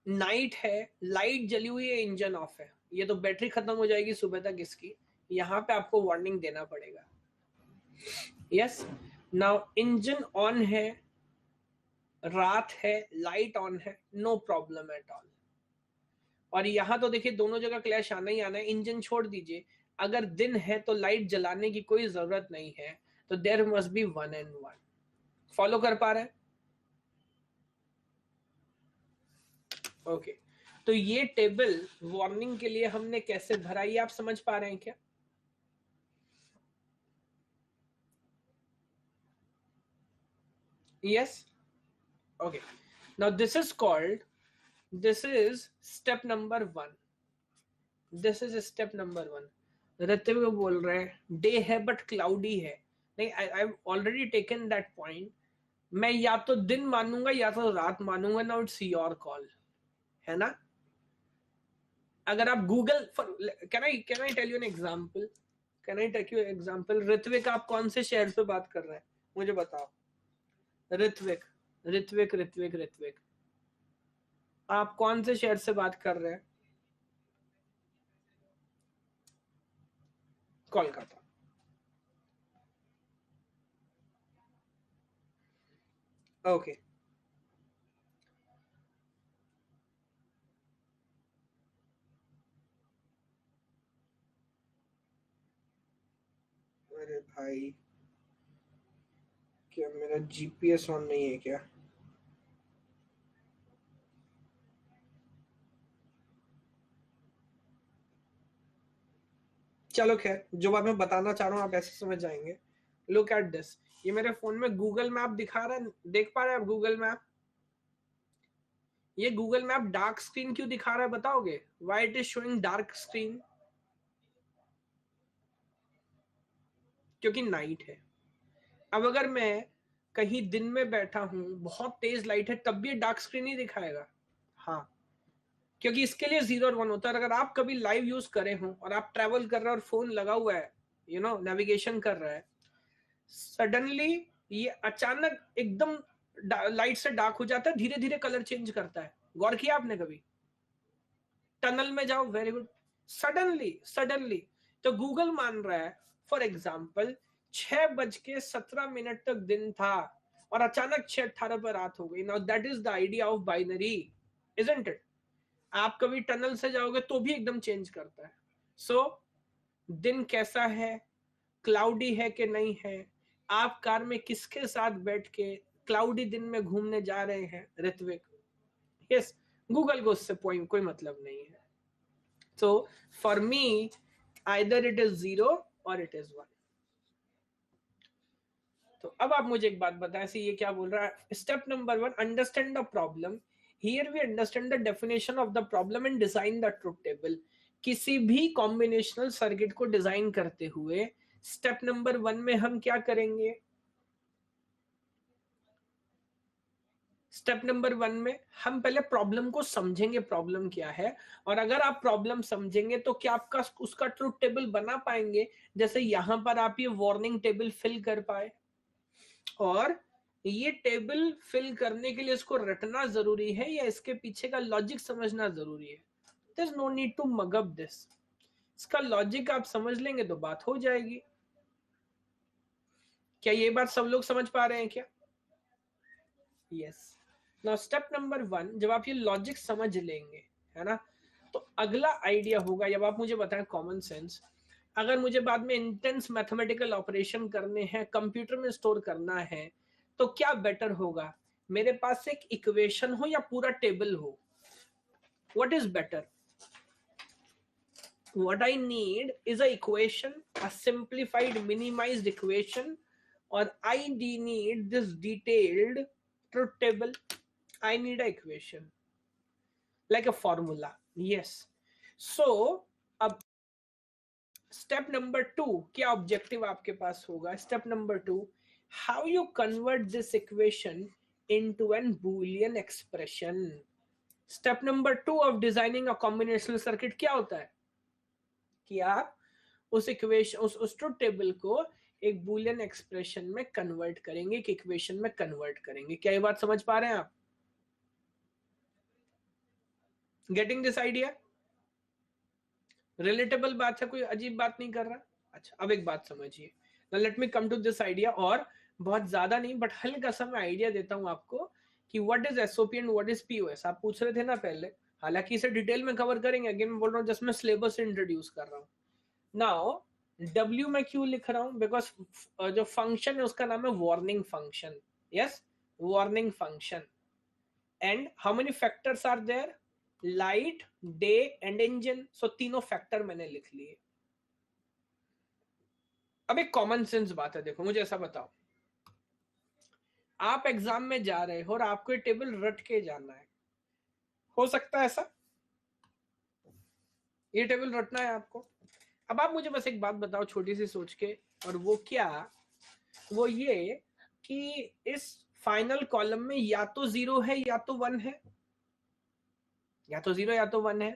नाइट है, लाइट जली हुई है, इंजन ऑफ है, ये तो बैटरी खत्म हो जाएगी सुबह तक इसकी, यहां पे आपको वार्निंग देना पड़ेगा। यस, नाउ इंजन ऑन है, रात है, लाइट ऑन है, नो प्रॉब्लम एट ऑल। और यहां तो देखिए दोनों जगह क्लैश आना ही आना है। इंजन छोड़ दीजिए, अगर दिन है तो लाइट जलाने की कोई जरूरत नहीं है, तो there must be 1 and 1। Follow कर पा रहे हैं? ओके, तो ये टेबल वार्निंग के लिए हमने कैसे भरा, ये आप समझ पा रहे हैं क्या? Yes, okay, now this is called, this is step number 1, this is step number 1। Hrithik बोल रहे हैं डे है बट क्लाउडी है। नहीं, I already taken that point. मैं या तो दिन मानूंगा या तो रात मानूंगा, नाउ इट्स योर कॉल, है ना। अगर आप Google, can I tell you an example, can I take you example. Ritvik आप कौन से शहर से बात कर रहे हैं मुझे बताओ। ऋत्विक, ऋत्विक ऋत्विक ऋत्विक आप कौन से शहर से बात कर रहे हैं? कोलकाता। ओके, अरे भाई क्या मेरा जीपीएस ऑन नहीं है क्या? चलो खैर, जो बात मैं बताना चाह रहा हूँ आप ऐसे समझ जाएंगे। लुक एट दिस, ये मेरे फोन में गूगल मैप दिखा रहा है, देख पा रहे हैं आप गूगल मैप? ये गूगल मैप डार्क स्क्रीन क्यों दिखा रहा है बताओगे? Why it is showing dark screen? क्योंकि नाइट है। अब अगर मैं कहीं दिन में बैठा हूं, बहुत तेज लाइट है, तब भी डार्क स्क्रीन ही दिखाएगा। हाँ, क्योंकि इसके लिए 0 और 1 होता है। अगर आप कभी लाइव यूज करे हो और आप ट्रेवल कर रहे हो और फोन लगा हुआ है, यू नो नेविगेशन कर रहा है, सडनली ये अचानक एकदम लाइट से डार्क हो जाता है, धीरे धीरे कलर चेंज करता है। गौर किया आपने कभी? टनल में जाओ, वेरी गुड, सडनली सडनली। तो गूगल मान रहा है फॉर एग्जाम्पल 6:17 तक दिन था और अचानक 6:18 पर रात हो गई। Now that is the idea of binary, isn't it? आप कभी टनल से जाओगे तो भी एकदम चेंज करता है। सो दिन कैसा है, क्लाउडी है कि नहीं है, आप कार में किसके साथ बैठ के क्लाउडी दिन में घूमने जा रहे हैं ऋत्विक? यस, गूगल को उससे कोई मतलब नहीं है। So for me either it is 0 और इट इज 1। तो अब आप मुझे एक बात बताएं, ये क्या बोल रहा है? Step number 1, understand the problem. Here we understand the definition of the problem and design the truth table. किसी भी कॉम्बिनेशनल सर्किट को डिजाइन करते हुए स्टेप नंबर 1 में हम क्या करेंगे? स्टेप नंबर 1 में हम पहले प्रॉब्लम को समझेंगे, प्रॉब्लम क्या है। और अगर आप प्रॉब्लम समझेंगे तो क्या आपका उसका ट्रुथ टेबल बना पाएंगे, जैसे यहां पर आप ये वार्निंग टेबल फिल कर पाए। और ये टेबल फिल करने के लिए इसको रटना जरूरी है या इसके पीछे का लॉजिक समझना जरूरी है? There is no need to mug up this. इसका लॉजिक आप समझ लेंगे तो बात हो जाएगी। क्या ये बात सब लोग समझ पा रहे हैं क्या? यस। नाउ स्टेप नंबर 1, जब आप ये लॉजिक समझ लेंगे, है ना, तो अगला आइडिया होगा, जब आप मुझे बताएं कॉमन सेंस, अगर मुझे बाद में इंटेंस मैथमेटिकल ऑपरेशन करने हैं, कंप्यूटर में स्टोर करना है, तो क्या बेटर होगा? मेरे पास एक इक्वेशन हो या पूरा टेबल हो? What is better? What I need is a equation, a simplified minimized equation और I need this detailed truth table. I need a equation like a formula. Yes. So अब स्टेप नंबर 2 क्या ऑब्जेक्टिव आपके पास होगा? Step number 2, how you convert this equation into an Boolean expression. Step number 2 of designing a combinational circuit क्या होता है कि आप उस इक्वेशन उस ट्रुथ टेबल को एक बूलियन एक्सप्रेशन में कन्वर्ट करेंगे, एक इक्वेशन में कन्वर्ट करेंगे. क्या ये बात समझ पा रहे हैं आप? Getting this idea? रिलेटेबल बात है, कोई अजीब बात नहीं कर रहा? अच्छा, अब एक बात समझिए. Now let me come to this idea, और बहुत ज्यादा नहीं बट हल्का सा मैं आइडिया देता हूं आपको कि what is SOP and what is POS. आप पूछ रहे थे ना पहले, हालांकि इसे डिटेल में कवर करेंगे. अगेन मैं बोल रहा हूँ, जस्ट मैं सिलेबस से इंट्रोड्यूस कर रहा हूँ. नाउ W में क्यों लिख रहा हूं? बिकॉज जो फंक्शन है उसका नाम है warning function. Yes, warning function. And how many factors are there? Light, day and engine. So तीनों फैक्टर मैंने लिख लिए. अब एक कॉमन सेंस बात है, देखो मुझे ऐसा बताओ, आप एग्जाम में जा रहे हो और आपको ये टेबल रट के जाना है. हो सकता है ऐसा? ये टेबल रटना है आपको. अब आप मुझे बस एक बात बताओ छोटी सी सोच के, और वो क्या? वो ये कि इस फाइनल कॉलम में या तो 0 है या तो 1 है, या तो 0 या तो 1 है.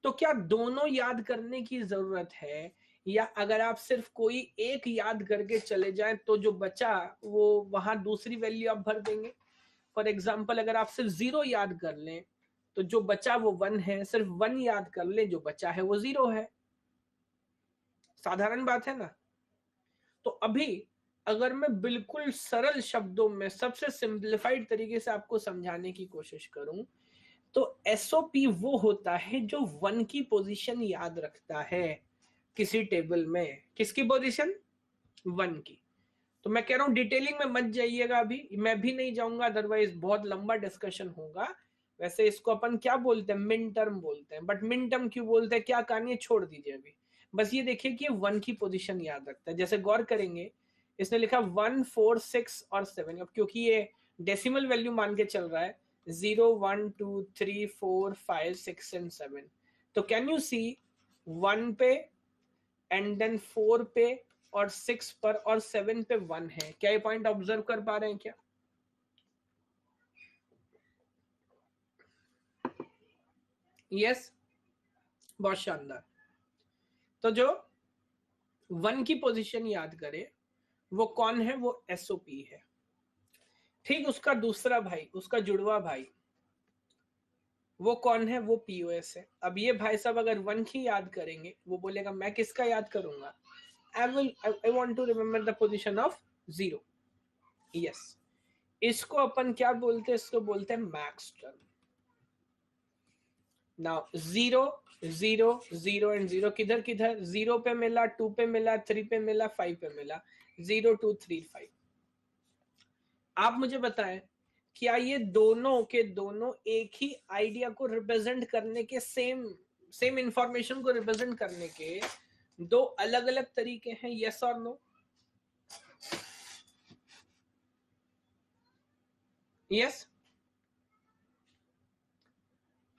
तो क्या दोनों याद करने की जरूरत है, या अगर आप सिर्फ कोई एक याद करके चले जाएं तो जो बचा वो वहां दूसरी वैल्यू आप भर देंगे? फॉर एग्जाम्पल, अगर आप सिर्फ 0 याद कर लें तो जो बचा वो 1 है, सिर्फ 1 याद कर लें जो बचा है वो 0 है. साधारण बात है ना? तो अभी अगर मैं बिल्कुल सरल शब्दों में सबसे सिंप्लीफाइड तरीके से आपको समझाने की कोशिश करूं, तो एसओपी वो होता है जो 1 की पोजीशन याद रखता है किसी टेबल में. किसकी पोजीशन? 1 की. तो मैं कह रहा हूं डिटेलिंग में मत जाइएगा, अभी मैं भी नहीं जाऊंगा, अदरवाइज बहुत लंबा डिस्कशन होगा. वैसे इसको अपन क्या बोलते हैं? मिन टर्म बोलते हैं. बट मिन टर्म क्यों बोलते हैं, क्या कहानी है, छोड़ दीजिए अभी. बस ये देखिए कि 1 की पोजीशन याद रखता है. जैसे गौर करेंगे, इसने लिखा 1, 4, 6 और 7. अब क्योंकि ये डेसिमल वैल्यू मान के चल रहा है, 0, 1, 2, 3, 4, 5, 6 एंड 7. तो कैन यू सी 1 पे एंड देन 4 पे और 6 पर और 7 पे 1 है. क्या ये पॉइंट ऑब्जर्व कर पा रहे हैं क्या? यस, बहुत शानदार. तो जो 1 की पोजीशन याद करे वो कौन है? वो एसओपी है. ठीक, उसका दूसरा भाई, उसका जुड़वा भाई, वो कौन है? वो पीओएस है. अब ये भाई साहब अगर 1 की याद करेंगे, वो बोलेगा मैं किसका याद करूंगा? I want to remember the position of 0. Yes, इसको अपन क्या बोलते हैं? इसको बोलते हैं मैक्स टर्म. नाउ 0, 0, 0 एंड 0 किधर किधर? 0 पे मिला, 2 पे मिला, 3 पे मिला, 5 पे मिला. 0, 2, 3, 5. आप मुझे बताएं, क्या ये दोनों के दोनों एक ही आइडिया को रिप्रेजेंट करने के, सेम इंफॉर्मेशन को रिप्रेजेंट करने के दो अलग अलग तरीके हैं? यस और नो? यस.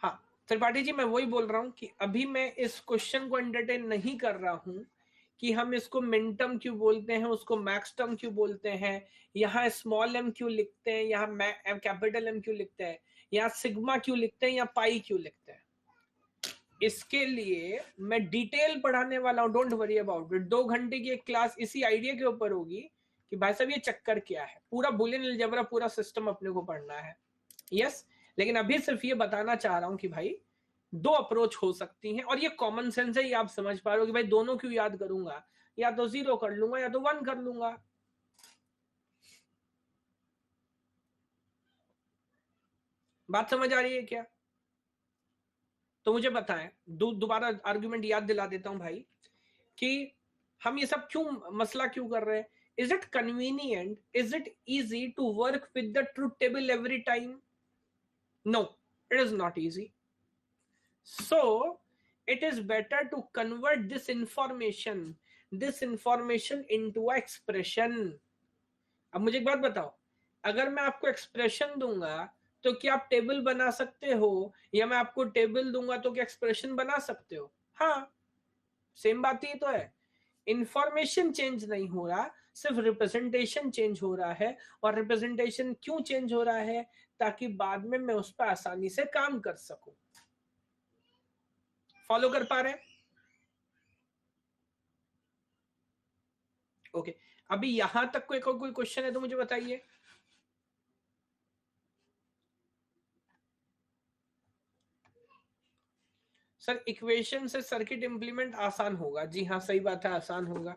हाँ त्रिपाठी जी, मैं वही बोल रहा हूं कि अभी मैं इस क्वेश्चन को एंटरटेन नहीं कर रहा हूं कि हम इसको मिनटर्म क्यों बोलते हैं, उसको मैक्स टर्म क्यों बोलते हैं, यहाँ स्मॉल एम क्यों लिखते हैं, यहाँ कैपिटल एम क्यों लिखते हैं, यहाँ सिग्मा क्यों लिखते हैं, या पाई क्यों लिखते हैं. इसके लिए मैं डिटेल पढ़ाने वाला हूं, डोंट वरी अबाउट इट. 2 घंटे की एक क्लास इसी आइडिया के ऊपर होगी कि भाई साहब ये चक्कर क्या है. पूरा बुलियन अलजेब्रा, पूरा सिस्टम अपने को पढ़ना है. यस, लेकिन अभी सिर्फ ये बताना चाह रहा हूं कि भाई दो अप्रोच हो सकती हैं, और ये कॉमन सेंस है, ये आप समझ पा रहे हो कि भाई दोनों क्यों याद करूंगा, या तो 0 कर लूंगा या तो 1 कर लूंगा. बात समझ आ रही है क्या? तो मुझे बताएं, दोबारा आर्गुमेंट याद दिला देता हूं भाई, कि हम ये सब क्यों, मसला क्यों कर रहे हैं. Is it convenient, is it easy to work with the truth table every time? No, it is not easy. So it is better to convert this information into expression. अब मुझे एक बात बताओ, अगर मैं आपको एक्सप्रेशन दूंगा तो क्या आप टेबल बना सकते हो, या मैं आपको टेबल दूंगा तो क्या एक्सप्रेशन बना सकते हो? हाँ, सेम बात ही तो है। इंफॉर्मेशन चेंज नहीं हो रहा, सिर्फ रिप्रेजेंटेशन चेंज हो रहा है। और रिप्रेजेंटेशन क्यों चेंज हो रहा है? ताकि बाद में मैं उस पर आसानी से काम कर सकूं। फॉलो कर पा रहे हैं? ओके, अभी यहां तक कोई क्वेश्चन है तो मुझे बताइए। सर इक्वेशन से सर्किट इंप्लीमेंट आसान होगा, जी हाँ सही बात है, आसान होगा।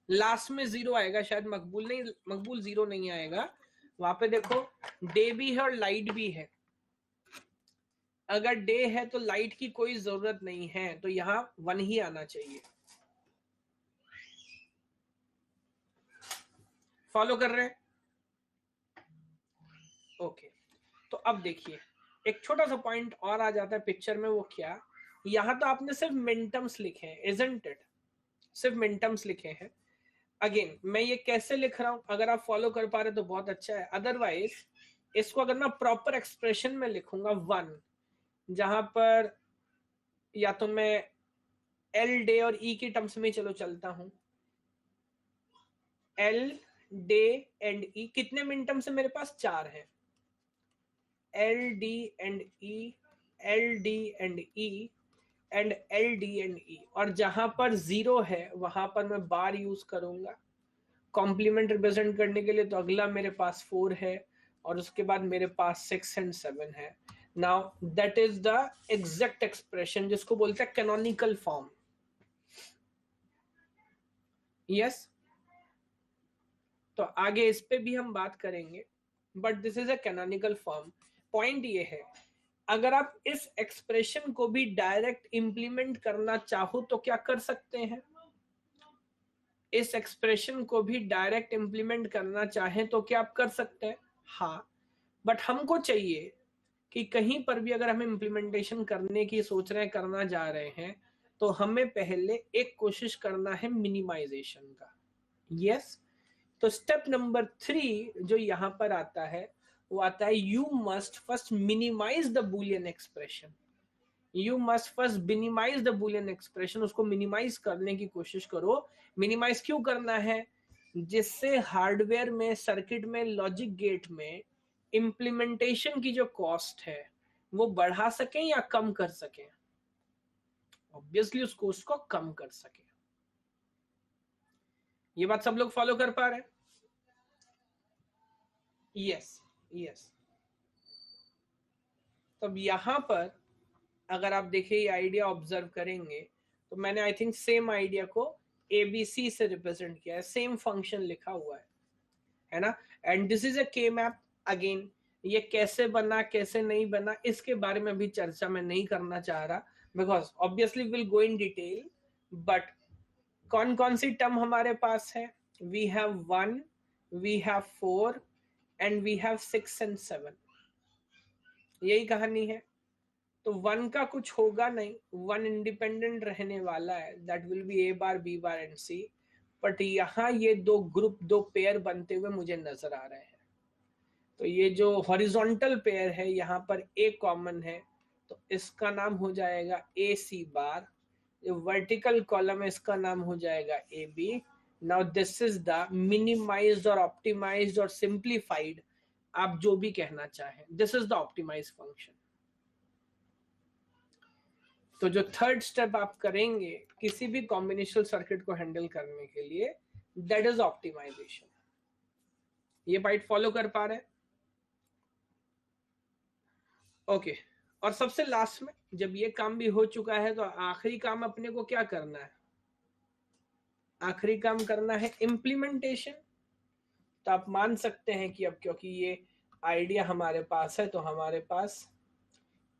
लास्ट में जीरो आएगा शायद, मकबूल नहीं, मकबूल जीरो नहीं आएगा। वहां पे देखो डे भी है और लाइट भी है। अगर डे है तो लाइट की कोई जरूरत नहीं है, तो यहाँ वन ही आना चाहिए। फॉलो कर रहे हैं? ओके, तो अब देखिए एक छोटा सा पॉइंट और आ जाता है पिक्चर में, वो क्या, यहां तो आपने सिर्फ मिनटम्स लिखे हैं, इजंट इट? सिर्फ मिनटम्स लिखे हैं। अगेन मैं ये कैसे लिख रहा हूं, अगर आप फॉलो कर पा रहे तो बहुत अच्छा है, अदरवाइज इसको अगर मैं प्रॉपर एक्सप्रेशन में लिखूंगा वन, जहां पर या तो मैं एल डे और ई की टर्म्स में चलो चलता हूं, एल डे एंड ई, कितने मिनटम से मेरे पास? चार है, L D and E, L D and E and L D and E. और जहां पर जीरो है वहां पर मैं बार यूज करूंगा कॉम्प्लीमेंट रिप्रेजेंट करने के लिए। तो अगला मेरे पास फोर है और उसके बाद मेरे पास सिक्स एंड सेवन है। Now that is the exact expression जिसको बोलते हैं कैनोनिकल फॉर्म। यस, तो आगे इस पे भी हम बात करेंगे, but this is a canonical form. Point ये है, अगर आप इस एक्सप्रेशन को भी डायरेक्ट इंप्लीमेंट करना चाहो तो क्या कर सकते हैं? इस एक्सप्रेशन को भी डायरेक्ट इंप्लीमेंट करना चाहें तो क्या आप कर सकते हैं? हाँ, बट हमको चाहिए कि कहीं पर भी अगर हम इम्प्लीमेंटेशन करने की सोच रहे हैं, करना जा रहे हैं, तो हमें पहले एक कोशिश करना है मिनिमाइजेशन का। यस, तो स्टेप नंबर 3 जो यहां पर आता है वो आता है you must first minimize the Boolean expression. You must first minimize the Boolean expression, उसको मिनिमाइज करने की कोशिश करो। मिनिमाइज क्यों करना है? जिससे हार्डवेयर में, सर्किट में, लॉजिक गेट में इंप्लीमेंटेशन की जो कॉस्ट है वो बढ़ा सकें या कम कर सकें? ऑब्वियसली उस कॉस्ट को कम कर सकें। ये बात सब लोग फॉलो कर पा रहे हैं? Yes, yes. तब यहां पर अगर आप देखिए ये आइडिया ऑब्जर्व करेंगे तो मैंने आई थिंक सेम आइडिया को एबीसी से रिप्रेजेंट किया है, सेम फंक्शन लिखा हुआ है ना? एंड दिस इज अ के मैप। अगेन ये कैसे बना कैसे नहीं बना इसके बारे में भी चर्चा मैं नहीं करना चाह रहा, because obviously will go in detail. But कौन कौन सी टर्म हमारे पास है? We have one, we have four and we have six and seven. यही कहानी है। तो वन का कुछ होगा नहीं, वन इंडिपेंडेंट रहने वाला है, that will be A bar B bar and C. But यहाँ ये दो ग्रुप, दो पेयर बनते हुए मुझे नजर आ रहे हैं। तो ये जो हॉरिजॉन्टल पेयर है यहाँ पर ए कॉमन है, तो इसका नाम हो जाएगा ए सी बार। जो वर्टिकल कॉलम है इसका नाम हो जाएगा A B. Now this is the minimized और ऑप्टिमाइज्ड और सिंप्लीफाइड, आप जो भी कहना चाहें, this is the optimize function. तो जो थर्ड स्टेप आप करेंगे किसी भी कॉम्बिनेशनल सर्किट को हैंडल करने के लिए, दैट इज ऑप्टिमाइजेशन। ये बाइट फॉलो कर पा रहे हैं? ओके, और सबसे लास्ट में जब ये काम भी हो चुका है तो आखिरी काम अपने को क्या करना है? आखिरी काम करना है इम्प्लीमेंटेशन। तो आप मान सकते हैं कि अब क्योंकि ये आइडिया हमारे पास है तो हमारे पास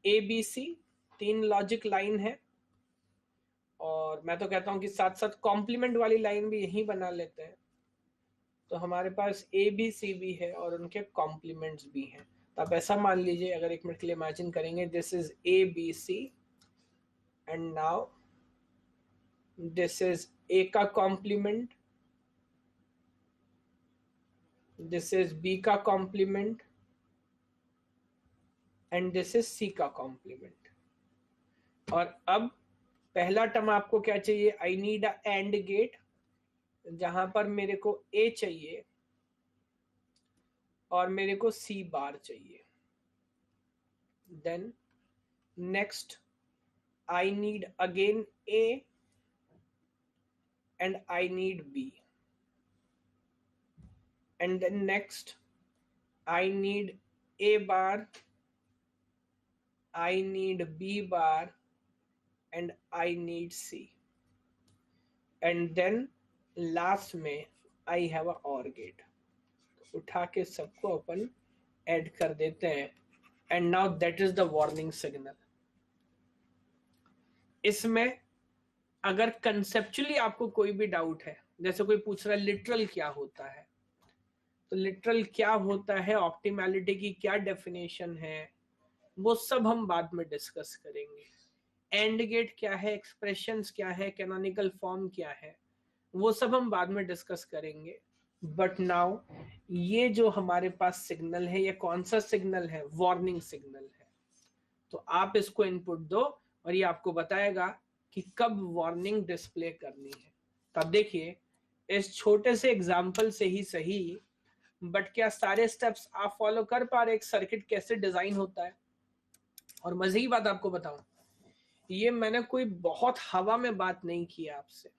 ए बी सी तीन लॉजिक लाइन है, और मैं तो कहता हूं कि साथ साथ कॉम्प्लीमेंट वाली लाइन भी यही बना लेते हैं। तो हमारे पास ए बी सी भी है और उनके कॉम्प्लीमेंट्स भी हैं। तो आप ऐसा मान लीजिए, अगर एक मिनट के लिए इमेजिन करेंगे, this is A B C and now this is A का कॉम्प्लीमेंट, दिस इज बी का complement and this is C का कॉम्प्लीमेंट। और अब पहला टर्म आपको क्या चाहिए, I need a and gate, जहां पर मेरे को ए चाहिए और मेरे को सी बार चाहिए। Then next I need again A and I need B, and then next I need A bar, I need B bar and I need C, and then last में I have a OR gate। तो उठा के सबको अपन ऐड कर देते हैं and now that is the warning signal। इसमें अगर कंसेप्चुअली आपको कोई भी डाउट है, जैसे कोई पूछ रहा है लिटरल क्या होता है, तो लिटरल क्या होता है, ऑप्टिमैलिटी की क्या डेफिनेशन है, वो सब हम बाद में डिस्कस करेंगे। एंड गेट क्या है, एक्सप्रेशंस क्या है, कैनोनिकल फॉर्म क्या है, वो सब हम बाद में डिस्कस करेंगे। बट नाउ ये जो हमारे पास सिग्नल है, ये कौन सा सिग्नल है, वार्निंग सिग्नल है। तो आप इसको इनपुट दो और ये आपको बताएगा कि कब वार्निंग डिस्प्ले करनी है। तब देखिए इस छोटे से एग्जाम्पल से ही सही, बट क्या सारे स्टेप्स आप फॉलो कर पा रहे, एक सर्किट कैसे डिजाइन होता है। और मजे की बात आपको बताऊं, ये मैंने कोई बहुत हवा में बात नहीं किया आपसे।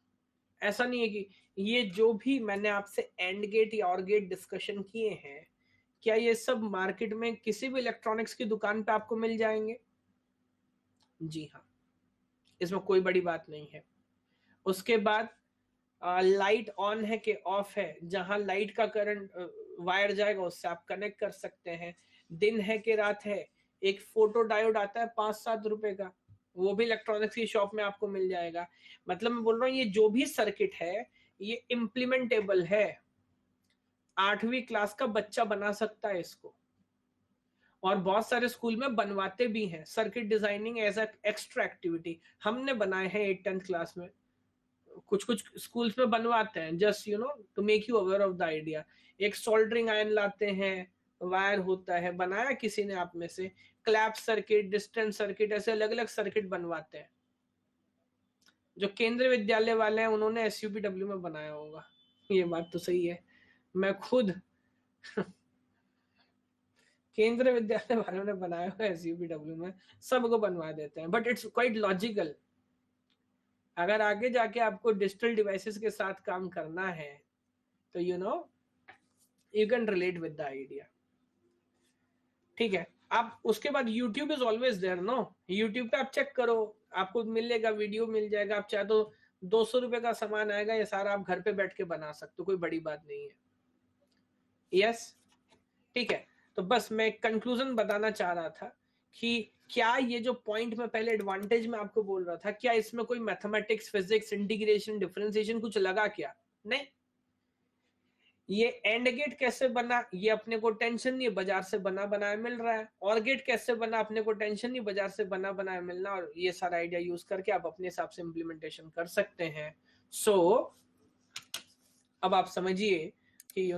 ऐसा नहीं है कि ये जो भी मैंने आपसे एंड गेट या और गेट डिस्कशन किए हैं, क्या ये सब मार्केट में किसी भी इलेक्ट्रॉनिक्स की दुकान पे आपको मिल जाएंगे? जी हाँ, इसमें कोई बड़ी बात नहीं है। उसके बाद लाइट ऑन है कि ऑफ है, जहां लाइट का करंट वायर जाएगा उससे आप कनेक्ट कर सकते हैं। दिन है कि रात है, एक फोटो डायोड आता है 5-7 रुपए का, वो भी इलेक्ट्रॉनिक्स की शॉप में आपको मिल जाएगा। मतलब मैं बोल रहा हूँ ये जो भी सर्किट है ये इम्प्लीमेंटेबल है, 8वीं क्लास का बच्चा बना सकता है इसको, और बहुत सारे स्कूल में बनवाते भी हैं। Circuit designing as a extra activity हमने बनाए हैं 8th क्लास में, कुछ कुछ स्कूल्स में बनवाते हैं, just you know to make you aware of the idea. एक सोल्डरिंग आयरन लाते हैं, वायर होता है, बनाया किसी ने आप में से, क्लैप सर्किट, डिस्टेंस सर्किट, ऐसे अलग अलग सर्किट बनवाते हैं। जो केंद्रीय विद्यालय वाले हैं उन्होंने SUPW में बनाया होगा, ये बात तो सही है। मैं खुद केंद्रीय विद्यालय वालों ने बनाया हुआ SUPW में, सबको बनवा देते हैं, बट इट्स क्वाइट लॉजिकल। अगर आगे जाके आपको डिजिटल डिवाइसेस के साथ काम करना है तो you can relate with the idea. ठीक है, आप उसके बाद YouTube is always there no, YouTube पे आप चेक करो, आपको मिलेगा, वीडियो मिल जाएगा। आप चाहे तो 200 रुपए का सामान आएगा, ये सारा आप घर पे बैठ के बना सकते हो, कोई बड़ी बात नहीं है। यस, ठीक है। तो बस मैं कंक्लूजन बताना चाह रहा था कि क्या ये जो पॉइंट में पहले एडवांटेज में आपको बोल रहा था, क्या इसमें कोई मैथमेटिक्स, फिजिक्स, इंटीग्रेशन, डिफरेंशिएशन कुछ लगा क्या? नहीं। ये एंड गेट कैसे बना ये अपने को टेंशन नहीं, बाजार से बना बनाया मिल रहा है। और गेट कैसे बना अपने को टेंशन नहीं, बाजार से बना बनाया मिलना, और ये सारा आइडिया यूज करके आप अपने हिसाब से इम्प्लीमेंटेशन कर सकते हैं। सो अब आप समझिए कि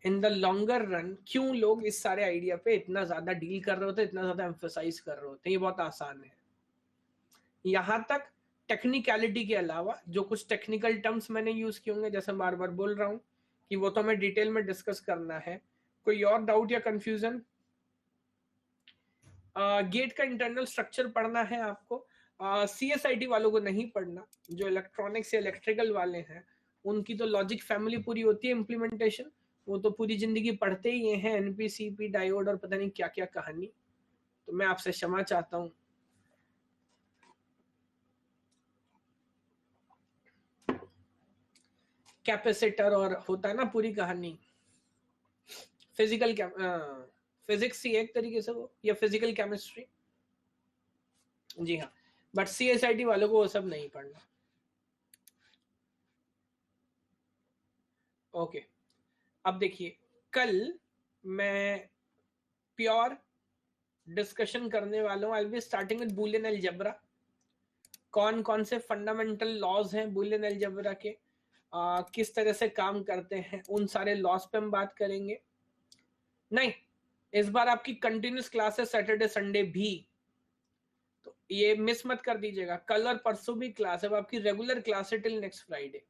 इन द लॉन्गर रन क्यों लोग इस सारे आइडिया पे इतना ज्यादा डील कर रहे होते, इतना ज्यादा एम्फोसाइज कर रहे होते। ये बहुत आसान है। यहां तक टेक्निकलिटी के अलावा जो कुछ टेक्निकल टर्म्स मैंने यूज किए होंगे, जैसे बार बार बोल रहा हूं कि वो तो हमें डिटेल में डिस्कस करना है। कोई और डाउट या कंफ्यूजन? गेट का इंटरनल स्ट्रक्चर पढ़ना है आपको। CSIT वालों को नहीं पढ़ना, जो इलेक्ट्रॉनिक्स या इलेक्ट्रिकल वाले हैं उनकी तो लॉजिक फैमिली पूरी होती है, इम्प्लीमेंटेशन वो तो पूरी जिंदगी पढ़ते ही हैं, NPCP, डायोड और पता नहीं क्या क्या कहानी। तो मैं आपसे क्षमा चाहता हूं। कैपेसिटर और होता है ना पूरी कहानी, फिजिकल फिजिक्स ही एक तरीके से वो, या फिजिकल केमिस्ट्री। जी हाँ, बट CSIT वालों को वो सब नहीं पढ़ना। ओके, अब देखिए कल मैं प्योर डिस्कशन करने वाला हूं। I will be starting with Boolean algebra, कौन कौन से फंडामेंटल लॉज हैं बुलियन अलजेब्रा के, किस तरह से काम करते हैं, उन सारे लॉस पे हम बात करेंगे। नहीं, इस बार आपकी कंटिन्यूस क्लास है सैटरडे संडे भी, तो ये मिस मत कर दीजिएगा। कल और परसों भी क्लास है, आपकी रेगुलर क्लास है टिल नेक्स्ट फ्राइडे।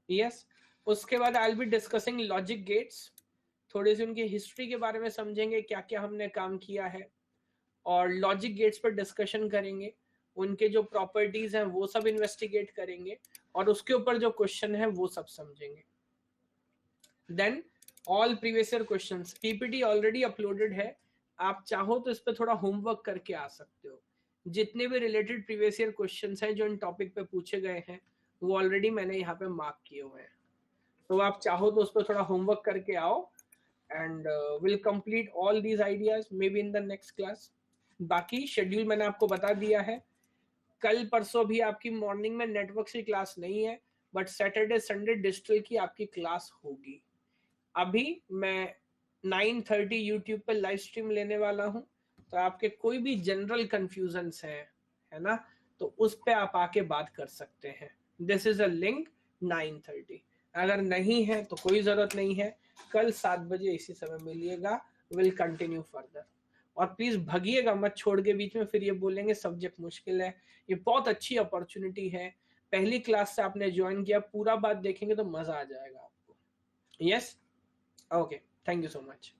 यस, उसके बाद I will be discussing logic gates, थोड़ी सी उनकी हिस्ट्री के बारे में समझेंगे, क्या क्या हमने काम किया है, और लॉजिक गेट्स पर डिस्कशन करेंगे, उनके जो प्रॉपर्टीज हैं वो सब इन्वेस्टिगेट करेंगे, और उसके ऊपर जो क्वेश्चन है वो सब समझेंगे। Then all previous year questions, PPT already uploaded है, आप चाहो तो इस पर थोड़ा होमवर्क करके आ सकते हो। जितने भी रिलेटेड प्रीवियस ईयर क्वेश्चंस हैं जो इन टॉपिक पे पूछे गए हैं वो ऑलरेडी मैंने यहाँ पे मार्क किए हुए हैं, तो आप चाहो तो उस पर थोड़ा होमवर्क करके आओ, and will complete all these ideas may be in the next class. बाकी शेड्यूल मैंने आपको बता दिया है, कल परसों भी आपकी मॉर्निंग में नेटवर्क की क्लास नहीं है, बट सैटरडे संडे डिजिटल की आपकी क्लास होगी। अभी मैं 9:30 यूट्यूब पे लाइव स्ट्रीम लेने वाला हूं, तो आपके कोई भी जनरल कंफ्यूजन्स हैं, है ना, तो उस पे आप आके बात कर सकते हैं। दिस इज अ लिंक 9:30, अगर नहीं है तो कोई जरूरत नहीं है, कल 7 बजे इसी समय मिलिएगा, विल कंटिन्यू फर्दर। और प्लीज भगिएगा मत छोड़ के बीच में, फिर ये बोलेंगे सब्जेक्ट मुश्किल है। ये बहुत अच्छी अपॉर्चुनिटी है, पहली क्लास से आपने ज्वाइन किया, पूरा बात देखेंगे तो मजा आ जाएगा आपको। Yes, okay, thank you so much.